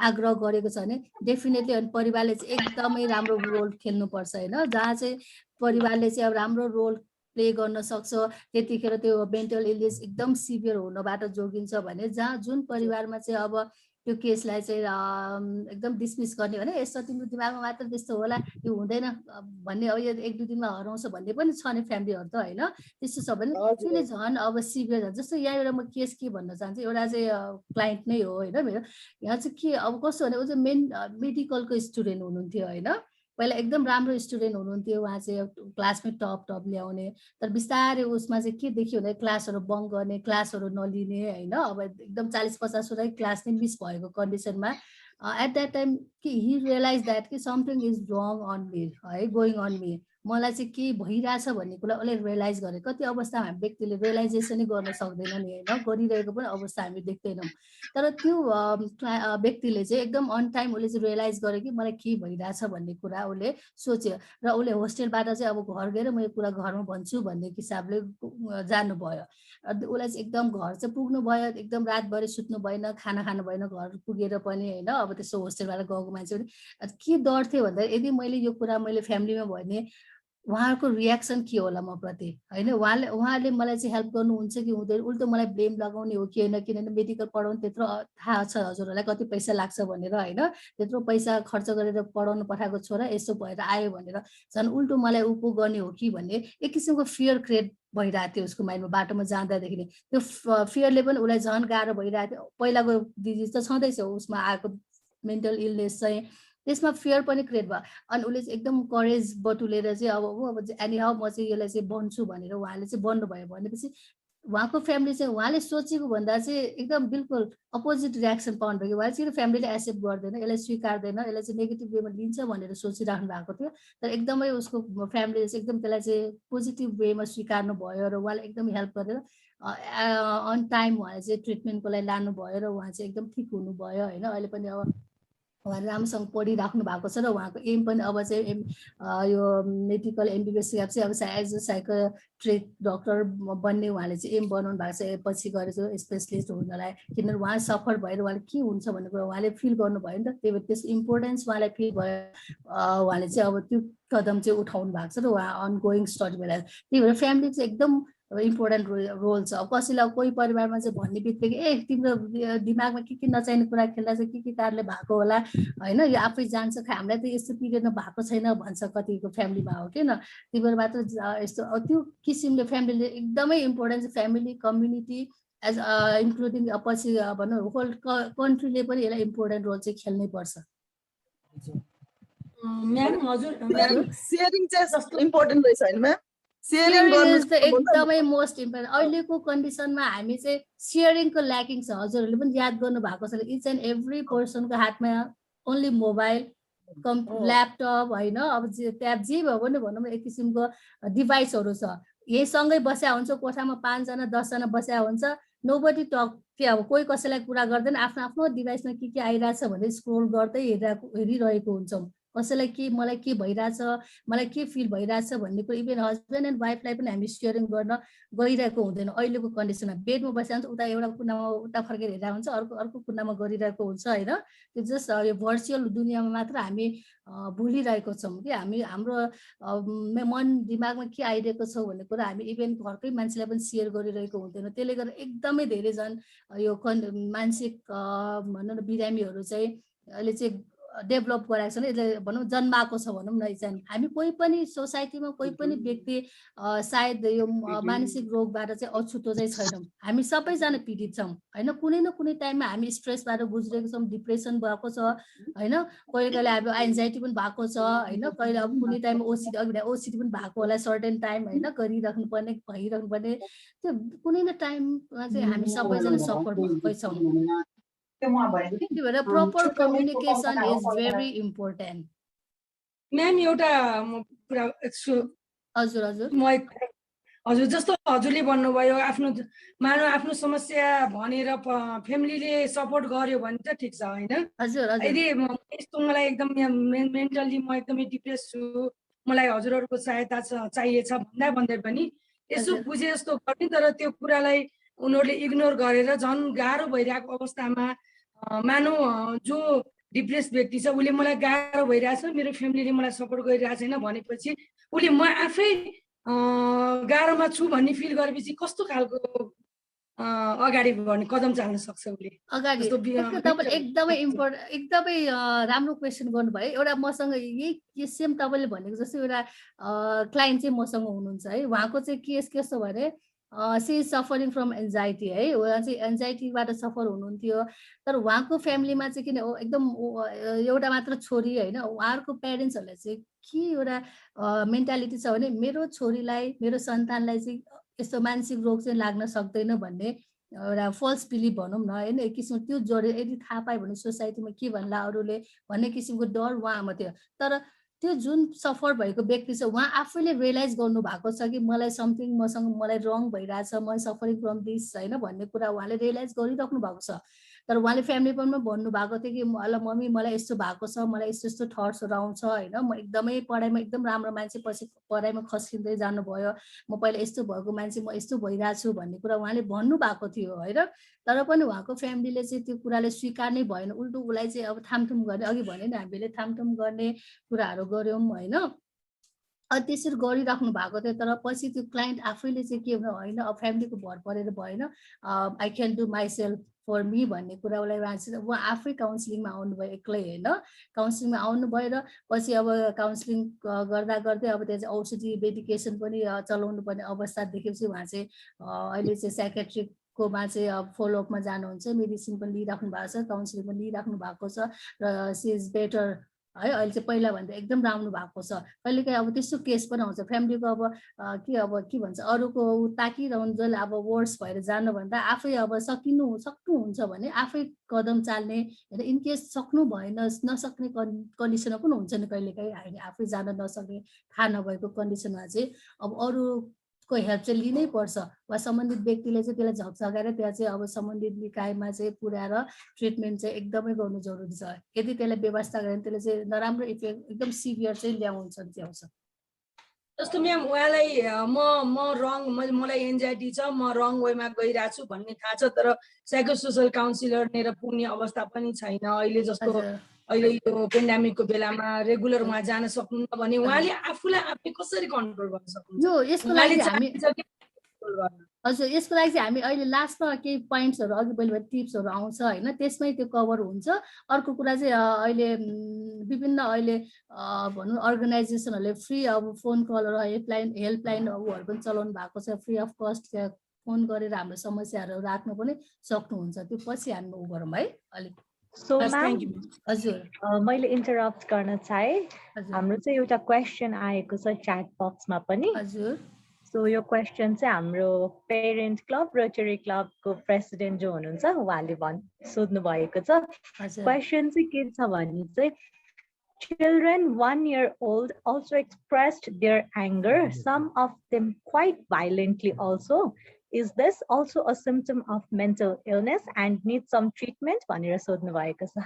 आग्रह गरेको छ भने डेफिनेटली अनि परिवारले चाहिँ एकदमै राम्रो रोल खेल्नुपर्छ होइन जहाँ चाहिँ परिवारले चाहिँ अब राम्रो रोल प्ले गर्न सक्छ त्यतिखेर त्यो मेन्टल इलनेस एकदम सिभियर हुनबाट जोगिन्छ भने जहाँ जुन परिवारमा चाहिँ अब त्यो केसलाई चाहिँ एकदम डिसमिस गर्ने भने यस्तो तिम्रो दिमागमा मात्र त्यस्तो होला यो हुँदैन भन्ने अब यो 1-2 दिनमा हराउँछ भन्ने पनि छ नि फ्यामिलीहरू त होइन त्यस्तो छ भने त्यसले झन् अब सिभियर जस्तो यहाँबाट म केस के भन्न चाहन्छु एउटा चाहिँ क्लाइन्ट नै हो होइन मेरो यहाँ चाहिँ के अब कस्तो भने ऊ चाहिँ मेडिकलको स्टुडेन्ट हुनुहुन्थ्यो होइन पहिला एकदम राम्रो स्टुडेन्ट हुनुहुन्थ्यो उहाँ चाहिँ क्लासमै टप ल्याउने तर बिस्तारै उसमा चाहिँ के देखियो भने क्लासहरू बङ्क गर्ने क्लासहरू नलिने होइन अब एकदम 40-50 वटा क्लास नै मिस भएको कन्डिसनमा एट द्याट टाइम कि हि रियलाइज द्याट कि something is wrong on me है गोइङ अन मी मलाई चाहिँ के भइरहेछ भन्ने कुरा उसले रियलाइज गरे कति अवस्थामा हामी व्यक्तिले रियलाइजेसनै गर्न सक्दैन नि होइन गरिरहेको पनि अवस्था हामी देख्दैनौँ तर त्यो व्यक्तिले चाहिँ एकदम अन टाइम उसले चाहिँ रियलाइज गरे कि मलाई के भइरहेछ भन्ने कुरा उसले सोच्यो र उसले होस्टेलबाट चाहिँ अब घर गएर म यो कुरा घरमा भन्छु भन्ने हिसाबले जानुभयो उसलाई चाहिँ एकदम घर चाहिँ पुग्नु भयो एकदम रातभरि सुत्नु भएन खाना खानु भएन घर पुगेर पनि होइन अब त्यस्तो होस्टेलबाट गएको मान्छे पनि के डर थियो भन्दा यदि मैले यो कुरा मैले फ्यामिलीमा भने उहाँको रियाक्सन के होला म प्रति होइन उहाँले मलाई चाहिँ हेल्प गर्नुहुन्छ कि हुँदैन उल्टो मलाई ब्लेम लगाउने हो कि होइन किनभने मेडिकल पढाउनु त्यत्रो थाहा छ हजुरहरूलाई कति पैसा लाग्छ भनेर होइन त्यत्रो पैसा खर्च गरेर पढाउनु पठाएको छोरा यसो भएर आयो भनेर झन् उल्टो मलाई उपो गर्ने हो कि भन्ने एक किसिमको फियर क्रिएट भइरहेको थियो उसको माइन्डमा बाटोमा जाँदादेखि नै त्यो फियरले पनि उसलाई झन् गाह्रो भइरहेको थियो पहिलाको डिजिज त छँदैछ उसमा आएको मेन्टल इलनेस चाहिँ त्यसमा फियर पनि क्रिएट भयो अनि उसले चाहिँ एकदम करेज बटुलेर चाहिँ अब एनी हाउ म चाहिँ यसलाई चाहिँ बन्छु भनेर उहाँले चाहिँ बन्नुभयो भनेपछि उहाँको फ्यामिली चाहिँ उहाँले सोचेको भन्दा चाहिँ एकदम बिल्कुल अपोजिट रियाक्सन पाउनुभयो उहाँले चाहिँ फ्यामिलीले एक्सेप्ट गर्दैन यसलाई स्वीकार्दैन यसलाई चाहिँ नेगेटिभ वेमा लिन्छ भनेर सोचिराख्नु भएको थियो तर एकदमै उसको फ्यामिलीले चाहिँ एकदम त्यसलाई चाहिँ पोजिटिभ वेमा स्वीकार्नु भयो र उहाँले एकदम हेल्प गरेर अन टाइम उहाँले चाहिँ ट्रिटमेन्टको लागि लानुभयो र उहाँ चाहिँ एकदम ठिक हुनुभयो होइन अहिले पनि अब उहाँले राम्रोसँग पढिराख्नु भएको छ र उहाँको एम पनि अब चाहिँ यो मेडिकल एमबिबिएस चाहिँ अब एज अ साइकोट्रिक डक्टर बन्ने उहाँले चाहिँ एम बनाउनु भएको छ पछि गएर चाहिँ स्पेसलिस्ट हुनलाई किनभने उहाँ सफर भएर उहाँले के हुन्छ भन्ने कुरा उहाँले फिल गर्नुभयो नि त त्यही भएर त्यस इम्पोर्टेन्स उहाँलाई फिल भयो उहाँले चाहिँ अब त्यो कदम चाहिँ उठाउनु भएको छ र उहाँ अनगोइङ स्टडी भइरहेको छ त्यही भएर फ्यामिली चाहिँ एकदम इम्पोर्टेन्ट रोल छ अब कसैलाई कोही परिवारमा चाहिँ भन्ने बित्तिकै ए तिम्रो दिमागमा के नचाहिने कुरा खेल्दा चाहिँ के कारणले भएको होला होइन यो आफै जान्छ हामीलाई त यस्तो पिरियडमा भएको छैन भन्छ कतिको फ्यामिलीमा हो किन त्यही भएर मात्र यस्तो त्यो किसिमले फ्यामिलीले एकदमै important family community as including पछि भनौँ होल कन्ट्रीले पनि यसलाई इम्पोर्टेन्ट रोल चाहिँ खेल्नै पर्छ म्याम हजुर शेयरिङ चाहिँ इम्पोर्टेन्ट रहेछ हैन म्याम एकदमै मोस्ट इम्पोर्टेन्ट अहिलेको कन्डिसनमा हामी चाहिँ सेयरिङको ल्याकिङ छ हजुरहरूले पनि याद गर्नु भएको छ इच एन्ड एभ्री पर्सनको हातमा ओन्ली मोबाइल ल्यापटप होइन अब ट्याब जे भयो भने भनौँ एक किसिमको डिभाइसहरू छ यही सँगै बस्या हुन्छ कोठामा 5 जना 10 जना बस्या हुन्छ नोबडी टक के अब कोही कसैलाई कुरा गर्दैन आफ्नो आफ्नो डिभाइसमा के आइरहेछ भने स्क्रोल गर्दै हेरिरहेको हुन्छौँ कसैलाई के मलाई के भइरहेछ मलाई के फिल भइरहेछ भन्ने कुरा इभन हस्बेन्ड एन्ड वाइफलाई पनि हामी सेयरिङ गर्न गइरहेको हुँदैन अहिलेको कन्डिसनमा बेडमा बसेर हुन्छ उता एउटा कुनामा उता फर्केर हेरेर हुन्छ अर्को कुनामा गरिरहेको हुन्छ होइन त्यो जस्ट यो भर्चुअल दुनियाँमा मात्र हामी भुलिरहेको छौँ कि हामी हाम्रो मन दिमागमा के आइरहेको छ भन्ने कुरा हामी इभन घरकै मान्छेलाई पनि सेयर गरिरहेको हुँदैन त्यसले गर्दा एकदमै धेरै झन् यो मानसिक भनौँ न बिरामीहरू चाहिँ अहिले चाहिँ डेभलप गराएको छ यसले भनौँ जन्माएको छ भनौँ न चाहिँ हामी कोही पनि सोसाइटीमा कोही पनि व्यक्ति सायद यो मानसिक रोगबाट चाहिँ अछुतो चाहिँ छैनौँ हामी सबैजना पीडित छौँ होइन कुनै न कुनै टाइममा हामी स्ट्रेसबाट गुज्रेको छौँ डिप्रेसन भएको छ होइन कहिले कहिले अब एन्जाइटी पनि भएको छ होइन कहिले अब कुनै टाइममा ओसिडी पनि भएको होला सर्टेन टाइम होइन गरिराख्नु पर्ने भइराख्नु पर्ने त्यो कुनै न टाइममा चाहिँ हामी सबैजना सफर भएकै छौँ त्यही भएर proper communication is very important. Ma'am एउटा कुरा हजुर हजुर हजुर जस्तो हजुरले भन्नुभयो आफ्नो मानव आफ्नो समस्या भनेर फ्यामिलीले सपोर्ट गर्यो भने त ठिक छ हैन हजुर हजुर यदि यस्तो मलाई एकदम मेन्टली म एकदमै डिप्रेस छु मलाई हजुरहरुको सहायता चाहिएछ भन्दै पनि यसो बुझे जस्तो गर्ने तर त्यो कुरालाई उनीहरुले इग्नोर गरेर झन् गाह्रो भइरहेको अवस्थामा मानव जो डिप्रेस व्यक्ति छ उले मलाई गाह्रो भइरहेछ मेरो फ्यामिलीले मलाई सपोर्ट गरिरहेको छैन भनेपछि उले म आफै गाह्रोमा छु भन्ने फिल गरेपछि कस्तो खालको अगाडि बढ्ने कदम चाल्न सक्छ उले अगाडि तपाईले एकदमै इम्पोर्टेन्ट एकदमै राम्रो क्वेशन गर्नुभयो एउटा मसँग यही सेम तपाईले भनेको जस्तो एउटा क्लाइन्ट चाहिँ मसँग हुनुहुन्छ है उहाँको चाहिँ केस कस्तो भने she is suffering from anxiety है उहाँ चाहिँ एन्जाइटीबाट सफर हुनुहुन्थ्यो तर उहाँको फ्यामिलीमा चाहिँ किन एकदम एउटा मात्र छोरी होइन उहाँहरूको प्यारेन्ट्सहरूलाई चाहिँ के एउटा मेन्टालिटी छ भने मेरो छोरीलाई मेरो सन्तानलाई चाहिँ यस्तो मानसिक रोग चाहिँ लाग्न सक्दैन भन्ने एउटा फल्स बिलिभ भनौँ न होइन एक किसिमको त्यो जोडे यदि थाहा पायो भने सोसाइटीमा के भन्ला अरूले भन्ने किसिमको डर उहाँमा थियो तर त्यो जुन सफर भएको व्यक्ति छ उहाँ आफैले रियलाइज गर्नु भएको छ कि मलाई समथिङ मलाई रङ भइरहेछ म सफरिङ फ्रम दिस होइन भन्ने कुरा उहाँले रियलाइज गरिराख्नु भएको छ तर उहाँले फ्यामिली पनि भन्नु भएको थियो कि ल मम्मी मलाई यस्तो भएको छ मलाई यस्तो यस्तो थट्सहरू आउँछ होइन म एकदमै पढाइमा एकदम राम्रो मान्छे पछि पढाइमा खस्किँदै जानुभयो म पहिला यस्तो भएको मान्छे म यस्तो भइरहेको छु भन्ने कुरा उहाँले भन्नु भएको थियो होइन तर पनि उहाँको फ्यामिलीले चाहिँ त्यो कुराले स्वीकार नै भएन उल्टो उसलाई चाहिँ अब थामथुम गर्ने अघि भने नि हामीले थामथुम गर्ने कुराहरू गऱ्यौँ होइन त्यसरी गरिराख्नु भएको थियो तर पछि त्यो क्लाइन्ट आफैले चाहिँ के होइन अब फ्यामिलीको भर परेर भएन I can do myself for me भन्ने कुरा उसलाई उहाँ आफै काउन्सिलिङमा आउनुभयो एक्लै होइन काउन्सिलिङमा आउनुभयो र पछि अब काउन्सिलिङ गर्दा गर्दै अब त्यहाँ चाहिँ औषधि मेडिकेसन पनि चलाउनु पर्ने अवस्था देखेपछि उहाँ चाहिँ अहिले चाहिँ साइकेट्रिककोमा चाहिँ फलोअपमा जानुहुन्छ मेडिसिन पनि लिइराख्नु भएको छ काउन्सिलिङ पनि लिइराख्नु भएको छ र सी इज बेटर है अहिले चाहिँ पहिला भन्दा एकदम राम्रो भएको छ कहिलेकाहीँ अब त्यस्तो केस पनि आउँछ फ्यामिलीको अब के भन्छ अरूको ताकिरहनु जसले अब वर्स भएर जानुभन्दा आफै अब सक्नुहुन्छ भने आफै कदम चाल्ने होइन इनकेस सक्नु भएन नसक्ने कन्डिसनमा पनि हुन्छ नि कहिलेकाहीँ हामीले आफै जान नसक्ने थाहा नभएको कन्डिसनमा चाहिँ अब अरूको हेल्प चाहिँ लिनै पर्छ वा सम्बन्धित व्यक्तिले चाहिँ त्यसलाई झकझगाएर त्यहाँ चाहिँ अब सम्बन्धित निकायमा चाहिँ पुर्याएर ट्रिटमेन्ट चाहिँ एकदमै गर्नु जरुरी छ यदि त्यसलाई व्यवस्था गरेर त्यसले चाहिँ नराम्रो इफेक्ट एकदम सिभियर चाहिँ ल्याउँछ ल्याउँछ जस्तो म्याम उहाँलाई म रङ मलाई एन्जाइटी छ म रङ वेमा गइरहेको छु भन्ने थाहा छ तर साइकोसोसियल काउन्सिलर लिएर पुग्ने अवस्था पनि छैन अहिले जस्तो अहिले यो पेन्डेमिकको बेलामा रेगुलर उहाँ जान सक्नुहुन्न भने उहाँले आफूलाई आफै कसरी कन्ट्रोल गर्न सक्नुहुन्छ यसको लागि हामी हजुर यसको लागि चाहिँ हामी अहिले लास्टमा केही पोइन्ट्सहरू अघि मैले टिप्सहरू आउँछ होइन त्यसमै त्यो कभर हुन्छ अर्को कुरा चाहिँ अहिले विभिन्न अहिले भनौँ अर्गनाइजेसनहरूले फ्री अब फोन कलहरू हेल्पलाइनहरू पनि चलाउनु भएको छ फ्री अफ कस्ट त्यहाँ फोन गरेर हाम्रो समस्याहरू राख्न पनि सक्नुहुन्छ त्यो पछि हामी उ गरौँ है अलिक सो हजुर मैले इन्टरप्ट गर्न चाहे हाम्रो चाहिँ एउटा क्वेसन आएको छ च्याट बक्समा पनि हजुर सो यो क्वेसन चाहिँ हाम्रो पेरेन्ट क्लब रोटरी क्लबको प्रेसिडेन्ट जो हुनुहुन्छ उहाँले सोध्नु भएको छ क्वेसन चाहिँ के छ भने चाहिँ children 1 year old also expressed their anger some of them quite violently also is this also a symptom of mental illness and needs some treatment भनेर सोध्नु भएको छ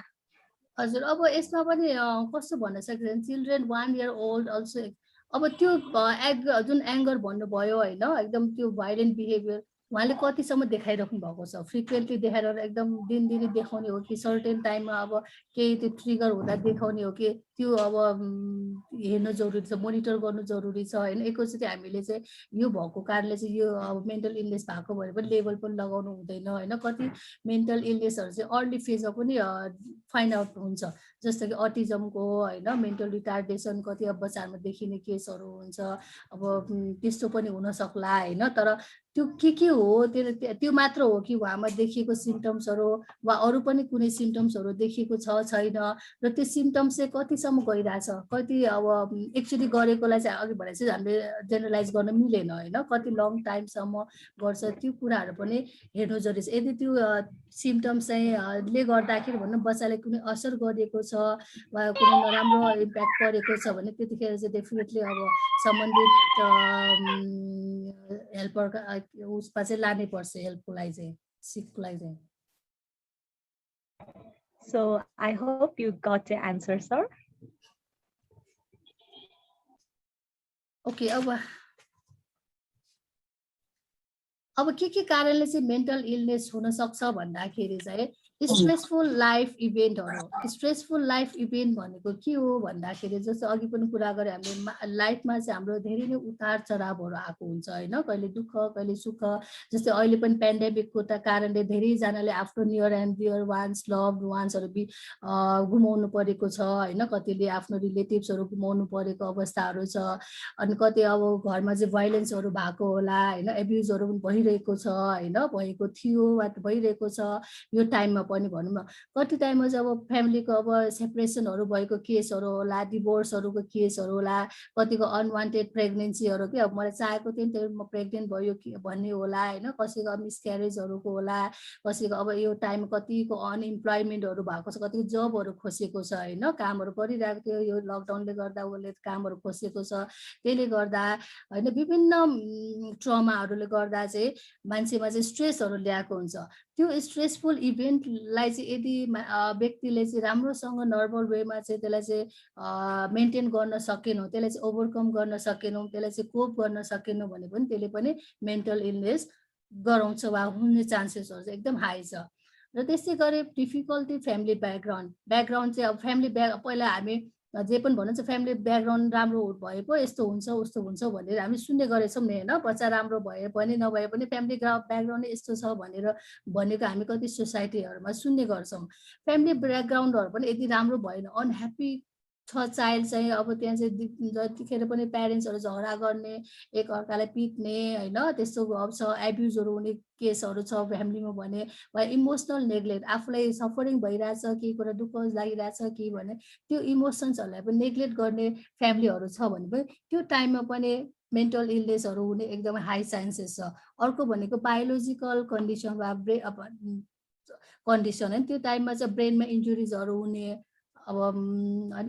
हजुर अब यसमा पनि कस्तो भन्न सकिन्छ चिल्ड्रेन 1 year old also अब त्यो जुन एङ्गर भन्नुभयो होइन एकदम त्यो भाइलेन्ट बिहेभियर उहाँले कतिसम्म देखाइराख्नु भएको छ फ्रिक्वेन्टली देखाएर एकदम दिनदिनै देखाउने हो कि सर्टेन टाइममा अब केही त्यो ट्रिगर हुँदा देखाउने हो कि त्यो अब हेर्न जरुरी छ मोनिटर गर्नु जरुरी छ होइन एकैचोटि हामीले चाहिँ यो भएको कारणले चाहिँ यो अब मेन्टल इलनेस भएको भएर पनि लेभल पनि लगाउनु हुँदैन होइन कति मेन्टल इलनेसहरू चाहिँ अर्ली फेजमा पनि फाइन्ड आउट हुन्छ जस्तो कि अटिजमको होइन मेन्टल रिटार्डेसन कति अब बच्चाहरूमा देखिने केसहरू हुन्छ अब त्यस्तो पनि हुन सक्ला होइन तर त्यो के हो त्यो मात्र हो कि उहाँमा देखिएको सिम्टम्सहरू वा अरू पनि कुनै सिम्टम्सहरू देखिएको छ छैन र त्यो सिम्टम्स चाहिँ कतिसम्म गइरहेछ कति अब एक्चुअली गरेकोलाई चाहिँ अघि भने चाहिँ हामीले जेनरलाइज गर्न मिलेन होइन कति लङ टाइमसम्म गर्छ त्यो कुराहरू पनि हेर्नु जरुरी छ यदि त्यो सिम्टम्स चाहिँ ले गर्दाखेरि भनौँ बच्चाले कुनै असर गरेको छ वा कुनै नराम्रो इम्प्याक्ट परेको छ भने त्यतिखेर चाहिँ डेफिनेटली अब सम्बन्धित हेल्परका उसमा चाहिँ लानै पर्छ हेल्पको लागि चाहिँ सिकको लागि चाहिँ. So I hope you got the answer, sir. Okay अब के कारणले चाहिँ मेन्टल इलनेस हुन सक्छ भन्दाखेरि चाहिँ स्ट्रेसफुल लाइफ इभेन्ट भनेको के हो भन्दाखेरि जस्तो अघि पनि कुरा गरे हामीले लाइफमा चाहिँ हाम्रो धेरै नै उतार चढावहरू आएको हुन्छ हैन. कहिले दुःख कहिले सुख. जस्तै अहिले पनि पेन्डेमिकको कारणले धेरैजनाले आफ्नो near and dear ones loved वान्सहरू गुमाउनु परेको छ हैन. कतिले आफ्नो रिलेटिभ्सहरू गुमाउनु परेको अवस्थाहरू छ. अनि कति अब घरमा चाहिँ भाइलेन्सहरू भएको होला हैन. एब्युजहरू पनि भइरहेको छ हैन. भएको थियो वा भइरहेको छ यो टाइममा पनि भनौँ न. कति टाइममा चाहिँ अब फ्यामिलीको अब सेपरेसनहरू भएको केसहरू होला, डिभोर्सहरूको केसहरू होला, कतिको अनवान्टेड प्रेग्नेन्सीहरू के अब मलाई चाहेको थिएँ त्यो म प्रेग्नेन्ट भयो कि भन्ने होला हैन. कसैको मिसक्यारेजहरूको होला, कसैको अब यो टाइम कतिको अनइम्प्लोइमेन्टहरू भएको छ, कतिको जबहरू खोसेको छ हैन. कामहरू गरिरहेको थियो यो लकडाउनले गर्दा उसले कामहरू खोसेको छ. त्यसले गर्दा हैन विभिन्न ट्रमाहरूले गर्दा चाहिँ मान्छेमा चाहिँ स्ट्रेसहरू ल्याएको हुन्छ. त्यो स्ट्रेसफुल इभेन्टलाई चाहिँ यदि व्यक्तिले चाहिँ राम्रोसँग नर्मल वेमा चाहिँ त्यसलाई चाहिँ मेन्टेन गर्न सकेनौँ, त्यसलाई चाहिँ ओभरकम गर्न सकेनौँ, त्यसलाई चाहिँ कोप गर्न सकेनौँ भने पनि त्यसले पनि मेन्टल इलनेस गराउँछ वा हुने चान्सेसहरू चाहिँ एकदम हाई छ. र त्यसै गरी डिफिकल्टी फ्यामिली ब्याकग्राउन्ड चाहिँ अब फ्यामिली पहिला हामी जे पनि भन्नुहुन्छ फ्यामिली ब्याकग्राउन्ड राम्रो भए पो यस्तो हुन्छ उस्तो हुन्छ भनेर हामी सुन्ने गरेछौँ नि हैन. बच्चा राम्रो भए पनि नभए पनि फ्यामिली ब्याकग्राउन्ड यस्तो छ भनेर भनेको हामी कति सोसाइटीहरूमा सुन्ने गर्छौँ. फ्यामिली ब्याकग्राउन्डहरू पनि यदि राम्रो भएन, अनह्याप्पी छ चाइल्ड चाहिँ अब त्यहाँ चाहिँ जतिखेर पनि प्यारेन्ट्सहरू झगडा गर्ने, एक अर्कालाई पिट्ने हैन, त्यस्तो अब छ. एब्युजहरू हुने केसहरू छ फ्यामिलीमा भने, वा इमोसनल नेग्लेक्ट, आफूलाई सफरिङ भइरहेछ, केही कुरा दुःख लागिरहेछ कि भने त्यो इमोसन्सहरूलाई पनि नेग्लेक्ट गर्ने फ्यामिलीहरू छ भने पनि त्यो टाइममा पनि मेन्टल इलनेसहरू हुने एकदमै हाई चान्सेस छ. अर्को भनेको बायोलोजिकल कन्डिसन वा कन्डिसन है. त्यो टाइममा चाहिँ ब्रेनमा इन्जुरिजहरू हुने, अब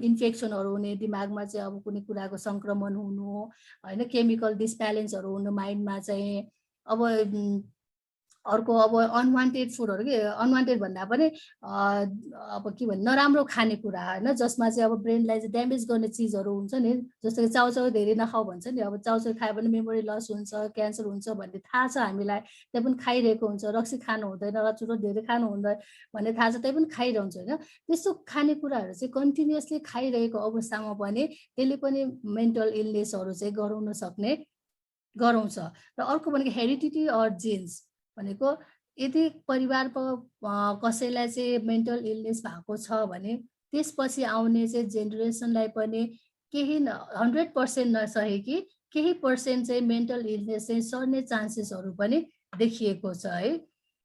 इन्फेक्सनहरू हुने, दिमागमा चाहिँ अब कुनै कुराको सङ्क्रमण हुनु हैन, केमिकल डिस्ब्यालेन्सहरू हुनु माइन्डमा चाहिँ. अब अर्को अब अनवान्टेड फुडहरू के अनवान्टेड भन्दा पनि अब के भन्ने नराम्रो खानेकुरा हैन, जसमा चाहिँ अब ब्रेनलाई चाहिँ ड्यामेज गर्ने चिजहरू हुन्छ नि. जस्तो कि चाउचाउ धेरै नखाऊ भन्छ नि. अब चाउचाउ खायो भने मेमोरी लस हुन्छ, क्यान्सर हुन्छ भन्ने थाहा छ हामीलाई, त्यही पनि खाइरहेको हुन्छ. रक्सी खानु हुँदैन, रचुरो धेरै खानु हुँदैन भन्ने थाहा छ, त्यही पनि खाइरहन्छ होइन. त्यस्तो खानेकुराहरू चाहिँ कन्टिन्युअसली खाइरहेको अवस्थामा पनि त्यसले पनि मेन्टल इलनेसहरू चाहिँ गराउँछ. र अर्को भनेको हेरिडिटी अर जिन्स भनेको यदि परिवारको कसैलाई चाहिँ मेन्टल इलनेस भएको छ भने त्यसपछि आउने चाहिँ जेनेरेसनलाई पनि केही 100% नसहे कि केही पर्सेन्ट चाहिँ मेन्टल इलनेस चाहिँ सर्ने चान्सेसहरू पनि देखिएको छ है.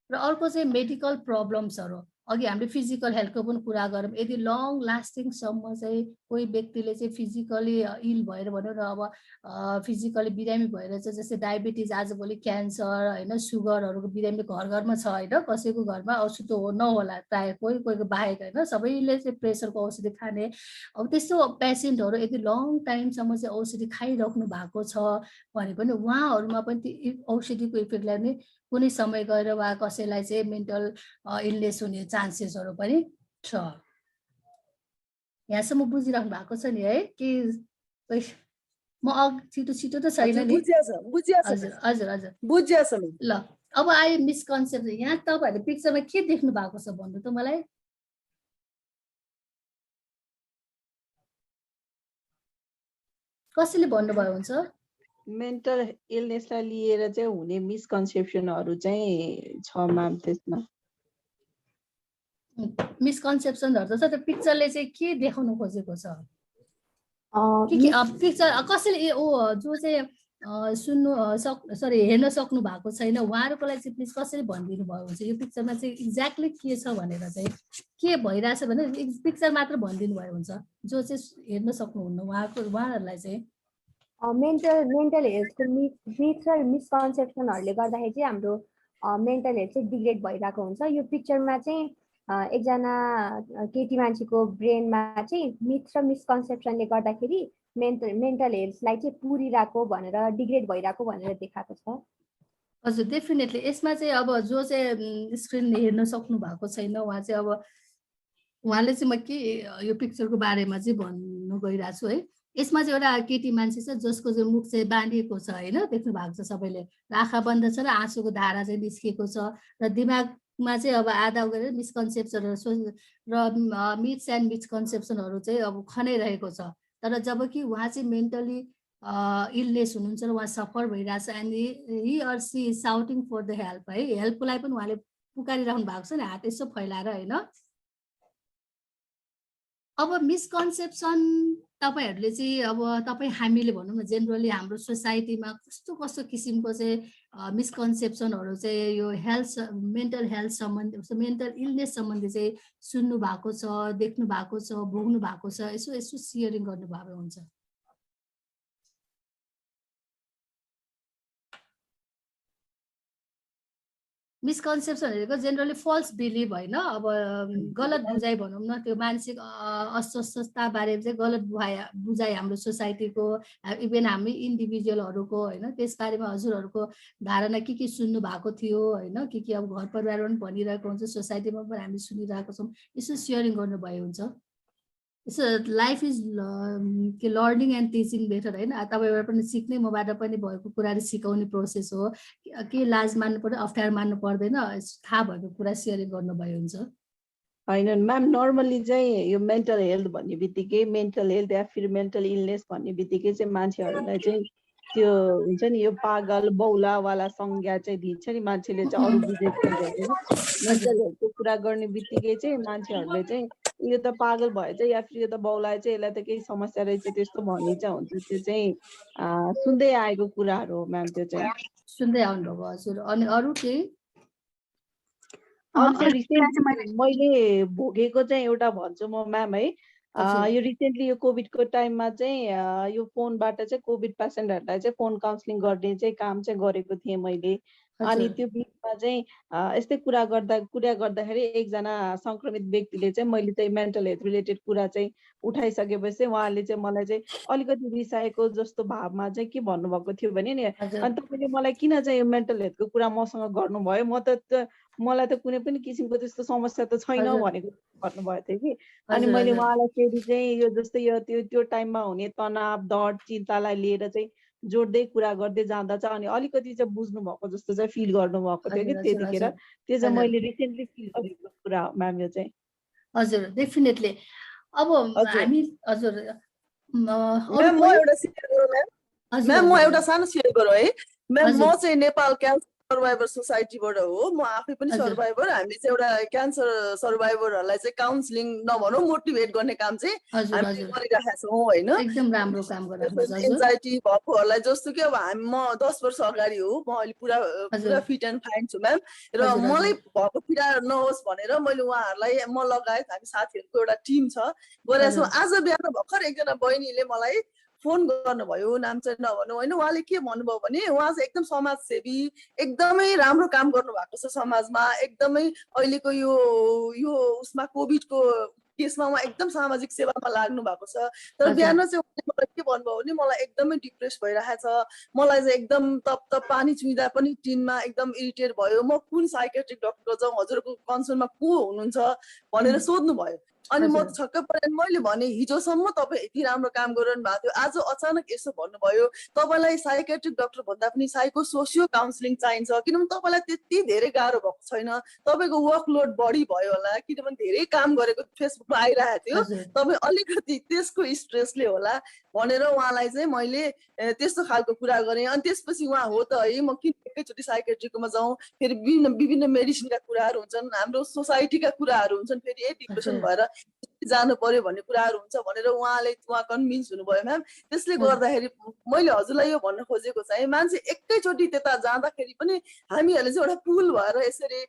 र अर्को चाहिँ मेडिकल प्रब्लम्सहरू. अघि हामीले फिजिकल हेल्थको पनि कुरा गरौँ. यदि लङ लास्टिङसम्म चाहिँ कोही व्यक्तिले चाहिँ फिजिकली इल भएर भनौँ न, अब फिजिकली बिरामी भएर चाहिँ जस्तै डायबिटिज, आजभोलि क्यान्सर हैन, सुगरहरूको बिरामी घर घरमा छ हैन. कसैको घरमा औषधि नहोला प्रायः, कोहीको बाहेक हैन, सबैले चाहिँ प्रेसरको औषधि खाने. अब त्यस्तो पेसेन्टहरू यदि लङ टाइमसम्म चाहिँ औषधि खाइराख्नु भएको छ भने पनि उहाँहरूमा पनि त्यो औषधिको इफेक्टलाई नै कुनै समय गएर वा कसैलाई चाहिँ मेन्टल इलनेस हुने चान्सेसहरू पनि छ. यहाँसम्म बुझिराख्नु भएको छ नि है कि म छिटो त छैन नि. हजुर हजुर हजुर बुझ्याछ. ल अब आयो मिसकन्सेप्सन. यहाँ तपाईँहरूले पिक्चरमा के देख्नु भएको छ भन्नु त मलाई. कसैले भन्नुभयो हुन्छ. मेन्टल इलनेसलाई लिएर चाहिँ हुने मिसकन्सेप्सनहरू चाहिँ छ म्याम. त्यसमा मिसकन्सेप्सनहरू त छ. त्यो पिक्चरले चाहिँ के देखाउन खोजेको छ? पिक्चर कसैले जो चाहिँ हेर्न सक्नु भएको छैन उहाँहरूको लागि चाहिँ प्लिज कसैले भनिदिनु भयो हुन्छ यो पिक्चरमा चाहिँ एक्ज्याक्टली के छ भनेर, चाहिँ के भइरहेछ भने पिक्चर मात्र भनिदिनु भयो हुन्छ. जो चाहिँ हेर्न सक्नुहुन्न उहाँहरूलाई चाहिँ मेन्टल हेल्थको मिथ र मिसकन्सेप्सनहरूले गर्दाखेरि चाहिँ हाम्रो मेन्टल हेल्थ चाहिँ डिग्रेड भइरहेको हुन्छ। यो पिक्चरमा चाहिँ एकजना केटी मान्छेको ब्रेनमा चाहिँ मिथ र मिसकन्सेप्सनले गर्दाखेरि मेन्टल हेल्थलाई चाहिँ पुरिरहेको भनेर डिग्रेड भइरहेको भनेर देखाएको छ। हजुर डेफिनेटली यसमा चाहिँ अब जो चाहिँ स्क्रिन हेर्न सक्नु भएको छैन उहाँ चाहिँ अब उहाँले चाहिँ म के यो पिक्चरको बारेमा चाहिँ भन्नु गइरहेको छु है। यसमा चाहिँ एउटा केटी मान्छे छ जसको चाहिँ मुख चाहिँ बाँधिएको छ होइन, देख्नु भएको छ सबैले, आँखा बन्द छ र आँसुको धारा चाहिँ निस्किएको छ र दिमागमा चाहिँ अब आधा गरेर मिसकन्सेप्सनहरू र मिथ्स एन्ड मिसकन्सेप्सनहरू चाहिँ अब खनाइरहेको छ। तर जब कि उहाँ चाहिँ मेन्टली इलनेस हुनुहुन्छ र उहाँ सफर भइरहेछ and he or she is shouting for the help है, हेल्पको लागि पनि उहाँले पुकारिराख्नु भएको छ नि हात यसो फैलाएर होइन। अब मिसकन्सेप्सन तपाईँहरूले चाहिँ अब हामीले भनौँ न जेनरली हाम्रो सोसाइटीमा कस्तो कस्तो किसिमको चाहिँ मिसकन्सेप्सनहरू चाहिँ यो मेन्टल हेल्थ सम्बन्धी मेन्टल इलनेस सम्बन्धी चाहिँ सुन्नु भएको छ, देख्नु भएको छ, भोग्नु भएको छ, यसो सेयरिङ गर्नुभएको हुन्छ। मिसकन्सेप्सन भनेको जेनरली फल्स बिलिभ होइन, अब गलत बुझाइ भनौँ न, त्यो मानसिक अस्वस्थता बारे चाहिँ गलत बुझाइ हाम्रो सोसाइटीको इभन हामी इन्डिभिजुअलहरूको होइन त्यस बारेमा हजुरहरूको धारणा के सुन्नु भएको थियो होइन, के अब घर परिवारमा पनि भनिरहेको हुन्छ, सोसाइटीमा पनि हामी सुनिरहेको छौँ, यसो सेयरिङ गर्नुभयो हुन्छ। यसो लाइफ इज के लर्निङ एन्ड टिचिङ बेटर होइन, तपाईँबाट पनि सिक्ने मबाट पनि भएको कुराहरू सिकाउने प्रोसेस हो, के लाज मान्नु पर्यो अप्ठ्यारो मान्नु पर्दैन, थाहा भएको कुरा सेयरिङ गर्नुभयो हुन्छ। होइन म्याम, नर्मली चाहिँ यो मेन्टल हेल्थ भन्ने बित्तिकै मेन्टल हेल्थ या फिर मेन्टल इलनेस भन्ने बित्तिकै चाहिँ मान्छेहरूलाई चाहिँ त्यो हुन्छ नि यो पागल बौलावाला संज्ञा चाहिँ दिन्छ नि मान्छेले चाहिँ अरू बुझेको मेन्टल हेल्थको कुरा गर्ने बित्तिकै चाहिँ मान्छेहरूले चाहिँ यो त पागल भएछ या फिर यो त बौलाए चाहिँ यसलाई त केही समस्या रहेछ त्यस्तो भन्ने चाहिँ हुन्छ। त्यो चाहिँ सुन्दै आएको कुराहरू हो म्याम, त्यो चाहिँ सुन्दै आउनुभयो हजुर। अनि अरू केही मैले भोगेको चाहिँ एउटा भन्छु म म्याम है, यो रिसेन्टली यो कोभिडको टाइममा चाहिँ यो फोनबाट चाहिँ कोभिड पेसेन्टहरूलाई चाहिँ फोन काउन्सिलिङ गर्ने चाहिँ काम चाहिँ गरेको थिएँ मैले। अनि त्यो बिचमा चाहिँ यस्तै कुरा गर्दाखेरि एकजना सङ्क्रमित व्यक्तिले चाहिँ मैले चाहिँ मेन्टल हेल्थ रिलेटेड कुरा चाहिँ उठाइसकेपछि चाहिँ उहाँले चाहिँ मलाई चाहिँ अलिकति रिसाएको जस्तो भावमा चाहिँ के भन्नुभएको थियो भने नि, अनि तपाईँले मलाई किन चाहिँ यो मेन्टल हेल्थको कुरा मसँग गर्नुभयो, मलाई त कुनै पनि किसिमको त्यस्तो समस्या त छैन भनेको भन्नुभएको थियो कि। अनि मैले उहाँलाई फेरि चाहिँ यो जस्तै यो त्यो टाइममा हुने तनाव डर चिन्तालाई लिएर चाहिँ जोड्दै कुरा गर्दै जाँदा चाहिँ अनि अलिकति चाहिँ बुझ्नु भएको जस्तो चाहिँ फिल गर्नुभएको थियो कि त्यतिखेर। त्यो चाहिँ मैले रिसेन्टली फिल गरेको कुरा हो म्याम यो चाहिँ। हजुर डेफिनेटली। अब हामी हजुर म एउटा सानो सेयर गरौँ है म्याम। म चाहिँ नेपाल क्यान्सर सर्भाइभर सोसाइटीबाट हो, म आफै पनि सर्भाइभर। हामीले चाहिँ एउटा क्यान्सर सर्भाइभरहरूलाई चाहिँ काउन्सिलिङ नभनौँ मोटिभेट गर्ने काम चाहिँ हामीले गरिरहेका छौँ होइन। एकदम राम्रो काम गर्नुहुन्छ। एन्जाइटी भएकोहरूलाई जस्तो कि अब म 10 वर्ष अगाडि हो, म अहिले पुरा फिट एन्ड फाइन छु म्याम। र मलाई भएको पीडा नहोस् भनेर मैले उहाँहरूलाई म लगायत हामी साथीहरूको एउटा टिम छ गरेका छौँ। आज बिहान भर्खर एकजना बहिनीले मलाई फोन गर्नुभयो, नाम चाहिँ नभनौँ होइन। उहाँले के भन्नुभयो भने उहाँ चाहिँ एकदम समाजसेवी, एकदमै राम्रो काम गर्नु भएको छ समाजमा, एकदमै अहिलेको यो उसमा कोभिडको केसमा उहाँ एकदम सामाजिक सेवामा लाग्नु भएको छ। तर बिहान चाहिँ उहाँले मलाई के भन्नुभयो भने मलाई एकदमै डिप्रेस भइरहेको छ, मलाई चाहिँ एकदम तप पानी छुइँदा पनि टिनमा एकदम इरिटेट भयो, म कुन साइकेट्रिक डक्टर जाउँ, हजुरको कन्सर्नमा को हुनुहुन्छ भनेर सोध्नुभयो। अनि म छक्क परेँ। मैले भने हिजोसम्म तपाईँ यति राम्रो काम गरिरहनु भएको थियो, आज अचानक यसो भन्नुभयो। तपाईँलाई साइकेट्रिक डक्टर भन्दा पनि साइको सोसियो काउन्सिलिङ चाहिन्छ, किनभने तपाईँलाई त्यति धेरै गाह्रो भएको छैन, तपाईँको वर्कलोड बढी भयो होला, किनभने धेरै काम गरेको फेसबुकमा आइरहेको थियो, तपाईँ अलिकति त्यसको स्ट्रेसले होला भनेर उहाँलाई चाहिँ मैले त्यस्तो खालको कुरा गरेँ। अनि त्यसपछि उहाँ हो त है म किन एकैचोटि साइकेट्रिकमा जाउँ, फेरि विभिन्न मेडिसिनका कुराहरू हुन्छन्, हाम्रो सोसाइटीका कुराहरू हुन्छन्, फेरि डिप्रेसन भएर जानु पर्यो भन्ने कुराहरू हुन्छ भनेर उहाँ कन्भिन्स हुनुभयो म्याम। त्यसले गर्दाखेरि मैले हजुरलाई यो भन्न खोजेको चाहिँ मान्छे एकैचोटि त्यता जाँदाखेरि पनि हामीहरूले चाहिँ एउटा पुल भएर यसरी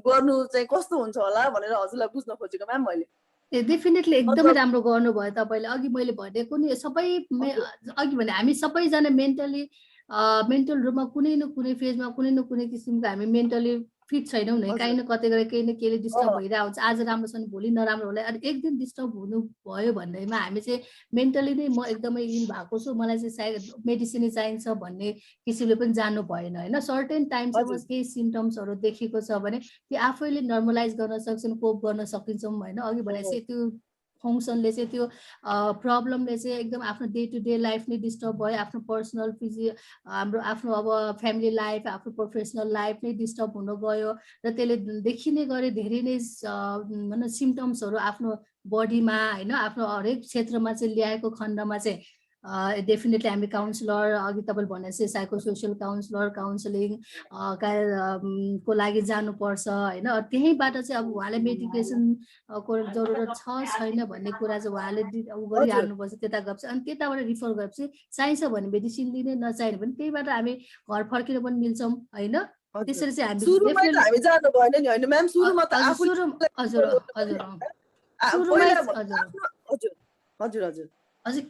गर्नु चाहिँ कस्तो हुन्छ होला भनेर हजुरलाई बुझ्न खोजेको म्याम मैले। डेफिनेटली एकदमै राम्रो गर्नुभयो तपाईँले। अघि मैले भनेको नि सबै अघि भने हामी सबैजना मेन्टली मेन्टल रूपमा कुनै न कुनै फेजमा कुनै न कुनै किसिमको हामी मेन्टली फिट छैनौँ नि, काहीँ न कतै गएर केही न केहीले डिस्टर्ब भइरहेको हुन्छ। आज राम्रो छ भने भोलि नराम्रो होला, अनि एक दिन डिस्टर्ब हुनु भयो भन्दैमा हामी चाहिँ मेन्टली नै म एकदमै इल भएको छु, मलाई चाहिँ सायद मेडिसिनै चाहिन्छ भन्ने किसिमले पनि जानु भएन होइन। सर्टेन टाइमसम्म केही सिम्टम्सहरू देखेको छ भने त्यो आफैले नर्मलाइज गर्न सक्छन्, कोप गर्न सकिन्छौँ होइन। अघि भनेपछि त्यो फङ्सनले चाहिँ त्यो प्रब्लमले चाहिँ एकदम आफ्नो डे टु डे लाइफ नै डिस्टर्ब भयो, आफ्नो पर्सनल हाम्रो आफ्नो अब फ्यामिली लाइफ, आफ्नो प्रोफेसनल लाइफ नै डिस्टर्ब हुन गयो र त्यसले देखिने गरे धेरै नै सिम्टम्सहरू आफ्नो बडीमा होइन आफ्नो हरेक क्षेत्रमा चाहिँ ल्याएको खण्डमा चाहिँ डेफिनेटली हामी काउन्सिलर, अघि तपाईँले भनेपछि साइकोसोसियल काउन्सिलर, काउन्सिलिङ को लागि जानुपर्छ होइन। त्यहीँबाट चाहिँ अब उहाँले मेडिकेसनको जरुरत छ छैन भन्ने कुरा चाहिँ उहाँले गरिहाल्नुपर्छ, त्यता गएपछि। अनि त्यताबाट रिफर गरेपछि चाहिन्छ भने मेडिसिन लिने, नचाहिने भने त्यहीबाट हामी घर फर्किन पनि मिल्छौँ होइन। त्यसरी चाहिँ हामी जानु भएन नि होइन म्याम, सुरुमा त हजुर हजुर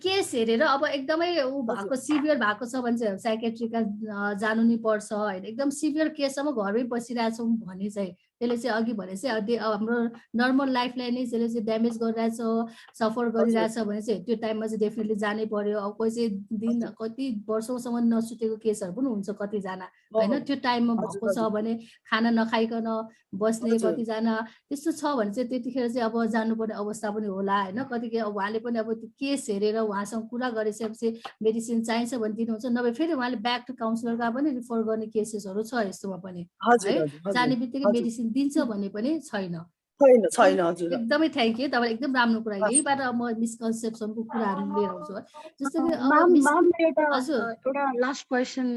केस हेरेर अब एकदमै ऊ भएको सिभियर भएको छ भने चाहिँ साइकेट्रिकमा जानु नै पर्छ होइन। एकदम सिभियर केससम्म घरमै बसिरहेछौँ भने चाहिँ त्यसले चाहिँ अघि भने चाहिँ हाम्रो नर्मल लाइफलाई नै जसले चाहिँ ड्यामेज गरिरहेछ, सफर गरिरहेछ भने चाहिँ त्यो टाइममा चाहिँ डेफिनेटली जानै पर्यो। अब कोही चाहिँ दिन कति वर्षौँसम्म नसुतेको केसहरू पनि हुन्छ कतिजना होइन। त्यो टाइममा भएको छ भने खाना नखाइकन बस्ने कतिजना त्यस्तो छ भने चाहिँ त्यतिखेर चाहिँ अब जानुपर्ने अवस्था पनि होला होइन। कतिकै अब उहाँले पनि अब त्यो केस हेरेर उहाँसँग कुरा गरिसकेपछि मेडिसिन चाहिन्छ भने दिनुहुन्छ, नभए फेरि उहाँले ब्याक टु काउन्सिलरका पनि रिफर गर्ने केसेसहरू छ यस्तोमा पनि है। जाने बित्तिकै मेडिसिन दिन्छ भन्ने पनि छैन। एकदमै थ्याङ्क यू, तपाईँले एकदम राम्रो कुरा, यहीबाट म मिसकन्सेप्सनको कुराहरू लिएर आउँछु है। जस्तो कि एउटा लास्ट क्वेसन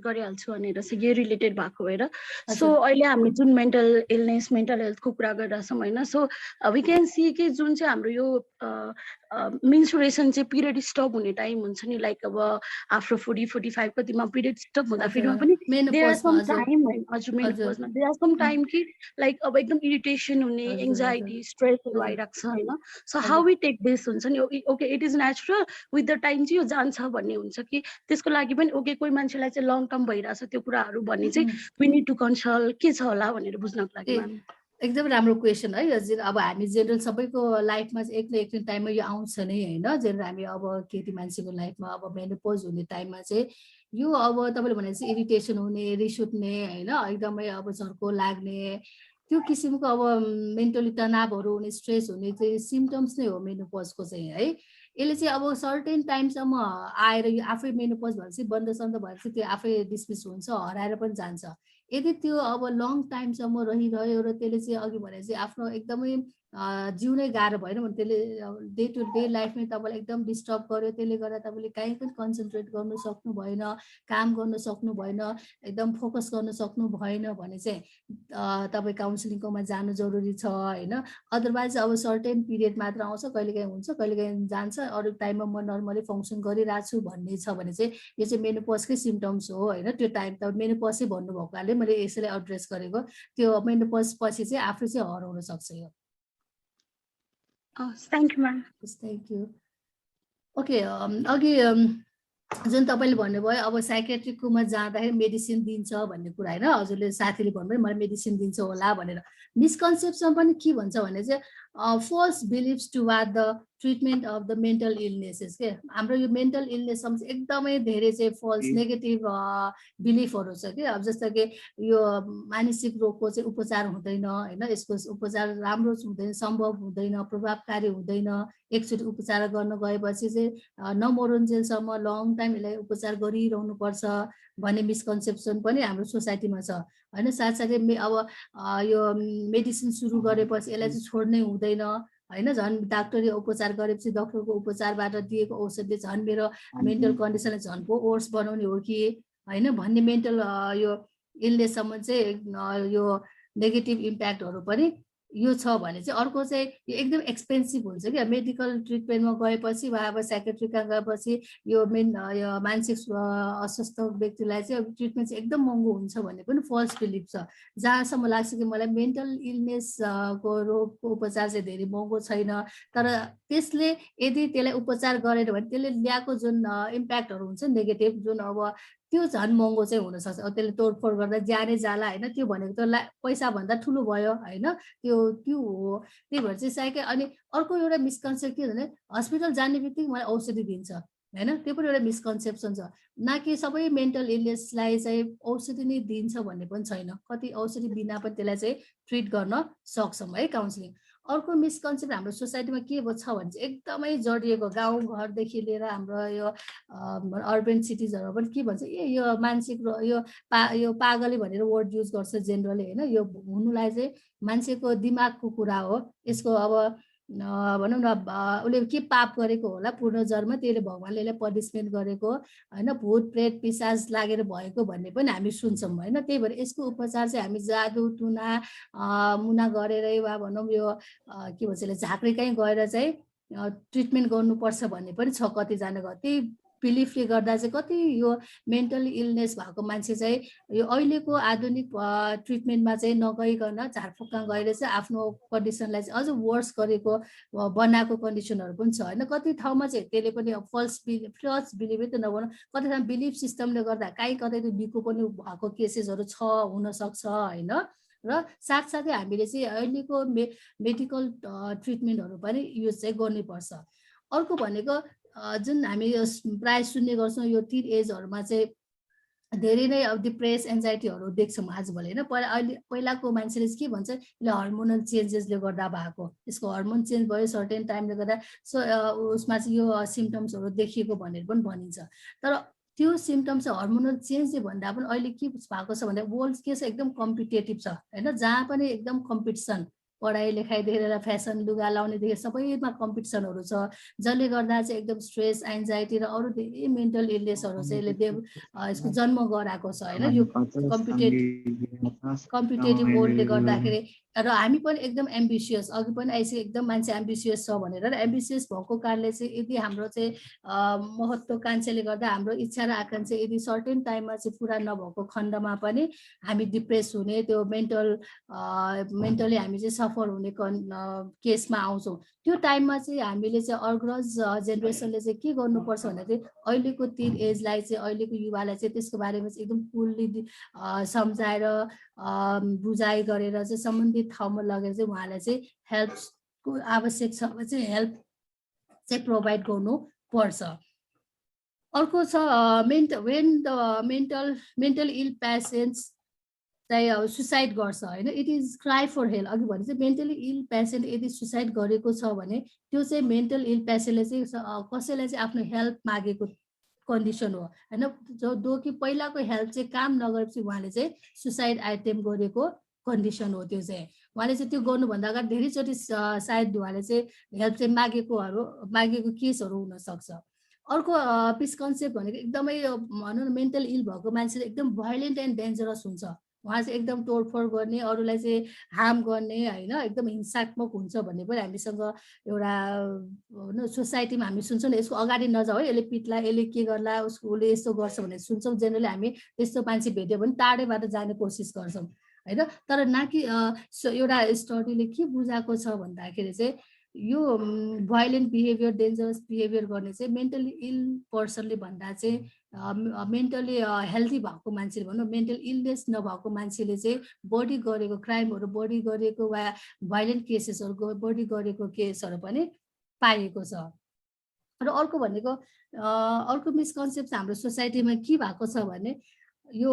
गरिहाल्छु भनेर चाहिँ यो रिलेटेड भएको भएर। सो अहिले हामीले जुन मेन्टल इलनेस, मेन्टल हेल्थको कुरा गरिरहेछौँ होइन। सो वी क्यान सी कि जुन चाहिँ हाम्रो यो मेन्सुरेसन चाहिँ पिरियड स्टप हुने टाइम हुन्छ नि, लाइक अब आफ्टर 40-45 कतिमा पिरियड स्टप हुँदाफेरिमा पनि देयर आर सम टाइम हजुर मेनोपजमा देयर आर सम टाइम कि लाइक अब एकदम इरिटेसन हुने, एङ्जाइटी, स्ट्रेसहरू आइरहेको छ होइन। So how we take this हुन्छ नि, okay it is natural, with the time चाहिँ यो जान्छ भन्ने हुन्छ कि त्यसको लागि पनि ओके कोही मान्छेलाई चाहिँ लङ टर्म भइरहेछ त्यो कुराहरू भन्ने चाहिँ वी निड टु कन्सल्ट के छ होला भनेर बुझ्नको लागि। एकदम राम्रो क्वेसन है। अब हामी जेनरल सबैको लाइफमा चाहिँ एक न एक टाइममा यो आउँछ नै होइन। जेनरल हामी अब केटी मान्छेको लाइफमा अब मेनोपोज हुने टाइममा चाहिँ यो अब तपाईँले भने चाहिँ इरिटेसन हुने, रिस उठ्ने होइन, एकदमै अब झर्को लाग्ने, त्यो किसिमको अब मेन्टली तनावहरू हुने, स्ट्रेस हुने चाहिँ सिम्टम्स नै हो मेनोपोजको चाहिँ है। यसले चाहिँ अब सर्टेन टाइमसम्म आएर यो आफै मेनोपोज भएपछि बन्द सन्द भएपछि त्यो आफै डिसमिस हुन्छ, हराएर पनि जान्छ। यदि त्यो अब लङ टाइमसम्म रहिरह्यो र त्यसले चाहिँ अघि भने चाहिँ आफ्नो एकदमै जिउनै गाह्रो भएन भने त्यसले डे टु डे लाइफमै तपाईँलाई एकदम डिस्टर्ब गर्यो, त्यसले गर्दा तपाईँले कहीँ पनि कन्सन्ट्रेट गर्नु सक्नु भएन, काम गर्न सक्नु भएन, एकदम फोकस गर्न सक्नु भएन भने चाहिँ तपाईँ काउन्सिलिङकोमा जानु जरुरी छ होइन। अदरवाइज अब सर्टेन पिरियड मात्र आउँछ, कहिलेकाहीँ हुन्छ कहिलेकाहीँ जान्छ, अरू टाइममा म नर्मली फङ्सन गरिरहेको छु भन्ने छ भने चाहिँ यो चाहिँ मेनोपजकै सिम्टम्स हो होइन। त्यो टाइम त मेनोपजै भन्नुभएको कारणले मैले यसैलाई एड्रेस गरेको। त्यो मेनोपज पछि चाहिँ आफै चाहिँ हराउन सक्छ यो। Thank you ma'am. Thank you. Okay अघि जुन तपाईँले भन्नुभयो अब साइकेट्रिककोमा जाँदाखेरि मेडिसिन दिन्छ भन्ने कुरा होइन, हजुरले साथीले भन्नुभयो मलाई मेडिसिन दिन्छ होला भनेर। मिसकन्सेप्सन पनि के भन्छ भने चाहिँ false beliefs toward the treatment of the mental illnesses के। हाम्रो यो मेन्टल इलनेसमा चाहिँ एकदमै धेरै चाहिँ फल्स नेगेटिभ बिलिफहरू छ कि। अब जस्तो कि यो मानसिक रोगको चाहिँ उपचार हुँदैन होइन, यसको उपचार राम्रो हुँदैन, सम्भव हुँदैन, प्रभावकारी हुँदैन। एकचोटि उपचार गर्न गएपछि चाहिँ नमरुन्जेलसम्म लङ टाइम यसलाई उपचार गरिरहनुपर्छ भन्ने मिसकन्सेप्सन पनि हाम्रो सोसाइटीमा छ होइन। साथसाथै अब यो मेडिसिन सुरु गरेपछि यसलाई चाहिँ छोड्नै हुँदैन होइन। झन् डाक्टरी उपचार गरेपछि डक्टरको उपचारबाट दिएको औषधले झन् मेरो मेन्टल कन्डिसनलाई झन् वर्स बनाउने हो कि होइन भन्ने मेन्टल यो इलनेससम्म चाहिँ यो नेगेटिभ इम्प्याक्टहरू पनि यो छ भने चाहिँ अर्को चाहिँ यो एकदम एक्सपेन्सिभ हुन्छ क्या। मेडिकल ट्रिटमेन्टमा गएपछि वा अब साइकेट्रिकमा गएपछि यो यो मानसिक अस्वस्थ व्यक्तिलाई चाहिँ ट्रिटमेन्ट चाहिँ एकदम महँगो हुन्छ भन्ने पनि फल्स बिलिभ छ। जहाँसम्म लाग्छ कि मलाई मेन्टल इलनेसको रोगको उपचार चाहिँ धेरै महँगो छैन, तर त्यसले यदि त्यसलाई उपचार गरेन भने त्यसले ल्याएको जुन इम्प्याक्टहरू हुन्छ नेगेटिभ जुन अब त्यो झन् महँगो चाहिँ हुनसक्छ। अब त्यसले तोडफोड गर्दा ज्यानै जाला होइन, त्यो भनेको त पैसा भन्दा ठुलो भयो होइन, त्यो त्यो हो। त्यही भएर चाहिँ सायकै अनि अर्को एउटा मिसकन्सेप्ट के भने हस्पिटल जाने बित्तिकै मलाई औषधि दिन्छ होइन, त्यो पनि एउटा मिसकन्सेप्सन छ। न कि सबै मेन्टल इलनेसलाई चाहिँ औषधि नै दिन्छ भन्ने पनि छैन, कति औषधि बिना पनि त्यसलाई चाहिँ ट्रिट गर्न सक्छौँ है काउन्सिलिङ। अर्को मिसकन्सेप्ट हाम्रो सोसाइटीमा के छ भने चाहिँ एकदमै जडिएको गाउँघरदेखि लिएर हाम्रो यो अर्बन सिटिजहरू पनि के भन्छ यो मानसिक यो पागलै भनेर वर्ड युज गर्छ जेनरली होइन। यो हुनुलाई चाहिँ मान्छेको दिमागको कुरा हो। यसको अब भनौँ न उसले के पाप गरेको होला पूर्वजन्म, त्यसले भगवान्ले यसलाई पनिसमेन्ट गरेको होइन, भूत प्रेत पिशाच लागेर भएको भन्ने पनि हामी सुन्छौँ होइन। त्यही भएर यसको उपचार चाहिँ हामी जादु टुना मुना गरेरै वा भनौँ यो के भन्छ यसले झाँक्रीकै गएर चाहिँ ट्रिटमेन्ट गर्नुपर्छ भन्ने पनि छ कतिजनाको। त्यही बिलिफले गर्दा चाहिँ कति यो मेन्टल इलनेस भएको मान्छे चाहिँ यो अहिलेको आधुनिक ट्रिटमेन्टमा चाहिँ नगइकन झारफुकमा गएर चाहिँ आफ्नो कन्डिसनलाई चाहिँ अझ वर्स गरेको बनाएको कन्डिसनहरू पनि छ होइन। कति ठाउँमा चाहिँ त्यसले पनि फल्स बिलिभै त नभनौँ, कति ठाउँमा बिलिफ सिस्टमले गर्दा कहीँ कतै त बिको पनि भएको केसेसहरू छ हुनसक्छ होइन। र साथसाथै हामीले चाहिँ अहिलेको मेडिकल ट्रिटमेन्टहरू पनि युज चाहिँ गर्नुपर्छ। अर्को भनेको जुन हामी प्राय सुन्ने गर्छौँ यो टिन एजहरूमा चाहिँ धेरै नै अब डिप्रेस एन्जाइटीहरू देख्छौँ आजभोलि होइन। पहिलाको मान्छेले चाहिँ के भन्छ यसले हर्मोनल चेन्जेसले गर्दा भएको, यसको हर्मोन चेन्ज भयो सर्टेन टाइमले गर्दा उसमा चाहिँ यो सिम्टम्सहरू देखिएको भनेर पनि भनिन्छ। तर त्यो सिम्टम्स हर्मोनल चेन्जले भन्दा पनि अहिले के भएको छ भन्दा वर्ल्ड के छ एकदम कम्पिटेटिभ छ होइन, जहाँ पनि एकदम कम्पिटिसन, पढाइ लेखाइदेखि फेसन लुगा लाउनेदेखि सबैमा कम्पिटिसनहरू छ, जसले गर्दा चाहिँ एकदम स्ट्रेस एन्जाइटी र अरू धेरै मेन्टल इलनेसहरू चाहिँ यसले यसको जन्म गराएको छ होइन। यो कम्पिटेटिभ वर्ल्डले गर्दाखेरि र हामी पनि एकदम एम्बिसियस, अघि पनि आइसक्यो एकदम मान्छे एम्बिसियस छ भनेर, र एम्बिसियस भएको कारणले चाहिँ यदि हाम्रो चाहिँ महत्त्वकांक्षाले गर्दा हाम्रो इच्छा र आकाङ्क्षा यदि सर्टेन टाइममा चाहिँ पुरा नभएको खण्डमा पनि हामी डिप्रेस हुने, त्यो मेन्टली हामी चाहिँ सफर हुने केसमा आउँछौँ। त्यो टाइममा चाहिँ हामीले चाहिँ अग्रज जेनेरेसनले चाहिँ के गर्नुपर्छ भन्दा चाहिँ अहिलेको टिन एजलाई चाहिँ अहिलेको युवालाई चाहिँ त्यसको बारेमा चाहिँ एकदम फुल्ली सम्झाएर बुझाइ गरेर चाहिँ सम्बन्धित ठाउँमा लगेर चाहिँ उहाँलाई चाहिँ हेल्पको आवश्यक छ भने चाहिँ हेल्प चाहिँ प्रोभाइड गर्नुपर्छ। अर्को छ मेन्टल इल पेसेन्ट्स चाहिँ अब सुसाइड गर्छ होइन, it is cry for help. अघि भने चाहिँ मेन्टली इल पेसेन्ट यदि सुसाइड गरेको छ भने त्यो चाहिँ मेन्टल इल पेसेन्टले चाहिँ कसैलाई चाहिँ आफ्नो हेल्प मागेको कन्डिसन हो होइन, जो कि पहिलाको हेल्प चाहिँ काम नगरेपछि उहाँले चाहिँ सुसाइड एटेम्प गरेको कन्डिसन हो। त्यो चाहिँ उहाँले चाहिँ त्यो गर्नुभन्दा अगाडि धेरैचोटि सायद उहाँले चाहिँ हेल्प चाहिँ मागेको केसहरू हुनसक्छ। अर्को मिसकन्सेप्ट भनेको एकदमै भनौँ न मेन्टल इल भएको मान्छे एकदम भाइलेन्ट एन्ड डेन्जरस हुन्छ, उहाँ चाहिँ एकदम तोडफोड गर्ने, अरूलाई चाहिँ हार्म गर्ने होइन, एकदम हिंसात्मक हुन्छ भन्ने पनि हामीसँग एउटा सोसाइटीमा हामी सुन्छौँ नि। यसको अगाडि नजाऊ है, यसले पिट्ला, यसले के गर्ला, उसले यस्तो गर्छ भनेर सुन्छौँ। जेनरली हामी त्यस्तो मान्छे भेट्यो भने टाढैबाट जाने कोसिस गर्छौँ होइन। तर न कि एउटा स्टडीले के बुझाएको छ भन्दाखेरि चाहिँ यो भाइलेन्ट बिहेभियर डेन्जरस बिहेभियर गर्ने चाहिँ मेन्टली इल पर्सनले भन्दा चाहिँ मेन्टली हेल्दी भएको मान्छेले भनौँ, मेन्टल इलनेस नभएको मान्छेले चाहिँ बढी गरेको क्राइमहरू बढी गरेको वा भाइलेन्ट केसेसहरू बढी गरेको केसहरू पनि पाइएको छ। र अर्को भनेको अर्को मिसकन्सेप्ट हाम्रो सोसाइटीमा के भएको छ भने यो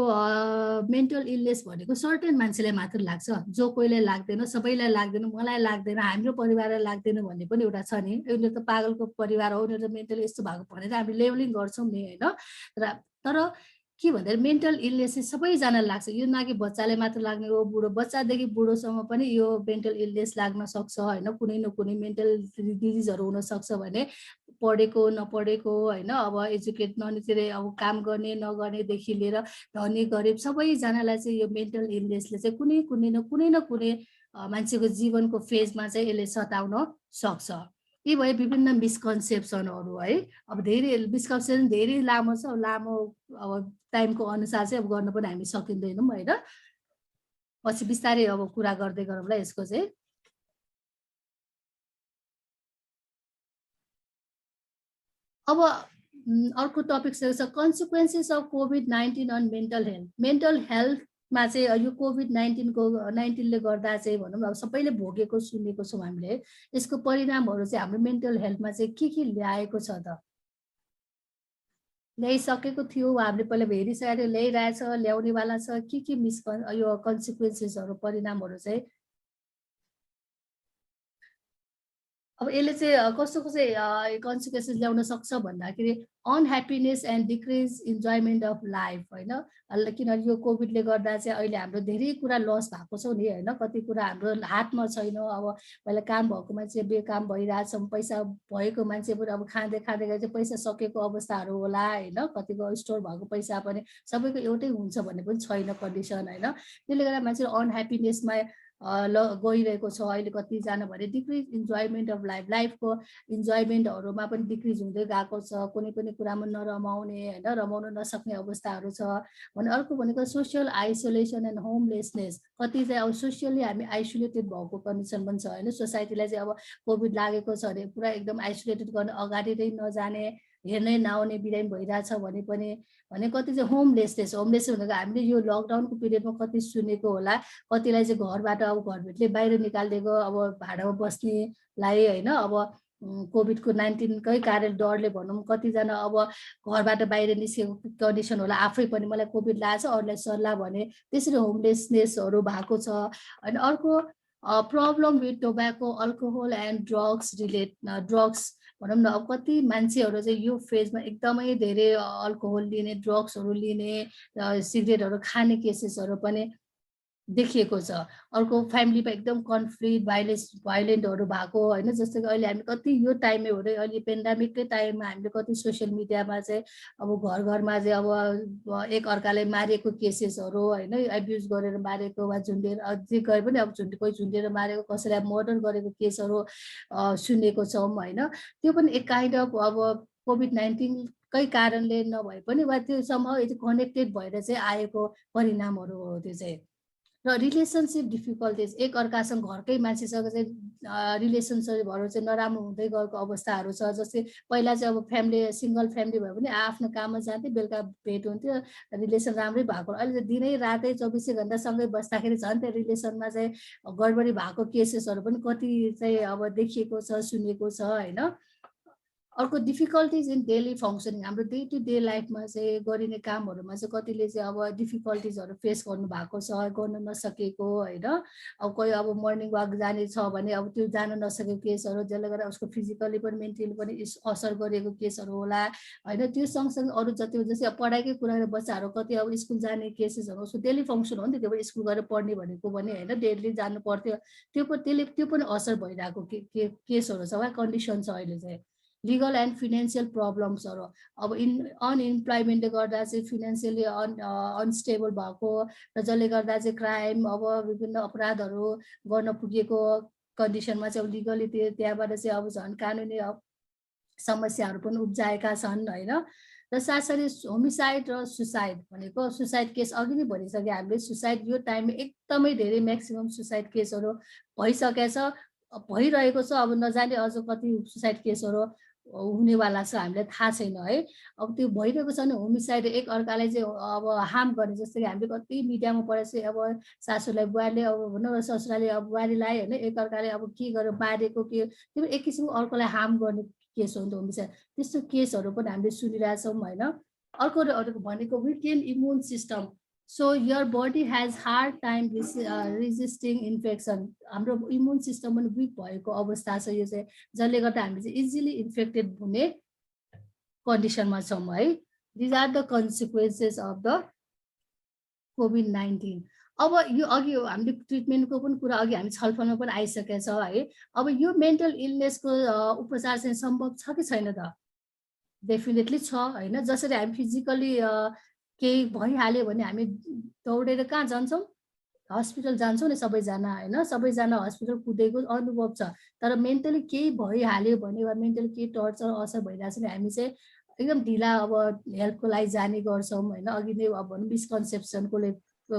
मेन्टल इलनेस भनेको सर्टेन मान्छेलाई मात्र लाग्छ, जो कोहीलाई लाग्दैन, सबैलाई लाग्दैन, मलाई लाग्दैन, हाम्रो परिवारलाई लाग्दैन भन्ने पनि एउटा छ नि। उनीहरू त पागलको परिवार हो, उनीहरू त मेन्टली यस्तो भएको भनेर हामी लेबलिङ गर्छौँ नि होइन। तर के भन्दा मेन्टल इलनेस चाहिँ सबैजनालाई लाग्छ, यो न कि बच्चाले मात्र लाग्ने हो, बच्चादेखि बुढोसम्म पनि यो मेन्टल इलनेस लाग्न सक्छ होइन। कुनै न कुनै मेन्टल डिजिजहरू हुनसक्छ भने पढेको नपढेको होइन, अब एजुकेट ननितिर अब काम गर्ने नगर्नेदेखि लिएर धनी गरिब सबैजनालाई चाहिँ यो मेन्टल इलनेसले चाहिँ कुनै न कुनै मान्छेको जीवनको फेजमा चाहिँ यसले सताउन सक्छ। यी भए विभिन्न मिसकन्सेप्सनहरू है। अब धेरै मिसकन्सेप्सन धेरै लामो छ, लामो अब टाइमको अनुसार चाहिँ अब गर्न पनि हामी सकिँदैनौँ होइन। पछि बिस्तारै अब कुरा गर्दै गरौँला यसको चाहिँ। अब अर्को टपिक छ consequences of COVID-19 on mental health. Mental हेल्थमा चाहिँ यो COVID-19ले गर्दा चाहिँ भनौँ अब सबैले भोगेको सुनेको छौँ हामीले, यसको परिणामहरू चाहिँ हाम्रो मेन्टल हेल्थमा चाहिँ के ल्याएको छ त? ल्याइसकेको थियो, हामीले पहिला हेरिसकेको ल्याइरहेछ, ल्याउनेवाला छ, के यो कन्सिक्वेन्सेसहरू परिणामहरू चाहिँ अब यसले चाहिँ कस्तो कन्सिक्वेन्सेस ल्याउन सक्छ भन्दाखेरि unhappiness and decrease enjoyment of life होइन। किनभने यो कोभिडले गर्दा चाहिँ अहिले हाम्रो धेरै कुरा लस भएको छ नि होइन, कति कुरा हाम्रो हातमा छैन। अब पहिला काम भएको मान्छे बेकाम भइरहेछ, पैसा भएको मान्छे पनि अब खाँदै चाहिँ पैसा सकेको अवस्थाहरू होला होइन, कतिको स्टोर भएको पैसा पनि सबैको एउटै हुन्छ भन्ने पनि छैन कन्डिसन होइन। त्यसले गर्दा मान्छे अनह्याप्पिनेसमा गइरहेको छ अहिले कतिजना भने डिक्रिज इन्जोयमेन्ट अफ लाइफ, लाइफको इन्जोयमेन्टहरूमा पनि डिक्रिज हुँदै गएको छ, कुनै पनि कुरामा नरमाउने होइन, रमाउन नसक्ने अवस्थाहरू छ भने। अर्को भनेको सोसियल आइसोलेसन एन्ड होमलेसनेस, कति चाहिँ अब सोसियली हामी आइसोलेटेड भएको कन्डिसन पनि छ होइन। सोसाइटीलाई चाहिँ अब कोभिड लागेको छ अरे पुरा एकदम आइसोलेटेड गर्ने, अगाडि नै नजाने, हेर्नै नआउने बिरामी भइरहेछ भने पनि भने कति चाहिँ होमलेसनेस भनेको हामीले यो लकडाउनको पिरियडमा कति सुनेको होला, कतिलाई चाहिँ घरबाट अब घरभित्रले बाहिर निकालिदिएको, अब भाडामा बस्नेलाई होइन, अब COVID-19कै कारण डरले भनौँ कतिजना अब घरबाट बाहिर निस्केको कन्डिसन होला, आफै पनि मलाई कोभिड लागेछ अरूलाई सर्ला भने, त्यसरी होमलेसनेसहरू भएको छ। अनि अर्को problem with tobacco, alcohol and drugs भनौँ न। अब कति मान्छेहरू चाहिँ यो फेजमा एकदमै धेरै अल्कोहल लिने, ड्रग्सहरू लिने, सिगरेटहरू खाने केसेसहरू पनि देखिएको छ। अर्को फ्यामिलीमा एकदम कन्फ्लिक्ट भाइलेन्टहरू भएको होइन। जस्तै कि अहिले हामी कति यो टाइममै हो र अहिले पेन्डामिककै टाइममा हामीले कति सोसियल मिडियामा चाहिँ अब घरमा चाहिँ अब एक अर्कालाई मारेको केसेसहरू होइन, एब्युज गरेर मारेको वा झुन्डेर जे गरे पनि अब कोही झुन्डेर मारेको, कसैलाई मर्डर गरेको केसहरू सुनेको छौँ होइन। त्यो पनि एक काइन्ड अफ अब COVID-19कै कारणले नभए पनि वा त्यो समहाउ कनेक्टेड भएर चाहिँ आएको परिणामहरू हो त्यो चाहिँ। र रिलेसनसिप डिफिकल्टिज, एक अर्कासँग घरकै मान्छेसँग चाहिँ रिलेसनसिपहरू चाहिँ नराम्रो हुँदै गएको अवस्थाहरू छ। जस्तै पहिला चाहिँ अब सिङ्गल फ्यामिली भयो भने आफ्नो काममा जान्थे, बेलुका भेट हुन्थ्यो, रिलेसन राम्रै भएको। अहिले चाहिँ दिनै रातै 24 घन्टा सँगै बस्दाखेरि झन् त्यो रिलेसनमा चाहिँ गडबडी भएको केसेसहरू पनि कति चाहिँ अब देखिएको छ, सुनेको छ होइन। अर्को डिफिकल्टिज इन डेली फङ्सनिङ, हाम्रो डे टु डे लाइफमा चाहिँ गरिने कामहरूमा चाहिँ कतिले चाहिँ अब डिफिकल्टिजहरू फेस गर्नु भएको छ, गर्न नसकेको होइन। अब कोही अब मर्निङ वाक जाने छ भने अब त्यो जान नसकेको केसहरू, जसले गर्दा उसको फिजिकली पनि मेन्टली पनि असर गरेको केसहरू होला होइन। त्यो सँगसँगै अरू जति जस्तै अब पढाइकै कुरा गरेर बच्चाहरू कति अब स्कुल जाने केसेसहरू, उसको डेली फङ्सन हो नि त, त्यो पनि स्कुल गएर पढ्ने भनेको पनि होइन, डेली जानु पर्थ्यो, त्यो पनि असर भइरहेको केसहरू छ वा कन्डिसन छ अहिले चाहिँ। लिगल एन्ड फिनेन्सियल प्रब्लम्सहरू, अब अनइम्प्लोइमेन्टले गर्दा चाहिँ फिनेन्सियली अनस्टेबल भएको र जसले गर्दा चाहिँ क्राइम अब विभिन्न अपराधहरू गर्न पुगेको कन्डिसनमा चाहिँ अब लिगली त्यहाँबाट चाहिँ अब झन् कानुनी समस्याहरू पनि उब्जाएका छन् होइन। र साथसाथै होमिसाइड र सुसाइड भनेको, सुसाइड केस अघि नै भनिसके हामीले, सुसाइड यो टाइममा एकदमै धेरै म्याक्सिमम सुसाइड केसहरू भइसकेछ, भइरहेको छ। अब नजाने अझ कति सुसाइड केसहरू हुनेवाला छ हामीलाई थाहा छैन है। अब त्यो भइरहेको छ भने होमिसाइड, एक अर्कालाई चाहिँ अब हार्म गर्ने, जस्तै कि हामीले कति मिडियामा पढेपछि अब सासूलाई बुहारीले अब भनौँ ससुराले अब बुहारीलाई होइन एक अर्काले अब के गरेर मारेको, के त्यो एक किसिमको अर्कोलाई हार्म गर्ने केस हो नि त होमिसाइड। त्यस्तो केसहरू पनि हामीले सुनिरहेछौँ होइन। अर्को भनेको weaken immune system, so your body has hard time resisting infection, हाम्रो इम्युन सिस्टम पनि विक भएको अवस्था छ यो चाहिँ, जसले गर्दा हामी चाहिँ इजिली इन्फेक्टेड हुने कन्डिसनमा छौँ है। These are the consequences of the COVID-19। अब यो अघि हामीले ट्रिटमेन्टको पनि कुरा अघि हामी छलफलमा पनि आइसकेको छ है। अब यो मेन्टल इलनेसको उपचार चाहिँ सम्भव छ कि छैन त? डेफिनेटली छ होइन। जसरी हामी फिजिकली केही भइहाल्यो भने हामी दौडेर कहाँ जान्छौँ, हस्पिटल जान्छौँ नि सबैजना होइन, सबैजना हस्पिटल कुदेको अनुभव छ। तर मेन्टली केही भइहाल्यो भने वा मेन्टली केही टर्चर असर भइरहेछ भने हामी चाहिँ एकदम ढिला अब हेल्पको लागि जाने गर्छौँ होइन। अघि नै अब भनौँ मिसकन्सेप्सनकोले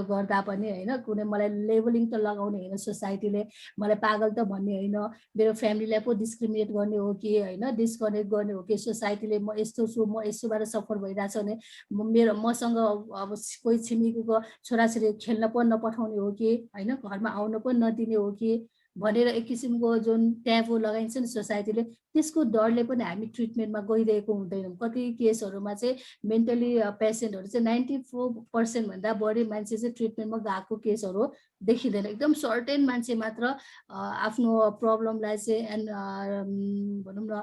गर्दा पनि होइन कुनै मलाई लेबलिङ त लगाउने होइन सोसाइटीले मलाई पागल त भन्ने होइन मेरो फ्यामिलीलाई पो डिस्क्रिमिनेट गर्ने हो कि होइन डिस्कनेक्ट गर्ने हो कि सोसाइटीले म यस्तो छु म यस्तोबाट सफर भइरहेको छ भने मसँग अब कोही छिमेकीको छोराछोरी खेल्न पनि नपठाउने हो कि होइन घरमा आउन पनि नदिने हो कि भनेर एक किसिमको जुन ट्याबु लगाइन्छ नि सोसाइटीले त्यसको डरले पनि हामी ट्रिटमेन्टमा गइरहेको हुँदैनौँ कति केसहरूमा चाहिँ मेन्टली पेसेन्टहरू चाहिँ 94% भन्दा बढी मान्छे चाहिँ ट्रिटमेन्टमा गएको केसहरू देखिँदैन एकदम सर्टेन मान्छे मात्र आफ्नो प्रब्लमलाई चाहिँ भनौँ न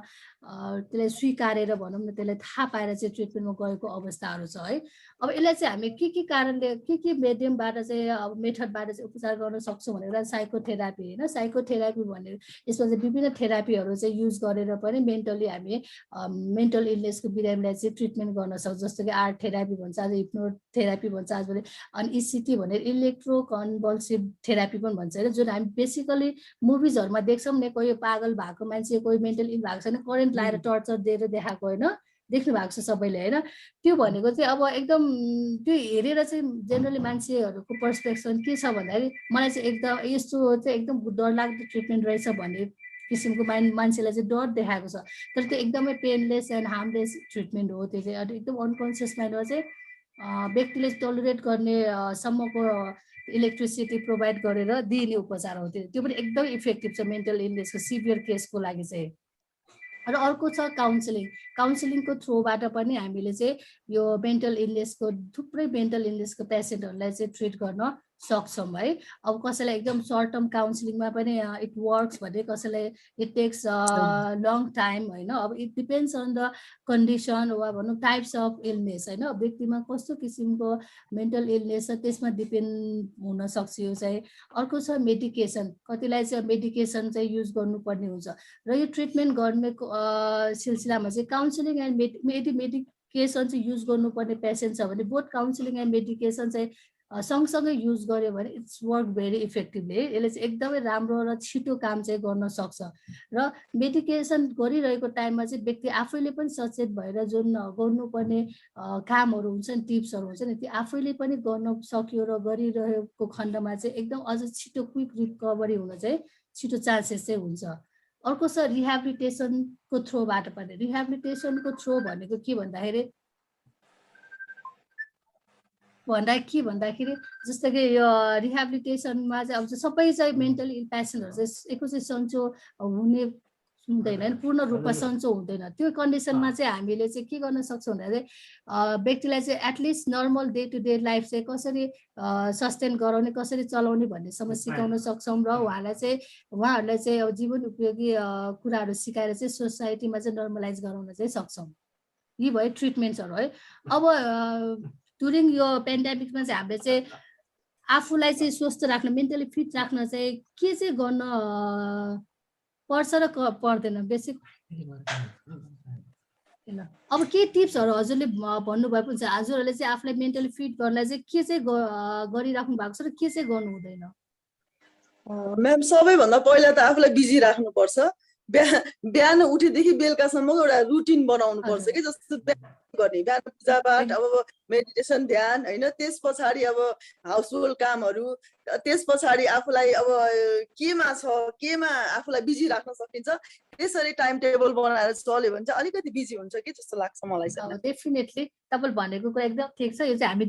त्यसलाई स्वीकारेर भनौँ न त्यसलाई थाहा पाएर चाहिँ ट्रिटमेन्टमा गएको अवस्थाहरू छ है अब यसलाई चाहिँ हामी के कारणले के मेडियमबाट चाहिँ अब मेथडबाट चाहिँ उपचार गर्न सक्छौँ भनेर साइकोथेरापी होइन साइकोथेरापी भनेर यसमा चाहिँ विभिन्न थेरापीहरू चाहिँ युज गरेर पनि मेन्टली हामी मेन्टल इलनेसको बिरामीलाई चाहिँ ट्रिटमेन्ट गर्न सक्छौँ जस्तो कि आर्ट थेरापी भन्छ आज हिप्नोथेरापी भन्छ आजभोलि अनि इसिटी भनेर इलेक्ट्रो कन्भल्सिभ थेरापी पनि भन्छ होइन जुन हामी बेसिकली मुभिजहरूमा देख्छौँ नि कोही पागल भएको मान्छे कोही मेन्टल इल भएको छैन करेन्ट लाएर टर्चर दिएर देखाएको होइन देख्नु भएको छ सबैले होइन त्यो भनेको चाहिँ अब एकदम त्यो हेरेर चाहिँ जेनरली मान्छेहरूको पर्सपेक्सन के छ भन्दाखेरि मलाई चाहिँ एकदम यस्तो चाहिँ एकदम डरलाग्दो ट्रिटमेन्ट रहेछ भन्ने किसिमको मान्छेलाई चाहिँ डर देखाएको छ तर त्यो एकदमै पेनलेस एन्ड हार्मलेस ट्रिटमेन्ट हो त्यो चाहिँ एकदम अनकन्सियस माइन्डमा चाहिँ व्यक्तिले टोलरेट गर्ने सम्मको इलेक्ट्रिसिटी प्रोभाइड गरेर दिने उपचार हो त्यो पनि एकदम इफेक्टिभ छ मेन्टल इलनेसको सिभियर केसको लागि चाहिँ र अर्को छ काउन्सिलिङको थ्रुबाट पनि हामीले चाहिँ यो मेन्टल इलनेसको थुप्रै मेन्टल इलनेसको पेसेन्टहरूलाई चाहिँ ट्रिट गर्न सक्छौँ है अब कसैलाई एकदम सर्ट टर्म काउन्सिलिङमा पनि इट वर्क्स भने कसैलाई इट टेक्स लङ टाइम होइन अब it depends on the condition वा भनौँ टाइप्स अफ इलनेस होइन व्यक्तिमा कस्तो किसिमको मेन्टल इलनेस छ त्यसमा डिपेन्ड हुनसक्छ यो चाहिँ अर्को छ मेडिकेसन कतिलाई चाहिँ मेडिकेसन चाहिँ युज गर्नुपर्ने हुन्छ र यो ट्रिटमेन्ट गर्नेको सिलसिलामा चाहिँ काउन्सिलिङ एन्ड मेडिकेसन चाहिँ युज गर्नुपर्ने पेसेन्ट छ भने बोथ काउन्सिलिङ एन्ड मेडिकेसन चाहिँ सँगसँगै युज गर्यो भने इट्स वर्क भेरी इफेक्टिभली यसले चाहिँ एकदमै राम्रो र छिटो काम चाहिँ गर्न सक्छ र मेडिकेसन गरिरहेको टाइममा चाहिँ व्यक्ति आफैले पनि सचेत भएर जुन गर्नुपर्ने कामहरू हुन्छ नि टिप्सहरू हुन्छ नि त्यो आफैले पनि गर्न सक्यो र गरिरहेको खण्डमा चाहिँ एकदम अझ छिटो क्विक रिकभरी हुन चाहिँ छिटो चान्सेस चाहिँ हुन्छ अर्को छ रिहेबिलिटेसनको थ्रोबाट पनि रिहेबिलिटेसनको थ्रो भनेको के भन्दाखेरि जस्तो कि यो रिहेबिलिटेसनमा चाहिँ अब सबै चाहिँ मेन्टली इल पेसेन्टहरू चाहिँ एकको चाहिँ सन्चो हुने हुँदैन पूर्ण रूपमा सन्चो हुँदैन त्यो कन्डिसनमा चाहिँ हामीले चाहिँ के गर्न सक्छौँ भन्दाखेरि व्यक्तिलाई चाहिँ at least normal day to day life चाहिँ कसरी सस्टेन गराउने कसरी चलाउने भन्नेसम्म सिकाउन सक्छौँ र उहाँहरूलाई चाहिँ अब जीवन उपयोगी कुराहरू सिकाएर चाहिँ सोसाइटीमा चाहिँ नर्मलाइज गराउन चाहिँ सक्छौँ यी भयो ट्रिटमेन्ट्सहरू है अब ड्युरिङ यो पेन्डेमिकमा चाहिँ हामीले चाहिँ आफूलाई चाहिँ स्वस्थ राख्न मेन्टली फिट राख्न चाहिँ के चाहिँ गर्न पर्छ र पर्दैन बेसिक अब के टिप्सहरू हजुरले भन्नुभएको हुन्छ हजुरहरूले चाहिँ आफूलाई मेन्टली फिट गर्नलाई चाहिँ के चाहिँ गरिराख्नु भएको छ र के चाहिँ गर्नु हुँदैन म्याम सबैभन्दा पहिला त आफूलाई बिजी राख्नुपर्छ बिहान उठेदेखि बेलुकासम्मको एउटा रुटिन बनाउनु पर्छ कि जस्तो गर्ने बिहान पूजापाठ अब मेडिटेसन ध्यान होइन त्यस पछाडि अब हाउसहोल्ड कामहरू त्यस पछाडि आफूलाई अब केमा आफूलाई बिजी राख्न सकिन्छ त्यसरी टाइम टेबल बनाएर चल्यो भने चाहिँ अलिकति बिजी हुन्छ कि जस्तो लाग्छ मलाई चाहिँ डेफिनेटली तपाईँले भनेको कुरा एकदम ठिक छ यो चाहिँ हामी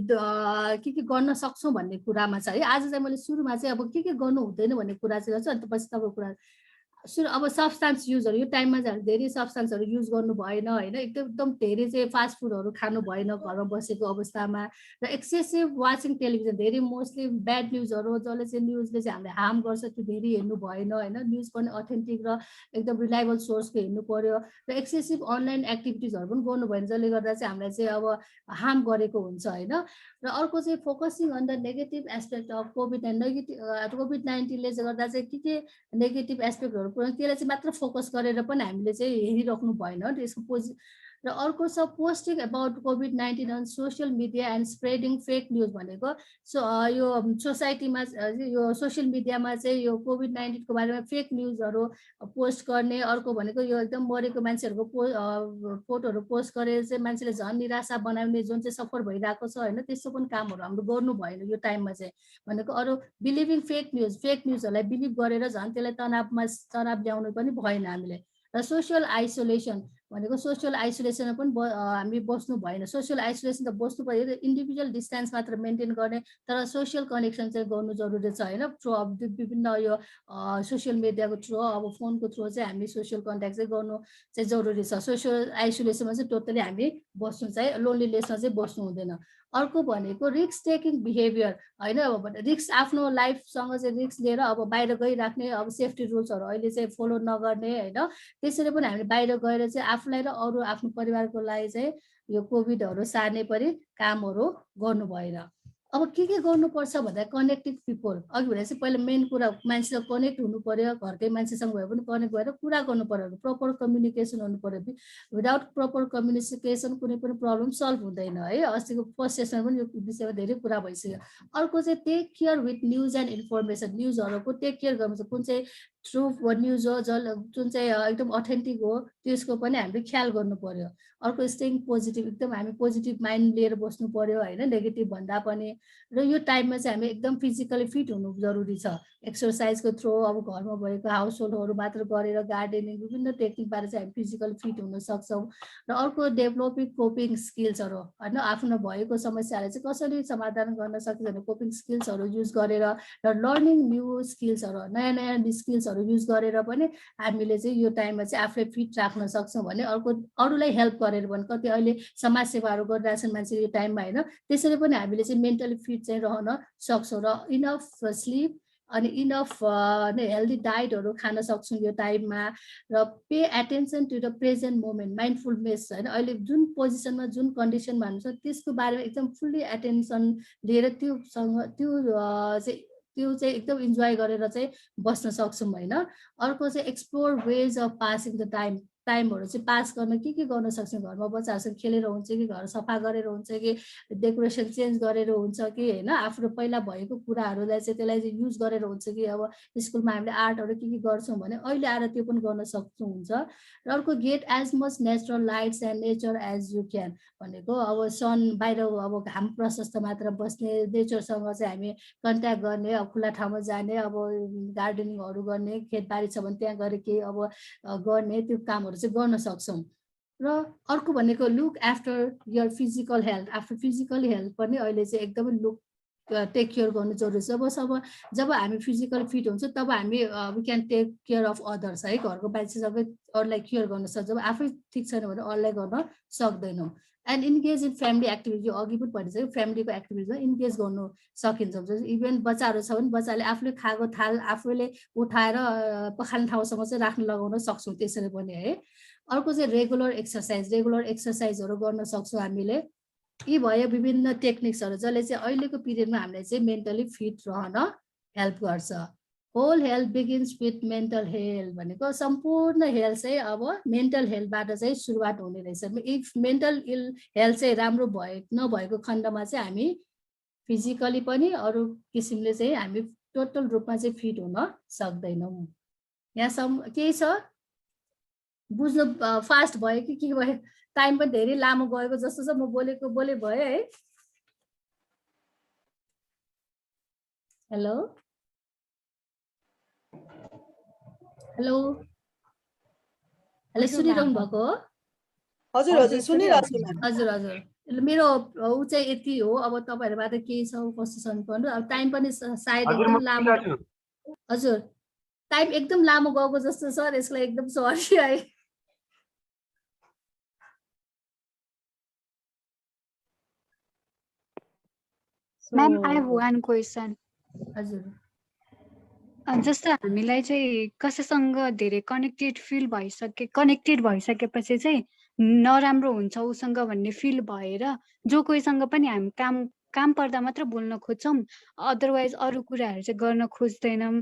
के गर्न सक्छौँ भन्ने कुरामा छ है आज चाहिँ मैले सुरुमा चाहिँ अब के गर्नु हुँदैन भन्ने कुरा चाहिँ गर्छु अनि पछि तपाईँको कुरा अब सब्सटेन्स युजहरू यो टाइममा चाहिँ धेरै सब्सटेन्सहरू युज गर्नु भएन होइन एकदम धेरै चाहिँ फास्ट फुडहरू खानु भएन घरमा बसेको अवस्थामा र एक्सेसिभ वाचिङ टेलिभिजन धेरै मोस्टली ब्याड न्युजहरू जसले चाहिँ न्युजले चाहिँ हामीलाई हार्म गर्छ त्यो धेरै हेर्नु भएन होइन न्युज पनि अथेन्टिक र एकदम रिलायबल सोर्सको हेर्नु पर्यो र एक्सेसिभ अनलाइन एक्टिभिटिजहरू पनि गर्नु भएन जसले गर्दा चाहिँ हामीलाई चाहिँ अब हार्म गरेको हुन्छ होइन र अर्को चाहिँ focusing on the negative aspect of कोभिड-19ले गर्दा चाहिँ के नेगेटिभ एस्पेक्टहरू त्यसलाई चाहिँ मात्र फोकस गरेर पनि हामीले चाहिँ हेरिराख्नु भएन त्यसको र अर्को छ posting about COVID-19 on social media and spreading fake news भनेको यो सोसाइटीमा यो सोसियल मिडियामा चाहिँ यो COVID-19 को बारेमा फेक न्युजहरू पोस्ट गर्ने। अर्को भनेको यो एकदम मरेको मान्छेहरूको फोटोहरू पोस्ट गरेर चाहिँ मान्छेले झन् निराशा बनाउने जुन चाहिँ सफर भइरहेको छ होइन, त्यस्तो पनि कामहरू हाम्रो गर्नु भएन यो टाइममा चाहिँ भनेको। अरू बिलिभिङ फेक न्युजहरूलाई बिलिभ गरेर झन् त्यसलाई तनाव ल्याउनु पनि भएन हामीले। र सोसियल आइसोलेसन भनेको सोसियल आइसोलेसनमा पनि हामी बस्नु भएन। सोसियल आइसोलेसन त बस्नु पर्यो, इन्डिभिजुअल डिस्टेन्स मात्र मेन्टेन गर्ने, तर सोसियल कनेक्सन चाहिँ गर्नु जरुरी छ होइन। थ्रु अब विभिन्न यो सोसियल मिडियाको थ्रु अब फोनको थ्रु चाहिँ हामी सोसियल कन्ट्याक्ट चाहिँ गर्नु चाहिँ जरुरी छ। सोसियल आइसोलेसनमा चाहिँ टोटली हामी बस्नु चाहिँ लोनलीनेसमा चाहिँ बस्नु हुँदैन। अर्को भनेको रिस्क टेकिङ बिहेभियर होइन, अब रिस्क आफ्नो लाइफसँग चाहिँ रिस्क लिएर अब बाहिर गइराख्ने, अब सेफ्टी रुल्सहरू अहिले चाहिँ फलो नगर्ने होइन। त्यसरी पनि हामीले बाहिर गएर चाहिँ आफूलाई र अरू आफ्नो परिवारको लागि चाहिँ यो कोभिडहरू सार्ने पनि कामहरू गर्नु भएन। अब के गर्नुपर्छ भन्दा कनेक्टिभ पिपल, अघि भने चाहिँ पहिला मेन कुरा मान्छेसँग कनेक्ट हुनु पर्यो, घरकै मान्छेसँग भए पनि कनेक्ट भएर कुरा गर्नु पर्यो, प्रपर कम्युनिकेसन हुनु पर्यो। विदाउट प्रपर कम्युनिकेसन कुनै पनि प्रब्लम सल्भ हुँदैन है। अस्तिको फर्स्ट सेसनमा पनि यो विषयमा धेरै कुरा भइसक्यो। अर्को चाहिँ take care with news and information, न्युजहरूको टेक केयर गर्नुपर्छ, कुन चाहिँ ट्रु न्युज हो जुन चाहिँ एकदम अथेन्टिक हो त्यसको पनि हामीले ख्याल गर्नु पर्यो। अर्को स्टेइङ पोजिटिभ, एकदम हामी पोजिटिभ माइन्ड लिएर बस्नु पर्यो होइन, नेगेटिभ भन्दा पनि। र यो टाइममा चाहिँ हामी एकदम फिजिकली फिट हुनु जरुरी छ। एक्सर्साइजको थ्रु अब घरमा भएको हाउस होल्डहरू मात्र गरेर गार्डनिङ विभिन्न टेक्निकबाट चाहिँ हामी फिजिकली फिट हुन सक्छौँ। र अर्को डेभलपिङ कोपिङ स्किल्सहरू होइन, आफ्नो भएको समस्यालाई चाहिँ कसरी समाधान गर्न सकिन्छ भने कोपिङ स्किल्सहरू युज गरेर र लर्निङ न्यू स्किल्सहरू नयाँ नयाँ स्किल्सहरू युज गरेर पनि हामीले चाहिँ यो टाइममा चाहिँ आफूलाई फिट राख्न सक्छौँ भने। अर्को अरूलाई हेल्प गरेर भने कति अहिले समाजसेवाहरू गरिरहेछन् मान्छे यो टाइममा होइन, त्यसरी पनि हामीले चाहिँ मेन्टली फिट चाहिँ रहन सक्छौँ। र इनफ स्लिप अनि इनफ हेल्दी डाइटहरू खान सक्छौँ यो टाइममा। र pay attention to the present moment, mindfulness होइन, अहिले जुन पोजिसनमा जुन कन्डिसनमा हुन्छ त्यसको बारेमा एकदम फुल्ली एटेन्सन लिएर त्यो चाहिँ एकदम इन्जोय गरेर चाहिँ बस्न सक्छौँ होइन। अर्को चाहिँ explore wage of passing the टाइमहरू चाहिँ पास गर्न के गर्न सक्छौँ। घरमा बच्चाहरूसँग खेलेर हुन्छ कि घर सफा गरेर हुन्छ कि डेकोरेसन चेन्ज गरेर हुन्छ कि होइन, आफ्नो पहिला भएको कुराहरूलाई चाहिँ त्यसलाई चाहिँ युज गरेर हुन्छ कि अब स्कुलमा हामीले आर्टहरू के गर्छौँ भने अहिले आएर त्यो पनि गर्न सक्छौँ हुन्छ। र अर्को get as much natural lights and nature as you can भनेको अब सन बाहिर अब घाम प्रशस्त मात्र बस्ने, नेचरसँग चाहिँ हामी कन्ट्याक्ट गर्ने, अब खुला ठाउँमा जाने, अब गार्डनिङहरू गर्ने, खेतबारी छ भने त्यहाँ गएर केही अब गर्ने, त्यो कामहरू चाहिँ गर्न सक्छौँ। र अर्को भनेको look after your physical health, आफ्नो फिजिकल हेल्थ पनि अहिले चाहिँ एकदमै टेक केयर गर्नु जरुरी छ। जब हामी फिजिकल फिट हुन्छ तब हामी we can take care of others है, घरको मान्छेसँग अरूलाई केयर गर्न सक्छ। जब आफै ठिक छैन भने अरूलाई गर्न सक्दैनौँ। And engage in family activity, यो अघि पनि भनिसक्यो फ्यामिलीको एक्टिभिटीमा इन्गेज गर्नु सकिन्छ। इभन बच्चाहरू छ भने बच्चाले आफूले खाएको थाल आफूले उठाएर पखाल्ने ठाउँसँग चाहिँ राख्न लगाउन सक्छौँ त्यसरी पनि है। अर्को चाहिँ रेगुलर एक्सर्साइजहरू गर्न सक्छौँ हामीले। यी भयो विभिन्न टेक्निक्सहरू जसले चाहिँ अहिलेको पिरियडमा हामीलाई चाहिँ मेन्टली फिट रहन हेल्प गर्छ। Whole health begins with mental health भनेको सम्पूर्ण हेल्थ चाहिँ अब मेन्टल हेल्थबाट चाहिँ सुरुवात हुने रहेछ। इफ मेन्टल हेल्थ चाहिँ राम्रो नभएको खण्डमा चाहिँ हामी फिजिकली पनि अरू किसिमले चाहिँ हामी टोटल रूपमा चाहिँ फिट हुन सक्दैनौँ। यहाँसम्म केही छ बुझ्नु फास्ट भयो कि के भयो? टाइम पनि धेरै लामो गएको जस्तो छ, म बोले भयो है। हेलो हेलो हेलो सुनिरहनु भएको हो? हजुर हजुर सुनिरहेछु म्याम। हजुर मेरो ऊ चाहिँ यति हो। अब तपाईँहरूबाट केही छ कस्तो छ भन्नु। अब टाइम पनि सायद एकदम लामो, हजुर टाइम एकदम लामो गएको जस्तो छ, यसलाई एकदम सरी है। Ma'am, I have one question. हजुर जस्तो हामीलाई चाहिँ कसैसँग धेरै कनेक्टेड भइसकेपछि चाहिँ नराम्रो हुन्छ उसँग भन्ने फिल भएर जो कोहीसँग पनि हामी काम पर्दा मात्र बोल्न खोज्छौँ, अदरवाइज अरू कुराहरू चाहिँ गर्न खोज्दैनौँ।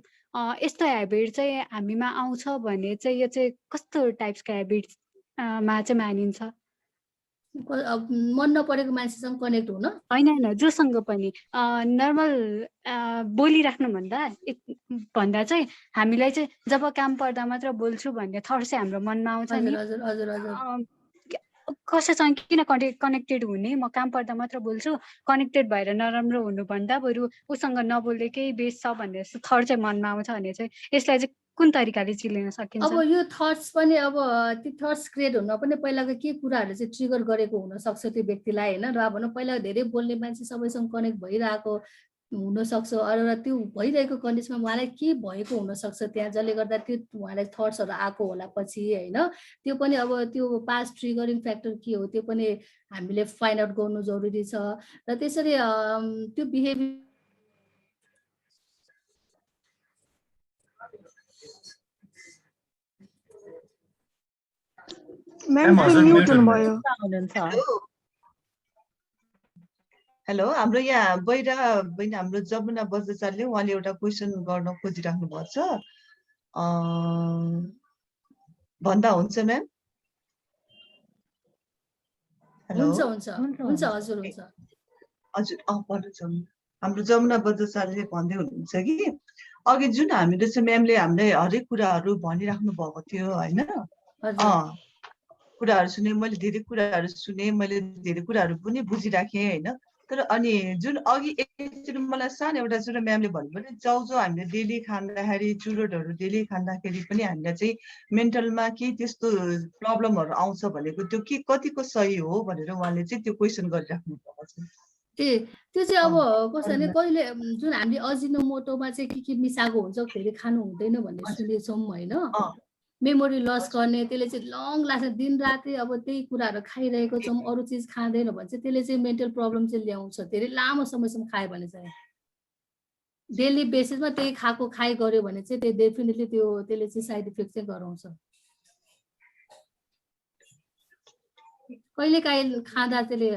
यस्तो ह्याबिट चाहिँ हामीमा आउँछ भने चाहिँ यो चाहिँ कस्तो टाइप्सको ह्याबिट मा चाहिँ मानिन्छ? मन नपरेको मान्छेसँग कनेक्ट हुन होइन जोसँग पनि नर्मल बोलिराख्नुभन्दा भन्दा चाहिँ हामीलाई चाहिँ जब काम पर्दा मात्र बोल्छु भन्ने थट चाहिँ हाम्रो मनमा आउँछ नि। हजुर हजुर हजुर हजुर कसैसँग किन कनेक्टेड हुने, म काम पर्दा मात्र बोल्छु, कनेक्टेड भएर नराम्रो हुनुभन्दा बरु उसँग नबोलेकै बेस छ भन्ने जस्तो थट चाहिँ मनमा आउँछ भने चाहिँ यसलाई चाहिँ कुन तरिकाले चिल्लिन सकिन्छ? अब यो थट्स पनि अब त्यो थट्स क्रिएट हुन पनि पहिलाको के कुराहरूले चाहिँ ट्रिगर गरेको हुनसक्छ त्यो व्यक्तिलाई होइन। र भनौँ पहिला धेरै बोल्ने मान्छे सबैसँग कनेक्ट भइरहेको हुनसक्छ र त्यो भइरहेको कन्डिसनमा उहाँलाई के भएको हुनसक्छ त्यहाँ, जसले गर्दा त्यो उहाँलाई थट्सहरू आएको होला पछि होइन। त्यो पनि अब त्यो पास्ट ट्रिगरिङ फ्याक्टर के हो त्यो पनि हामीले फाइन्ड आउट गर्नु जरुरी छ। र त्यसरी त्यो बिहेभियर हेलो, हाम्रो यहाँ बहिरा बहिनी हाम्रो जमुना बज्रचार्यले उहाँले एउटा क्वेसन गर्न खोजिराख्नु भएको छ, भन्दा हुन्छ म्याम? हुन्छ हुन्छ हुन्छ हजुर हुन्छ हजुर भन्नुहुन्छ। हाम्रो जमुना बज्रचार्यले भन्दै हुनुहुन्छ कि अघि जुन हामीले चाहिँ म्यामले हामीलाई हरेक कुराहरू भनिराख्नु भएको थियो होइन, कुराहरू सुने, मैले धेरै कुराहरू सुने, मैले धेरै कुराहरू पनि बुझिराखेँ होइन। तर अनि जुन अघि एकचोटि मलाई सानो एउटा चाहिँ म्यामले भन्नुभयो चाउचाउ हामीले डेली खाँदाखेरि, चुरोटहरू डेली खाँदाखेरि पनि हामीलाई चाहिँ मेन्टलमा केही त्यस्तो प्रब्लमहरू आउँछ भनेको त्यो के कतिको सही हो भनेर उहाँले चाहिँ त्यो क्वेसन गरिराख्नु भएको छ। त्यो चाहिँ अब कसो भने कहिले जुन हामीले अजिनोमोटोमा चाहिँ के मिसाएको हुन्छ फेरि खानु हुँदैन भन्ने सुनेछौँ होइन। मेमोरी लस गर्ने, त्यसले चाहिँ लङ लाग्छ, दिन राति अब त्यही कुराहरू खाइरहेको छौँ, अरू चिज खाँदैन भने चाहिँ त्यसले चाहिँ मेन्टल प्रब्लम चाहिँ ल्याउँछ। धेरै लामो समयसम्म खायो भने चाहिँ डेली बेसिसमा त्यही खाइ गऱ्यो भने चाहिँ त्यो डेफिनेटली त्यसले चाहिँ साइड इफेक्ट चाहिँ गराउँछ। कहिलेकाहीँ खाँदा त्यसले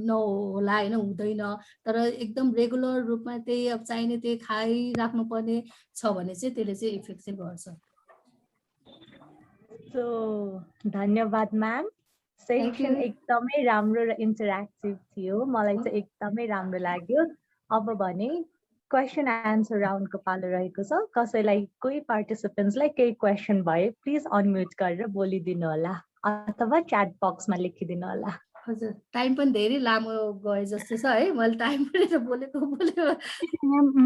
नहोला होइन, हुँदैन, तर एकदम रेगुलर रूपमा त्यही अब चाहिने त्यही खाइराख्नु पर्ने छ भने चाहिँ त्यसले चाहिँ इफेक्ट चाहिँ गर्छ। धन्यवाद म्याम, सेक्सन एकदमै राम्रो र इन्टरेक्टिभ थियो, मलाई चाहिँ एकदमै राम्रो लाग्यो। अब भने क्वेसन एन्सर राउन्डको पालो रहेको छ। कसैलाई कोही पार्टिसिपेन्ट्सलाई केही क्वेसन भए प्लिज अनम्युट गरेर बोलिदिनु होला अथवा च्याट बक्समा लेखिदिनु होला। हजुर टाइम पनि धेरै लामो गए जस्तो छ है, मैले टाइम पनि बोलेको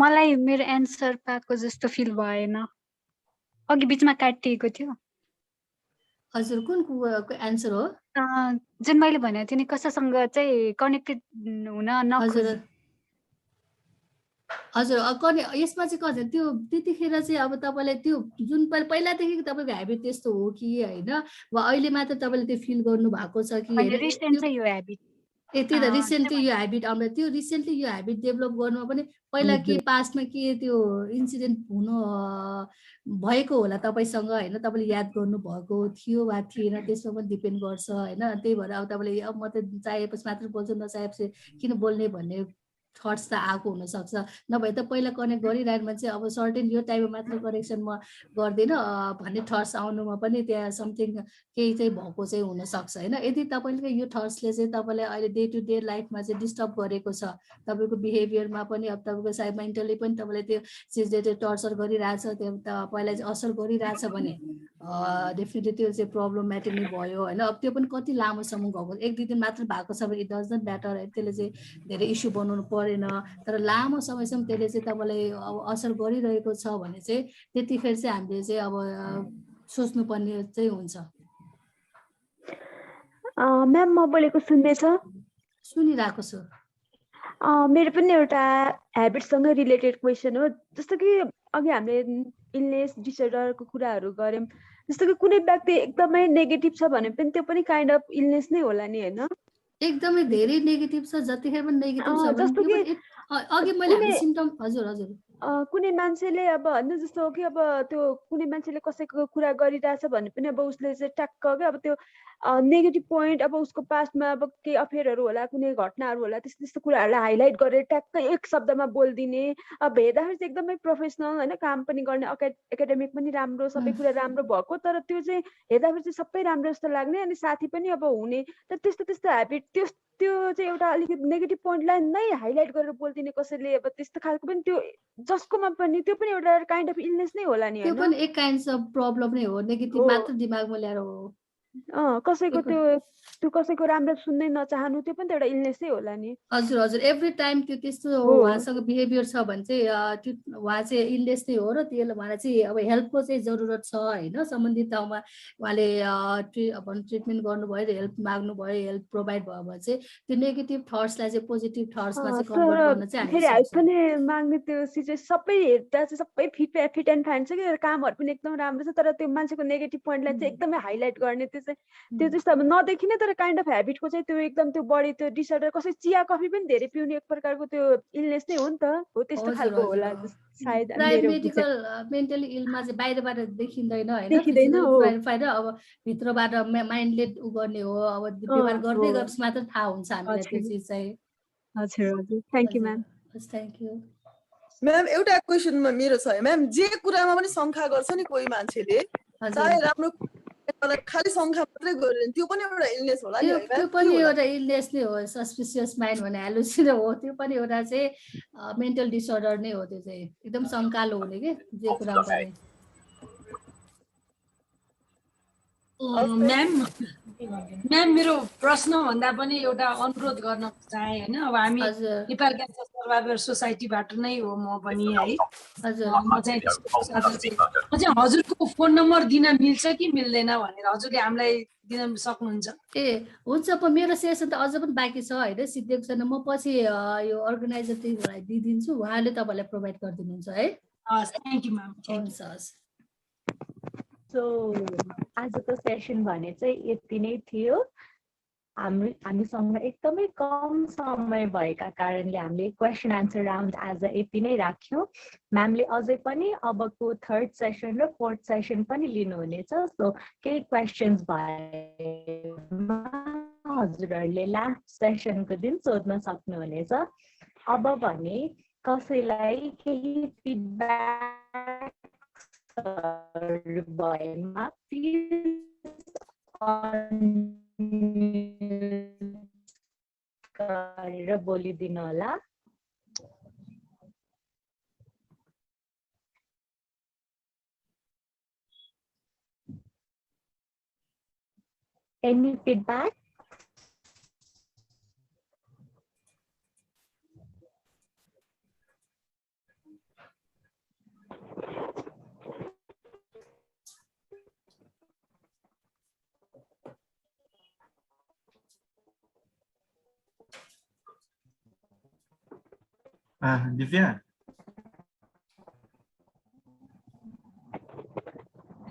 मलाई मेरो एन्सर पाएको जस्तो फिल भएन, अघि बिचमा काटिएको थियो। हजुर कुन एन्सर हो? जुन मैले भनेको थिएँ नि कसैसँग चाहिँ कनेक्टेड हुन नखोज्नु। हजुर यसमा चाहिँ कसरी त्यो त्यतिखेर चाहिँ अब तपाईँलाई त्यो जुन पहिलादेखि तपाईँको ह्याबिट त्यस्तो हो कि होइन, वा अहिले मात्र तपाईँले त्यो फिल गर्नु भएको छ कि यो ह्याबिट त्यही त रिसेन्टली यो ह्याबिट आउँदा त्यो रिसेन्टली यो ह्याबिट डेभलप गर्नुमा पनि पहिला के पास्टमा के त्यो इन्सिडेन्ट हुनु भएको होला तपाईँसँग होइन, तपाईँले याद गर्नु भएको थियो वा थिएन त्यसमा पनि डिपेन्ड गर्छ होइन। त्यही भएर अब तपाईँले अब म त चाहेपछि मात्र बोल्छु, नचाहेपछि किन बोल्ने भन्ने थट्स त आएको हुनसक्छ। नभए त पहिला कनेक्ट गरिरहेको मान्छे अब सर्टेन यो टाइममा मात्र करेक्सन म गर्दिनँ भन्ने थट्स आउनुमा पनि त्यहाँ समथिङ केही चाहिँ भएको चाहिँ हुनसक्छ होइन। यदि तपाईँले यो थट्सले चाहिँ तपाईँलाई अहिले डे टु डे लाइफमा चाहिँ डिस्टर्ब गरेको छ, तपाईँको बिहेभियरमा पनि अब तपाईँको सायद मेन्टली पनि तपाईँले त्यो चिजले टर्चर गरिरहेछ, त्यो तपाईँलाई चाहिँ असर गरिरहेछ भने डेफिनेटली त्यो चाहिँ प्रब्लमेटिक नै भयो होइन। अब त्यो पनि कति लामोसम्म गएको, एक दुई दिन मात्र भएको छ भने इट डज नट म्याटर है, त्यसले चाहिँ धेरै इस्यु बनाउनु परेन। तर लामो समयसम्म त्यसले चाहिँ तपाईँलाई अब असर गरिरहेको छ भने चाहिँ त्यतिखेर चाहिँ हामीले चाहिँ अब सोच्नुपर्ने चाहिँ हुन्छ। म्याम म बोलेको सुन्दैछ? सुनिरहेको छु। मेरो पनि एउटा ह्याबिटसँग रिलेटेड क्वेसन हो। जस्तो कि अघि हामीले इलनेस डिसअर्डरको कुराहरू गऱ्यौँ, जस्तो कि कुनै व्यक्ति एकदमै नेगेटिभ छ भने पनि त्यो पनि काइन्ड अफ इलनेस नै होला नि होइन? एकदमै धेरै नेगेटिभ छ, जतिखेर पनि नेगेटिभ छ जस्तो कि अघि मैले सिम्पटम हजुर हजुर कुनै मान्छेले अब होइन जस्तो हो कि अब त्यो कुनै मान्छेले कसैको कुरा गरिरहेछ भने पनि अब उसले चाहिँ ट्याक्क के अब त्यो नेगेटिभ पोइन्ट अब उसको पास्टमा अब केही अफेयरहरू होला कुनै घटनाहरू होला त्यस्तो त्यस्तो कुराहरूलाई हाइलाइट गरेर ट्याक्कै एक शब्दमा बोलिदिने अब हेर्दाखेरि चाहिँ एकदमै प्रोफेसनल होइन काम पनि गर्ने एकाडेमिक पनि राम्रो सबै कुरा राम्रो भएको तर त्यो चाहिँ हेर्दाखेरि चाहिँ सबै राम्रो जस्तो लाग्ने अनि साथी पनि अब हुने तर त्यस्तो त्यस्तो ह्याबिट त्यो चाहिँ एउटा अलिकति नेगेटिभ पोइन्टलाई नै हाइलाइट गरेर बोलिदिने कसैले अब त्यस्तो खालको पनि त्यो जसकोमा पनि त्यो पनि एउटा काइन्ड अफ इलनेस नै होला नि त्यो होइन पनि एक काइन्ड अफ प्रब्लम नै हो नेगेटिभ मात्र दिमागमा ल्याएर हो कसैको त्यो कसैको राम्रो सुन्नै नचाहनु त्यो पनि त एउटा इलनेसै होला नि हजुर हजुर एभ्री टाइम त्यो त्यस्तो उहाँसँग बिहेभियर छ भने चाहिँ त्यो उहाँ चाहिँ इलनेस नै हो र त्यसले उहाँलाई चाहिँ अब हेल्पको चाहिँ जरुरत छ होइन सम्बन्धित ठाउँमा उहाँले ट्रिटमेन्ट गर्नुभयो र हेल्प माग्नुभयो हेल्प प्रोभाइड भयो भने चाहिँ त्यो नेगेटिभ थट्सलाई चाहिँ पोजिटिभ थट्समा चाहिँ कन्भर्ट गर्न चाहिँ फेरि हेल्प पनि माग्ने त्यो सिचुएसन सबै हेर्दा चाहिँ सबै फिट एन्ड फाइन छ कि कामहरू पनि एकदम राम्रो छ तर त्यो मान्छेको नेगेटिभ पोइन्टलाई चाहिँ एकदमै हाइलाइट गर्ने त्यो जस्तो अब नदेखिने तर काइन्ड अफ हेबिटको चाहिँ त्यो एकदम त्यो बढी त्यो डिसअर्डर कसै चिया कफी पनि धेरै पिउने एक प्रकारको त्यो इलनेस नै हो नि त हो त्यस्तो खालको होला सायद मेन्टली इलमा चाहिँ बाहिरबाट देखिँदैन होइन अब भित्रबाट माइन्डले उ गर्ने हो अब व्यवहार गर्दै गरेपछि मात्र थाहा हुन्छ हामीलाई त्यो चिज चाहिँ हजुर हजुर thank you ma'am thank you ma'am एउटा क्वेसनमा मेरो छ म्याम जे कुरामा पनि शङ्का गर्छ नि कोही मान्छेले चाहे राम्रो खाली शङ्का मात्रै गर्यो त्यो पनि एउटा इलनेस होला नि त्यो पनि एउटा इलनेस नै हो सस्पिसियस माइन्ड भने हेलुसिन हो त्यो पनि एउटा चाहिँ मेन्टल डिसअर्डर नै हो त्यो चाहिँ एकदम शङ्कालो हुने के जे कुरा पनि म्याम मेरो प्रश्न भन्दा पनि एउटा अनुरोध गर्न चाहे होइन अब हामी नेपाल क्यान्सर सर्भाइभर सोसाइटीबाट नै हो म पनि है म चाहिँ हजुरको फोन नम्बर दिन मिल्छ कि मिल्दैन भनेर हजुरले हामीलाई दिन सक्नुहुन्छ हुन्छ मेरो सेसन त अझ पनि बाँकी छ होइन सिद्धिएको छैन म पछि यो अर्गनाइजरलाई दिइदिन्छु उहाँले तपाईँलाई प्रोभाइड गरिदिनुहुन्छ है थ्याङ्क यू म्याम हुन्छ सो आजको सेसन भने चाहिँ यति नै थियो हामीसँग एकदमै कम समय भएका कारणले हामीले क्वेसन एन्सर राउन्ड आज यति नै राख्यौँ म्यामले अझै पनि अबको थर्ड सेसन र फोर्थ सेसन पनि लिनुहुनेछ सो केही क्वेसन्स भएमा हजुरहरूले लास्ट सेसनको दिन सोध्न सक्नुहुनेछ अब भने कसैलाई केही फिडब्याक भएमा गरेर बोलिदिनु होला Any feedback? Divya.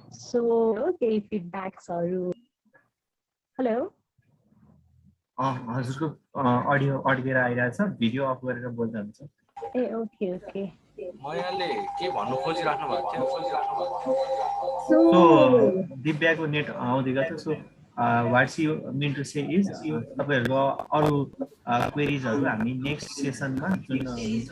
So, okay, feedbacks are. Hello. हजुरको अडियो अड्केर आइरहेछ भिडियो अफ गरेर बोल्दा हुन्छ ए ओके ओके मयाले के भन्नु खोजिराख्नु भएको थियो सो दिव्याको नेट आउँदै गर्छ so what's you mean to say is तपाईहरुको अरु क्वेरीजहरु हामी नेक्स्ट सेसनमा जुन हुन्छ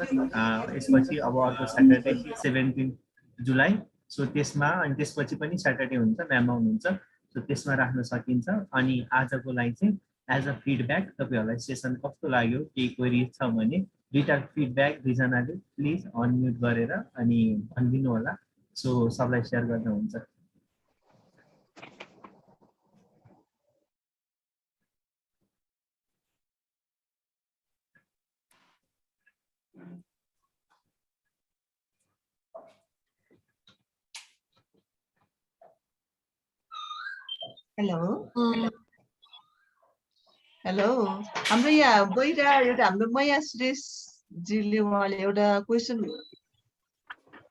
यसपछि अब अर्को सैटरडे 17 जुलाई सो त्यसमा अनि त्यसपछि पनि सैटरडे हुन्छ म्याम आउनुहुन्छ सो त्यसमा राख्न सकिन्छ अनि आजको लागि चाहिँ एज अ फिडब्याक तपाईहरुलाई सेसन कस्तो लाग्यो केही क्वेरी छ भने दुईटा फिडब्याक दुईजनाले प्लिज अनम्युट गरेर अनि भनिदिनु होला सो सबलाई शेयर गर्न हुन्छ हेलो हेलो हाम्रो यहाँ बहिरा एउटा हाम्रो माया सुरेशजीले उहाँले एउटा क्वेसन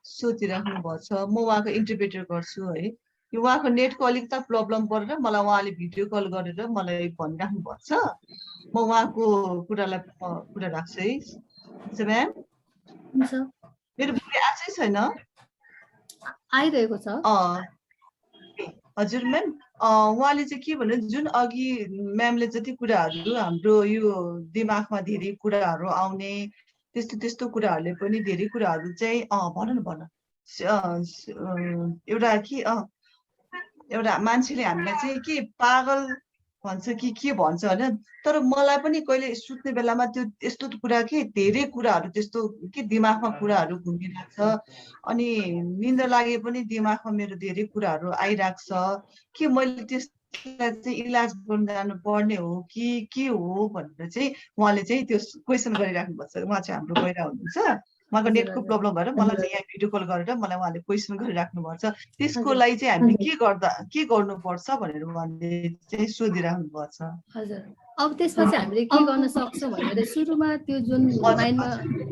सोधिराख्नु भएको छ म उहाँको इन्टरप्रेटर गर्छु है यो उहाँको नेटको अलिकति प्रब्लम परेर मलाई उहाँले भिडियो कल गरेर मलाई भनिराख्नु भएको छ म उहाँको कुरा राख्छु है म्याम मेरो बुढी आएकै छैन आइरहेको छ हजुर म्याम उहाँले चाहिँ के भन्नु जुन अघि म्यामले जति कुराहरू हाम्रो यो दिमागमा धेरै कुराहरू आउने त्यस्तो त्यस्तो कुराहरूले पनि धेरै कुराहरू चाहिँ भन न भन एउटा के एउटा मान्छेले हामीलाई चाहिँ के पागल भन्छ कि के भन्छ होइन तर मलाई पनि कहिले सुत्ने बेलामा त्यो यस्तो कुरा के धेरै कुराहरू त्यस्तो के दिमागमा कुराहरू घुमिरहेको छ अनि निन्द्रा लागे पनि दिमागमा मेरो धेरै कुराहरू आइरहेको छ कि मैले त्यसलाई चाहिँ इलाज गर्न जानु पर्ने हो कि के हो भनेर चाहिँ उहाँले चाहिँ त्यो क्वेसन गरिराख्नु भएको छ उहाँ चाहिँ हाम्रो गएर हुनुहुन्छ उहाँको नेटको प्रब्लम भएर मलाई चाहिँ यहाँ भिडियो कल गरेर मलाई उहाँले क्वेसन गरिराख्नु भएको छ त्यसको लागि चाहिँ हामीले के गर्नुपर्छ भनेर उहाँले चाहिँ सोधिराख्नु भएको छ हजुर अब त्यसमा चाहिँ हामीले के गर्न सक्छौँ भनेर सुरुमा त्यो जुन माइन्डमा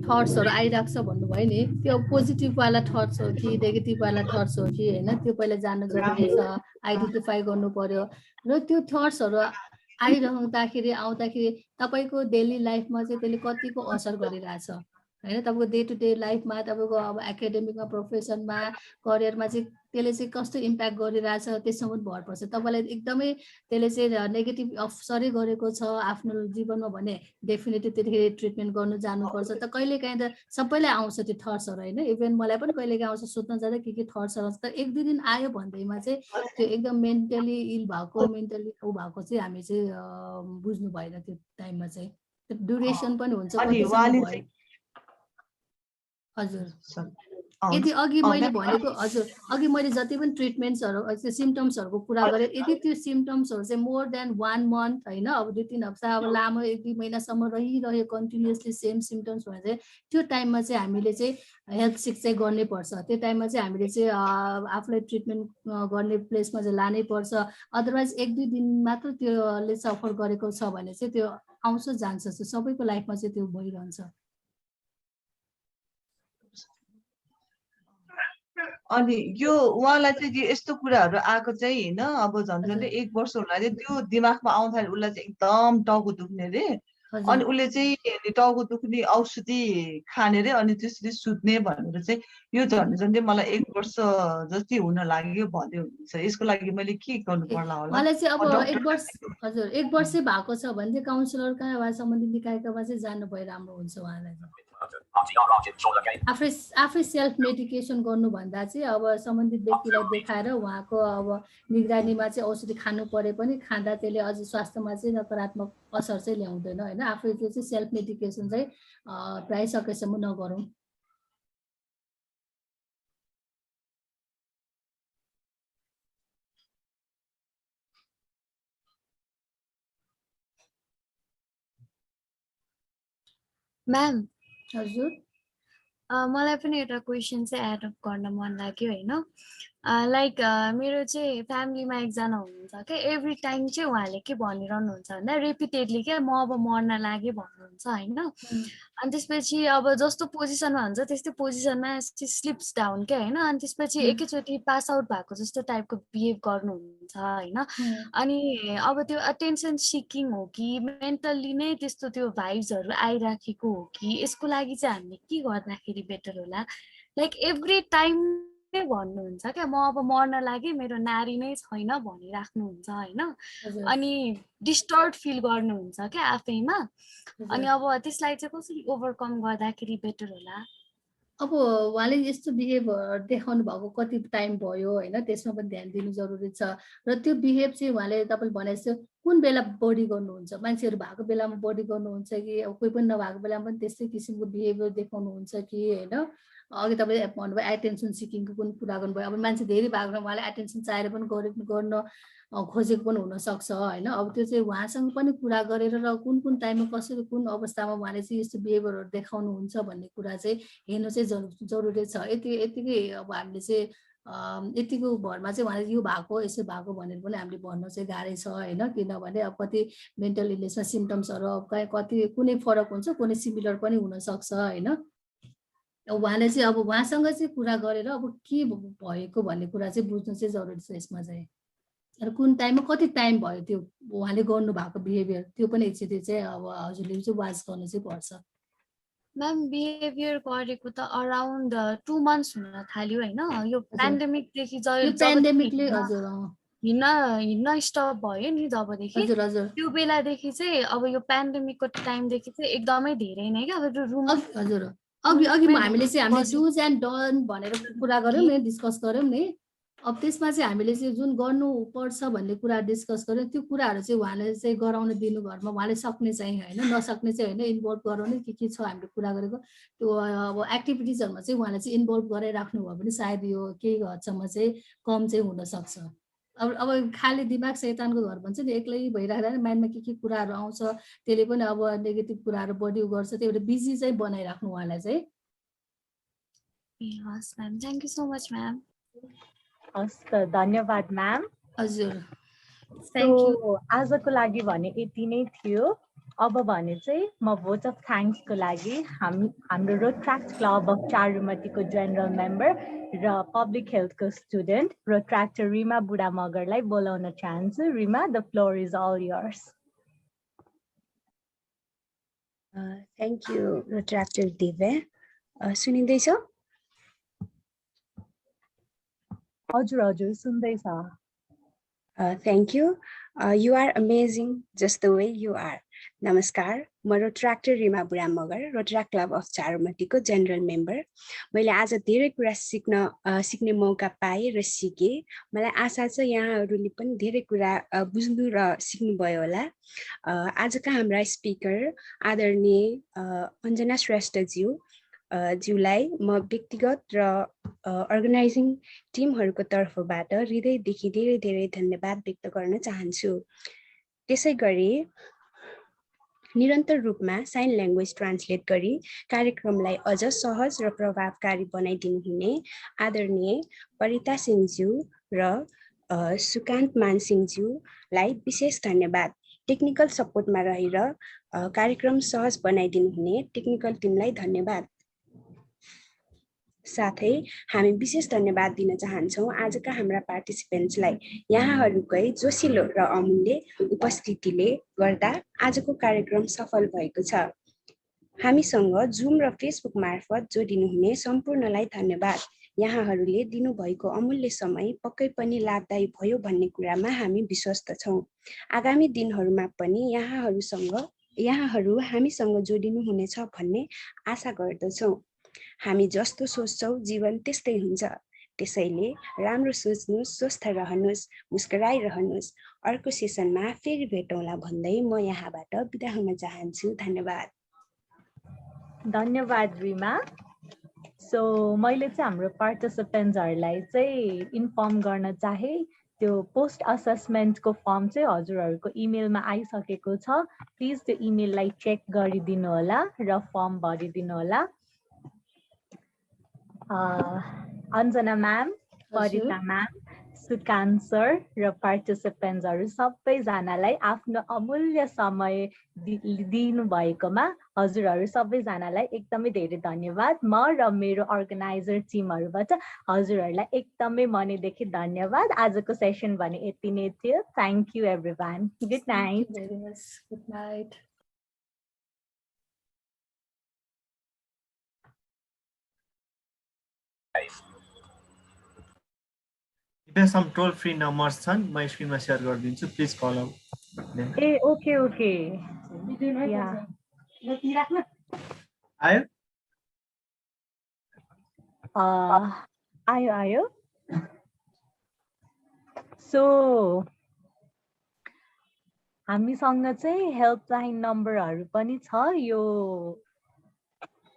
थट्सहरू आइरहेको छ भन्नुभयो नि त्यो पोजिटिभ वाला थट्स हो कि नेगेटिभ वाला थट्स हो कि होइन त्यो पहिला जान्नु जरुरी छ आइडेन्टिफाई गर्नु पर्यो र त्यो थट्सहरू आइरहँदाखेरि आउँदाखेरि तपाईँको डेली लाइफमा चाहिँ त्यसले कतिको असर गरिरहेछ होइन तपाईँको डे टु डे लाइफमा तपाईँको अब एकाडेमिकमा प्रोफेसनमा करियरमा चाहिँ त्यसले चाहिँ कस्तो इम्प्याक्ट गरिरहेछ त्यससम्म भर पर्छ तपाईँलाई एकदमै त्यसले चाहिँ नेगेटिभ अवसरै गरेको छ आफ्नो जीवनमा भने डेफिनेटली त्यतिखेर ट्रिटमेन्ट गर्नु जानुपर्छ त कहिलेकाहीँ त सबैलाई आउँछ त्यो थट्सहरू होइन इभन मलाई पनि कहिलेकाहीँ आउँछ सोध्न जाँदा के थट्सहरू आउँछ तर एक दुई दिन आयो भन्दैमा चाहिँ त्यो एकदम मेन्टली इल भएको मेन्टली ऊ भएको चाहिँ हामी चाहिँ बुझ्नु भएन त्यो टाइममा चाहिँ ड्युरेसन पनि हुन्छ हजुर यदि अघि मैले भनेको हजुर अघि मैले जति पनि ट्रिटमेन्ट्सहरू सिम्टम्सहरूको कुरा गरेँ यदि त्यो सिम्टम्सहरू चाहिँ मोर देन 1 मन्थ होइन अब 2-3 हप्ता अब लामो 1-2 महिनासम्म रहिरह्यो कन्टिन्युसली सेम सिम्टम्स भने चाहिँ त्यो टाइममा चाहिँ हामीले चाहिँ हेल्थ सिक चाहिँ गर्नै पर्छ त्यो टाइममा चाहिँ हामीले चाहिँ आफूलाई ट्रिटमेन्ट गर्ने प्लेसमा चाहिँ लानै पर्छ अदरवाइज 1-2 दिन मात्र त्योले सफर गरेको छ भने चाहिँ त्यो आउँछ जान्छ सबैको लाइफमा चाहिँ त्यो भइरहन्छ अनि यो उहाँलाई चाहिँ यस्तो कुराहरू आएको चाहिँ होइन अब झन् झन्डै 1 वर्ष होला चाहिँ त्यो दिमागमा आउँदाखेरि उसलाई चाहिँ एकदम टाउको दुख्ने रे अनि उसले चाहिँ टाउको दुख्ने औषधि खाने रे अनि त्यसरी सुत्ने भनेर चाहिँ यो झन् झन्डै मलाई 1 वर्ष जति हुन लाग्यो भन्दै हुनुहुन्छ यसको लागि मैले के गर्नु पर्ला होला मलाई चाहिँ अब 1 वर्ष हजुर 1 वर्ष भएको छ भने चाहिँ काउन्सिलर कहाँ वा सम्बन्धित निकायमा चाहिँ जानु भए राम्रो हुन्छ उहाँलाई आफै सेल्फ मेडिकेसन गर्नुभन्दा चाहिँ अब सम्बन्धित व्यक्तिलाई देखाएर उहाँको अब निगरानीमा चाहिँ औषधि खानु परे पनि खाँदा त्यसले अझ स्वास्थ्यमा चाहिँ नकारात्मक असर चाहिँ ल्याउँदैन होइन आफै त्यो चाहिँ सेल्फ मेडिकेसन चाहिँ प्राय सकेसम्म नगरौँ म्याम हजुर मलाई पनि एउटा क्वेसन चाहिँ एड अप गर्न मन लाग्यो होइन लाइक मेरो चाहिँ फ्यामिलीमा एकजना हुनुहुन्छ क्या एभ्री टाइम चाहिँ उहाँले के भनिरहनुहुन्छ भन्दा रिपिटेडली क्या म अब मर्न लागेँ भन्नुहुन्छ होइन अनि त्यसपछि अब जस्तो पोजिसनमा हुन्छ त्यस्तै पोजिसनमा स्लिप्स डाउन क्या होइन अनि त्यसपछि एकैचोटि पास आउट भएको जस्तो टाइपको बिहेभ गर्नुहुन्छ होइन अनि अब त्यो अटेन्सन सिकिङ हो कि मेन्टल्ली नै त्यस्तो त्यो भाइब्सहरू आइराखेको हो कि यसको लागि चाहिँ हामीले के गर्दाखेरि बेटर होला लाइक एभ्री टाइम भन्नुहुन्छ क्या म अब मर्न लागेँ मेरो नारी नै छैन भनिराख्नुहुन्छ होइन अनि डिस्टर्ब फिल गर्नुहुन्छ क्या आफैमा अनि अब त्यसलाई चाहिँ कसरी ओभरकम गर्दाखेरि बेटर होला अब उहाँले यस्तो बिहेभ देखाउनु भएको कति टाइम भयो होइन त्यसमा पनि ध्यान दिनु जरुरी छ र त्यो बिहेभ चाहिँ उहाँले तपाईँले भने जस्तो कुन बेला बढी गर्नुहुन्छ मान्छेहरू भएको बेलामा बढी गर्नुहुन्छ कि अब कोही पनि नभएको बेलामा पनि त्यस्तै किसिमको बिहेभियर देखाउनुहुन्छ कि होइन अघि तपाईँ भन्नुभयो एटेन्सन सिकिङको कुन कुरा गर्नुभयो अब मान्छे धेरै भएको उहाँले एटेन्सन चाहेर पनि गर्न खोजेको पनि हुनसक्छ होइन अब त्यो चाहिँ उहाँसँग पनि कुरा गरेर र कुन कुन टाइममा कसरी कुन अवस्थामा उहाँले चाहिँ यस्तो बिहेभियरहरू देखाउनुहुन्छ भन्ने कुरा चाहिँ हेर्नु चाहिँ जरुरी छ यतिकै अब हामीले चाहिँ यतिको भरमा चाहिँ उहाँले यो भएको यसो भएको भनेर पनि हामीले भन्न चाहिँ गाह्रै छ होइन किनभने अब कति मेन्टल इलनेसमा सिम्टम्सहरू कति कुनै फरक हुन्छ कुनै सिमिलर पनि हुनसक्छ होइन उहाँले चाहिँ अब उहाँसँग चाहिँ कुरा गरेर अब के भएको भन्ने कुरा चाहिँ बुझ्नु चाहिँ जरुरी छ यसमा चाहिँ र कुन टाइममा कति टाइम भयो त्यो उहाँले गर्नु भएको बिहेभियर त्यो पनि एकचोटि चाहिँ अब हजुरले चाहिँ वाच गर्नु चाहिँ पर्छ म्याम बिहेभियर गरेको त अराउन्ड 2 months हुन थाल्यो होइन यो पेन्डेमिकदेखि यो पेन्डेमिकले हजुर हिँड्न स्टप भयो नि जबदेखि हजुर हजुर त्यो बेलादेखि चाहिँ अब यो पेन्डेमिकको टाइमदेखि चाहिँ एकदमै धेरै नै क्या अब रुम हजुर अघि हामीले चाहिँ हामीले डुज एन्ड डन भनेर कुरा गऱ्यौँ नि डिस्कस गऱ्यौँ नि अब त्यसमा चाहिँ हामीले चाहिँ जुन गर्नुपर्छ भन्ने कुरा डिस्कस गऱ्यौँ त्यो कुराहरू चाहिँ उहाँले चाहिँ गराउन दिनु घरमा उहाँले सक्ने चाहिँ होइन नसक्ने चाहिँ होइन इन्भल्भ गराउने के छ हामीले कुरा गरेको त्यो अब एक्टिभिटिजहरूमा चाहिँ उहाँले चाहिँ इन्भल्भ गराइराख्नु भयो भने सायद यो केही हदसम्म चाहिँ कम चाहिँ हुनसक्छ अब खाली दिमाग शैतानको घर भन्छ नि एक्लै भइराख्दा माइन्डमा के कुराहरू आउँछ त्यसले पनि अब नेगेटिभ कुराहरू बढी गर्छ त्यही भएर बिजी चाहिँ बनाइराख्नु उहाँलाई चाहिँ हस् ma'am thank you so much ma'am हस् त धन्यवाद म्याम हजुर आजको लागि भने यति नै थियो अब भने चाहिँ म भोट अफ थ्याङ्क्सको लागि हाम्रो रोट्र्याक्ट क्लब अफ चारुमतीको जेनरल मेम्बर र पब्लिक हेल्थको स्टुडेन्ट रोट्र्याक्टर रिमा बुढा मगरलाई बोलाउन चाहन्छु Rima the floor is all yours thank you rotaractor Divya सुनिँदैछ हजुर सुन्दैछ thank you you are amazing just the way you are नमस्कार म rotaractor Rima Budha Magar Rotaract Club of चारुमतीको जेनरल मेम्बर मैले आज धेरै कुरा सिक्ने मौका पाएँ र सिकेँ मलाई आशा छ यहाँहरूले पनि धेरै कुरा बुझ्नु र सिक्नुभयो होला आजका हाम्रा स्पिकर आदरणीय अञ्जना श्रेष्ठज्यूलाई म व्यक्तिगत र अर्गनाइजिङ टिमहरूको तर्फबाट हृदयदेखि धेरै धेरै धन्यवाद व्यक्त गर्न चाहन्छु त्यसै गरी निरन्तर रूपमा साइन ल्याङ्ग्वेज ट्रान्सलेट गरी कार्यक्रमलाई अझ सहज र प्रभावकारी बनाइदिनु हुने आदरणीय परिता सिंहज्यू र सुकान्त मानसिंहज्यूलाई विशेष धन्यवाद टेक्निकल सपोर्टमा रहेर कार्यक्रम सहज बनाइदिनु हुने टेक्निकल टिमलाई धन्यवाद साथै हामी विशेष धन्यवाद दिन चाहन्छौँ आजका हाम्रा पार्टिसिपेन्ट्सलाई यहाँहरूकै जोसिलो र अमूल्य उपस्थितिले गर्दा आजको कार्यक्रम सफल भएको छ हामीसँग जुम र फेसबुक मार्फत जोडिनुहुने सम्पूर्णलाई धन्यवाद यहाँहरूले दिनुभएको अमूल्य समय पक्कै पनि लाभदायी भयो भन्ने कुरामा हामी विश्वस्त छौँ आगामी दिनहरूमा पनि यहाँहरू हामीसँग जोडिनुहुनेछ भन्ने आशा गर्दछौँ हामी जस्तो सोच्छौँ जीवन त्यस्तै हुन्छ त्यसैले राम्रो सोच्नुहोस् स्वस्थ रहनुहोस् मुस्कुराइरहनुहोस् अर्को सेसनमा फेरि भेटौँला भन्दै म यहाँबाट बिदा हुन चाहन्छु धन्यवाद रिमा सो मैले चाहिँ हाम्रो पार्टिसिपेन्ट्सहरूलाई चाहिँ इन्फर्म गर्न चाहे त्यो पोस्ट असेसमेन्टको फर्म चाहिँ हजुरहरूको इमेलमा आइसकेको छ प्लिज त्यो इमेललाई चेक गरिदिनु होला र फर्म भरिदिनु होला Anjana ma'am परिता ma'am Sukanta sir र पार्टिसिपेन्ट्सहरू सबैजनालाई आफ्नो अमूल्य समय दिनु भएकोमा हजुरहरू सबैजनालाई एकदमै धेरै धन्यवाद म र मेरो अर्गनाइजर टिमहरूबाट हजुरहरूलाई एकदमै मनैदेखि धन्यवाद आजको सेसन भने यति नै थियो thank you everyone good night good night There are some toll-free numbers छन् म स्क्रिनमा शेयर गरिदिन्छु प्लिज कल आउट ए ओके या आयो सो हामीसँग चाहिँ हेल्पलाइन नम्बरहरू पनि छ यो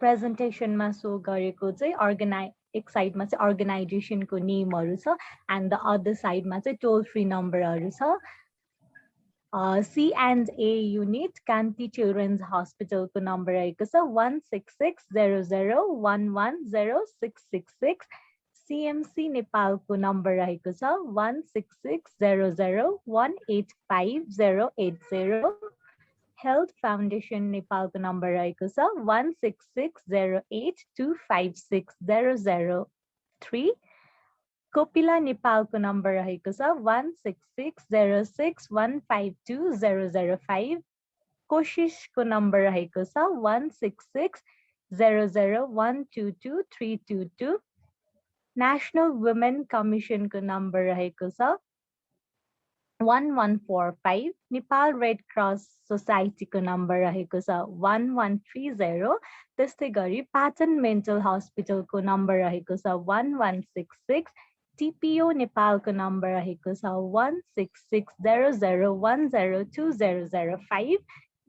प्रेजेन्टेसनमा सो गरेको चाहिँ एक साइडमा चाहिँ अर्गनाइजेसनको नेमहरू छ एन्ड द अदर साइडमा चाहिँ टोल फ्री नम्बरहरू छ C&A युनिट कान्ति चिल्ड्रेन्स हस्पिटलको नम्बर रहेको छ 166001106666 CMC नेपालको नम्बर रहेको छ 166001858080 हेल्थ फाउन्डेसन नेपालको नम्बर रहेको छ 166082560003 कोपिला नेपालको नम्बर रहेको छ 166061520005 कोशिशको नम्बर रहेको छ 1660 00122 नेशनल वुमेन कमिसनको नम्बर रहेको छ 1145 नेपाल रेड क्रस सोसाइटीको नम्बर रहेको छ 1130 त्यस्तै गरी पाटन मेन्टल हस्पिटलको नम्बर रहेको छ 1166 TPO नेपालको नम्बर रहेको छ 166001020005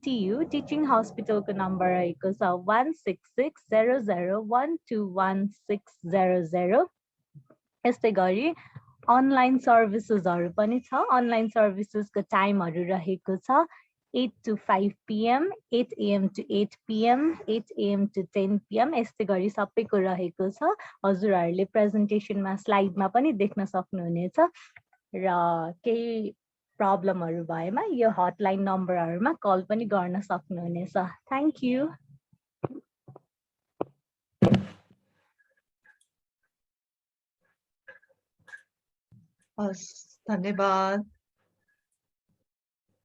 TU टिचिङ हस्पिटलको नम्बर रहेको छ 166001216000 यस्तै गरी अनलाइन सर्भिसेसहरु पनि छ अनलाइन सर्भिसेसको टाइमहरु रहेको छ 8 to 5 PM 8 AM to 8 PM 8 AM to 10 PM यस्तै गरी सबैको रहेको छ हजुरहरुले प्रेजेन्टेसनमा स्लाइडमा पनि देख्न सक्नुहुनेछ र केही प्रब्लमहरु भएमा यो हटलाइन नम्बरहरुमा कल पनि गर्न सक्नुहुनेछ थ्यांक यू धन्यवाद